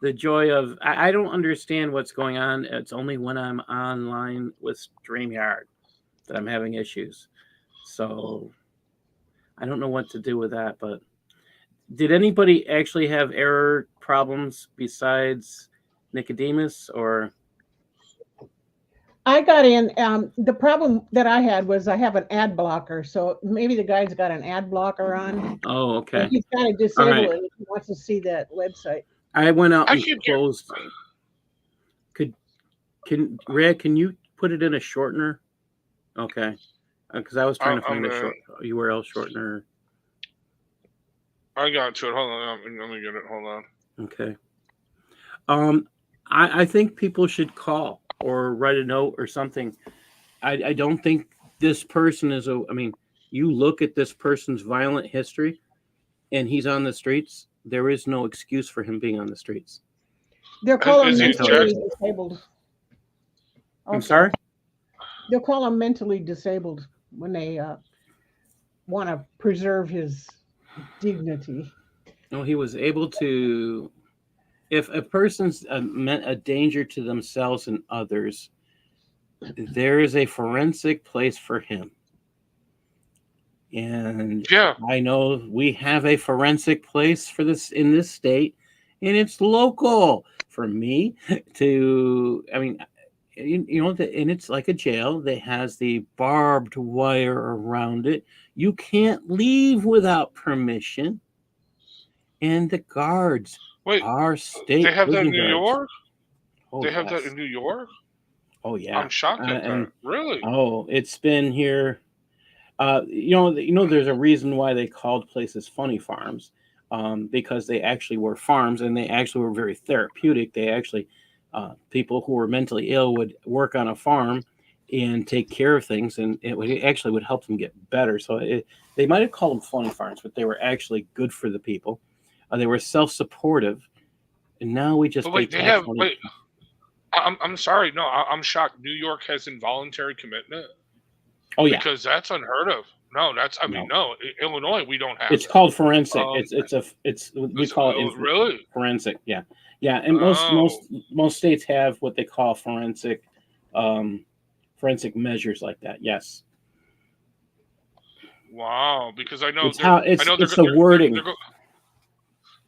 The joy of, I don't understand what's going on. It's only when I'm online with StreamYard that I'm having issues. So I don't know what to do with that, but did anybody actually have error problems besides Nicodemus, or? I got in. The problem that I had was I have an ad blocker, so maybe the guy's got an ad blocker on. Oh, okay. And he's got to disable it if he wants to see that website. I went out and closed. Red, can you put it in a shortener? Okay, because I was trying to find a short URL shortener. I got to it. Hold on. Let me get it. Hold on. Okay. I think people should call or write a note or something. I don't think this person is a. I mean, you look at this person's violent history, and he's on the streets. There is no excuse for him being on the streets. They'll call him Is he in Mentally. mentally Jackson? disabled. I'm Also, sorry. they'll call him mentally disabled when they want to preserve his dignity. No, he was able to. If a person's a danger to themselves and others, there is a forensic place for him. And Yeah. I know we have a forensic place for this in this state, and it's local for me to. I mean, you know, and it's like a jail that has the barbed wire around it. You can't leave without permission, and the guards Wait, are they state have that in prison New guards. York? Oh They have that yes. in New York? Oh yeah. I'm shocked at And that. Really? oh, it's been here. There's a reason why they called places funny farms, because they actually were farms and they actually were very therapeutic. They actually, people who were mentally ill would work on a farm and take care of things, and it actually would help them get better. So they might have called them funny farms, but they were actually good for the people. They were self-supportive, and now we just But pay wait, they tax have. money. Wait, I'm sorry. No, I'm shocked. New York has involuntary commitment Oh yeah, because that's unheard of. No, that's. I mean, no. no. Illinois, we don't have It's that. called forensic. Um, It's we call it really? forensic. Yeah, yeah. And Oh, most states have what they call um, forensic measures like that. Yes, wow. Because I know it's how I it's know it's the wording.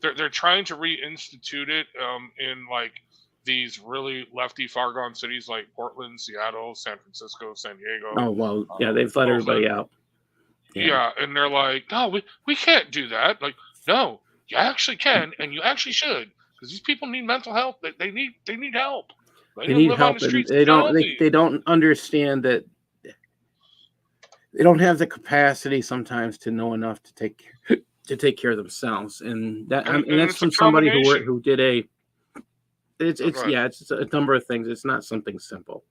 they're trying to reinstitute it in like these really lefty far gone cities like Portland, Seattle, San Francisco, San Diego, Oh well, yeah. They've let everybody Oakland. out. Yeah, Yeah, and they're like, no, we can't do that. Like, no, you actually can, and you actually should, because these people need mental health. They need help. They they didn't need live on the help, and streets of penalty. they don't understand that they don't have the capacity sometimes to know enough to take care of themselves, and And that's it's a from somebody combination. who did a. Oh, go ahead. It's a number of things. It's not something simple.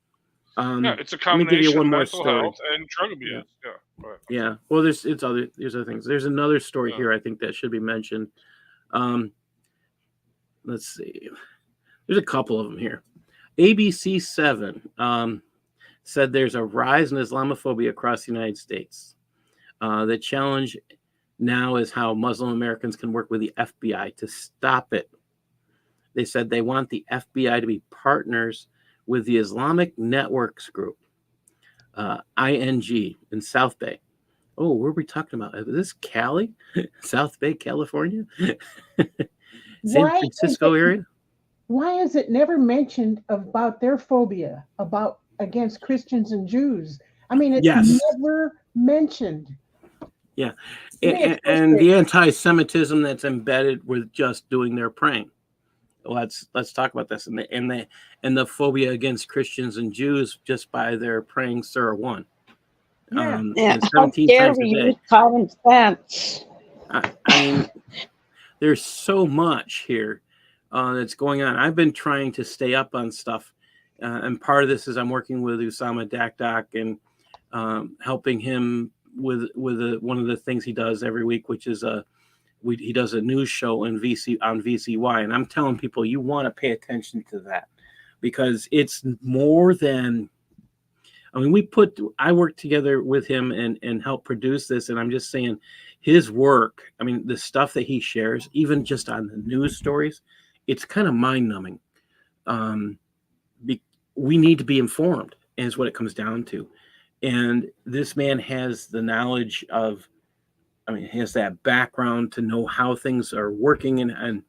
Yeah, it's a Let me give you combination one of more mental story. health and drug Yeah. abuse. Yeah, go ahead. Yeah. Well, there's other things. There's another story Yeah. here I think that should be mentioned. Um, let's see. There's a couple of them here. ABC7 said there's a rise in Islamophobia across the United States. The challenge now is how Muslim Americans can work with the FBI to stop it. They said they want the FBI to be partners with the Islamic Networks Group, ING, in South Bay. Oh, where are we talking about? Is this Cali? South Bay, California? San Why is Francisco it area? why is it never mentioned about their phobia about against Christians and Jews? I mean, it's Yes. never mentioned. Yeah. To me, it's And the frustrating. anti-Semitism that's embedded with just doing their praying. Let's talk about this, and the phobia against Christians and Jews just by their praying Surah 1. Yeah. Yeah, And how 17 dare times we a day. use common sense? I mean, there's so much here that's going on. I've been trying to stay up on stuff, and part of this is I'm working with Usama Dakdak and helping him with one of the things he does every week, which is he does a news show on VCY, and I'm telling people you want to pay attention to that because it's more than. I mean, I worked together with him and helped produce this, and I'm just saying his work, I mean, the stuff that he shares, even just on the news stories, it's kind of mind numbing. We need to be informed, is what it comes down to. And this man has the knowledge of, I mean, he has that background to know how things are working, and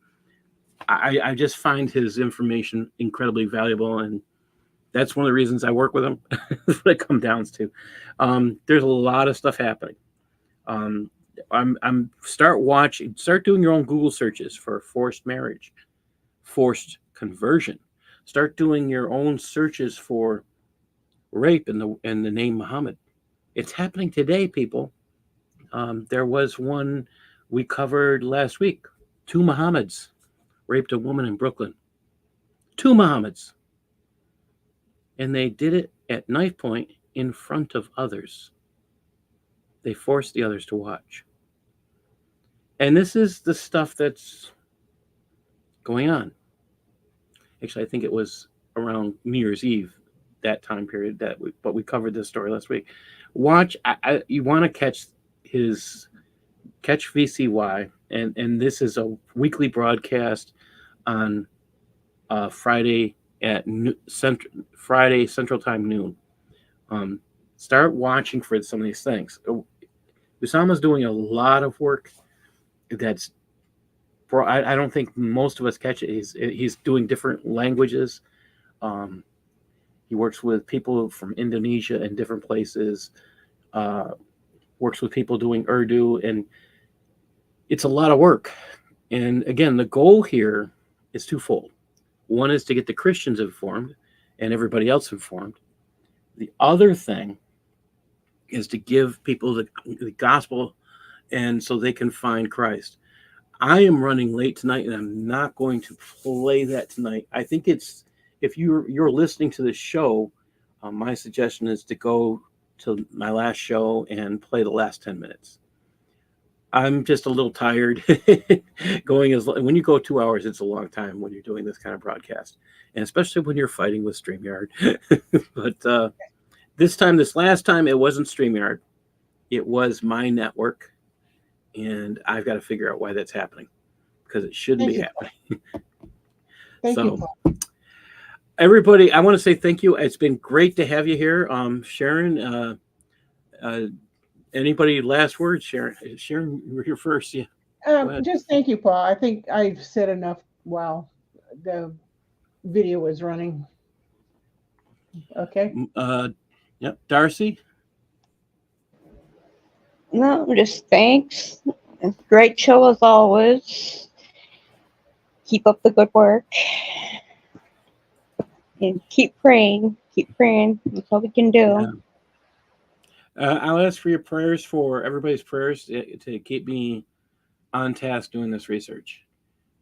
I just find his information incredibly valuable, and that's one of the reasons I work with him. That's what it comes down to. There's a lot of stuff happening. Start doing your own Google searches for forced marriage, forced conversion. Start doing your own searches for rape in the name Muhammad. It's happening today, people. There was one we covered last week. 2 Muhammads raped a woman in Brooklyn. 2 Muhammads. And they did it at knife point in front of others. They forced the others to watch. And this is the stuff that's going on. Actually, I think it was around New Year's Eve, that time period, but we covered this story last week. Watch, you want to catch VCY, and this is a weekly broadcast on Friday at Friday Central Time noon. Start watching for some of these things. Usama's doing a lot of work that's, I don't think most of us catch it. He's doing different languages. He works with people from Indonesia and different places. Works with people doing Urdu, and it's a lot of work. And again, the goal here is twofold. One is to get the Christians informed and everybody else informed. The other thing is to give people the gospel, and so they can find Christ. I am running late tonight, and I'm not going to play that tonight. I think it's, if you're listening to this show, my suggestion is to go to my last show and play the last 10 minutes. I'm just a little tired. When you go 2 hours, it's a long time when you're doing this kind of broadcast, and especially when you're fighting with StreamYard. But this last time, it wasn't StreamYard. It was my network, and I've got to figure out why that's happening, because it shouldn't be happening. Thank you, Paul. Everybody, I want to say thank you. It's been great to have you here. Sharon, anybody last words? Sharon, you were here first. Yeah. Just thank you, Paul. I think I've said enough while the video was running. Okay. Yep. Darcy? No, just thanks. Great show as always. Keep up the good work. And keep praying. Keep praying. That's all we can do. Yeah. I'll ask for your prayers, for everybody's prayers, to keep me on task doing this research.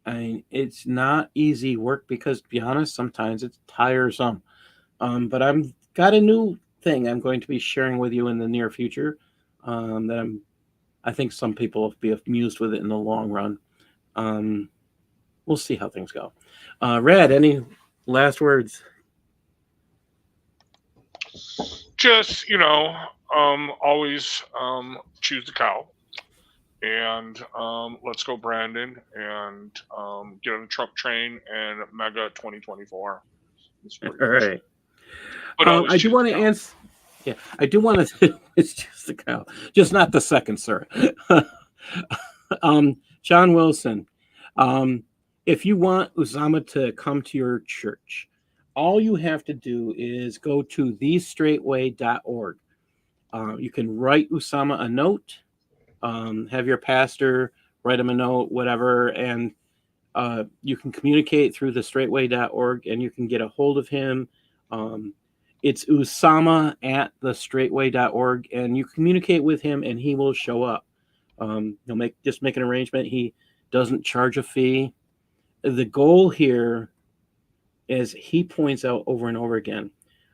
I mean, it's not easy work, because, to be honest, sometimes it's tiresome. But I've got a new thing I'm going to be sharing with you in the near future. That I think some people will be amused with it in the long run. We'll see how things go. Red, any last words? Just, always choose the cow. And let's go, Brandon, and get on the Trump train and Mega 2024. All right. But I do want to answer. Yeah, I do want to. It's just the cow, just not the second, sir. John Wilson, if you want Usama to come to your church, all you have to do is go to thestraightway.org. You can write Usama a note, have your pastor write him a note, whatever, and you can communicate through thestraightway.org, and you can get a hold of him. It's Usama at thestraightway.org, and you communicate with him, and he will show up. He'll make an arrangement. He doesn't charge a fee. The goal here, as he points out over and over again,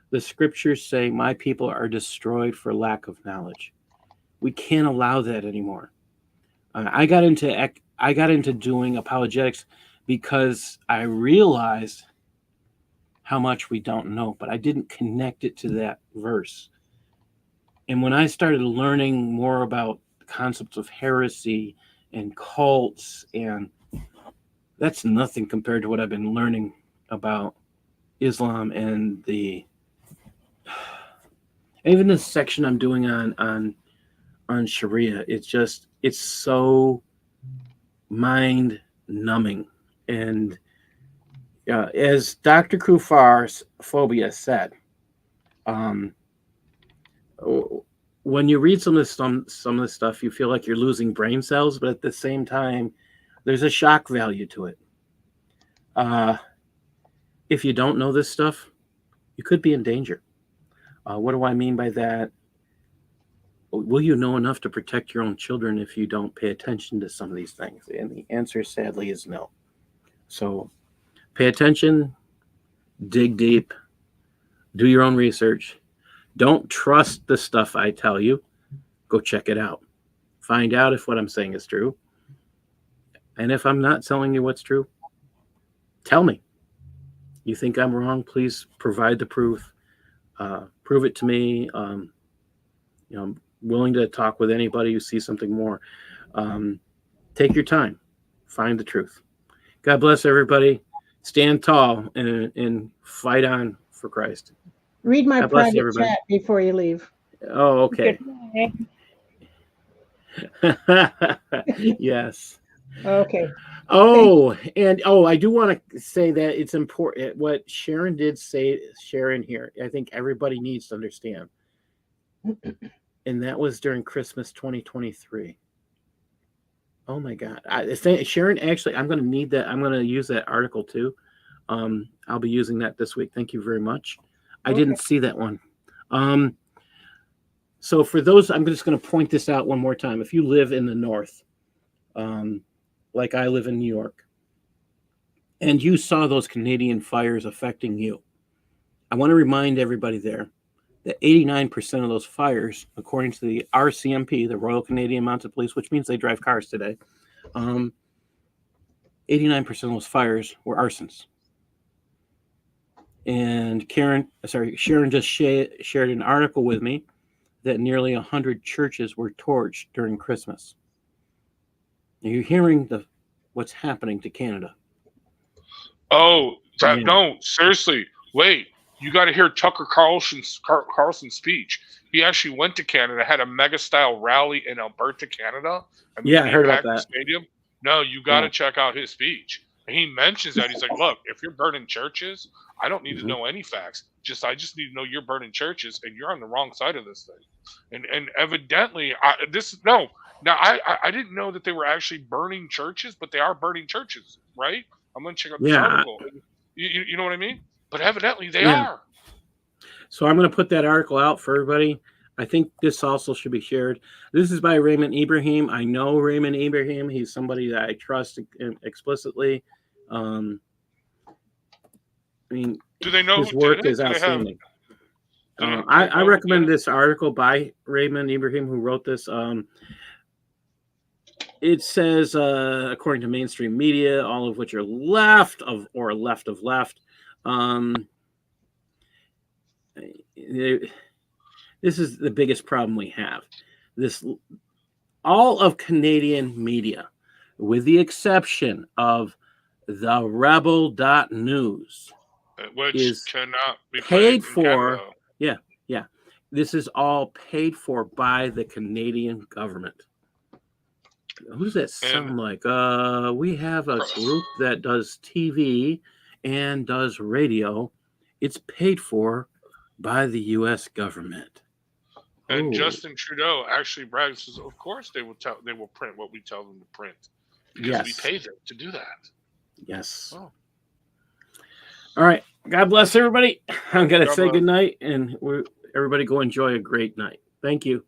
the scriptures say, "My people are destroyed for lack of knowledge." We can't allow that anymore. I got into doing apologetics because I realized how much we don't know, but I didn't connect it to that verse. And when I started learning more about the concepts of heresy and cults, and that's nothing compared to what I've been learning about Islam and even this section I'm doing on Shariah. It's so mind numbing. And as Dr. Kufar's phobia said, when you read some of this stuff, you feel like you're losing brain cells, but at the same time, there's a shock value to it. If you don't know this stuff, you could be in danger. What do I mean by that? Will you know enough to protect your own children if you don't pay attention to some of these things? And the answer, sadly, is no. So pay attention, dig deep, do your own research. Don't trust the stuff I tell you. Go check it out. Find out if what I'm saying is true. And if I'm not telling you what's true, tell me. You think I'm wrong? Please provide the proof. Prove it to me. I'm willing to talk with anybody who sees something more. Take your time. Find the truth. God bless everybody. Stand tall and fight on for Christ. Read my God bless you, private everybody. chat before you leave. Oh, okay. Good night. Yes. Okay. I do want to say that it's important what Sharon did say, Sharon here. I think everybody needs to understand. And that was during Christmas 2023. Oh my God. Sharon, actually, I'm going to need that. I'm going to use that article too. I'll be using that this week. Thank you very much. I didn't see that one. So for those, I'm just going to point this out one more time. If you live in the North, like I live in New York, and you saw those Canadian fires affecting you, I want to remind everybody there that 89% of those fires, according to the RCMP, the Royal Canadian Mounted Police, which means they drive cars today, 89% of those fires were arsons. And Sharon just shared an article with me that nearly 100 churches were torched during Christmas. Are you hearing what's happening to Canada? Oh, no, seriously. Wait, you got to hear Tucker Carlson's speech. He actually went to Canada, had a mega style rally in Alberta, Canada. I heard about that. Stadium. No, you got to check out his speech. And he mentions that he's like, "Look, if you're burning churches, I don't need to know any facts. I just need to know you're burning churches, and you're on the wrong side of this thing." And evidently, I didn't know that they were actually burning churches, but they are burning churches, right? I'm going to check out this article. You know what I mean? But evidently they are. So I'm going to put that article out for everybody. I think this also should be shared. This is by Raymond Ibrahim. I know Raymond Ibrahim. He's somebody that I trust explicitly. I mean, do they know his work is outstanding. I recommend this article by Raymond Ibrahim, who wrote this. It says, according to mainstream media, all of which are left of left. This is the biggest problem we have. All of Canadian media, with the exception of the Rebel.News, which is cannot be paid for. Yeah. This is all paid for by the Canadian government. Who does that sound like? We have a group that does TV and does radio. It's paid for by the U.S. government. And Justin Trudeau actually brags, says, "Of course they will print what we tell them to print because we pay them to do that." Yes. Oh. All right. God bless everybody. I'm gonna say good night, and everybody go enjoy a great night. Thank you.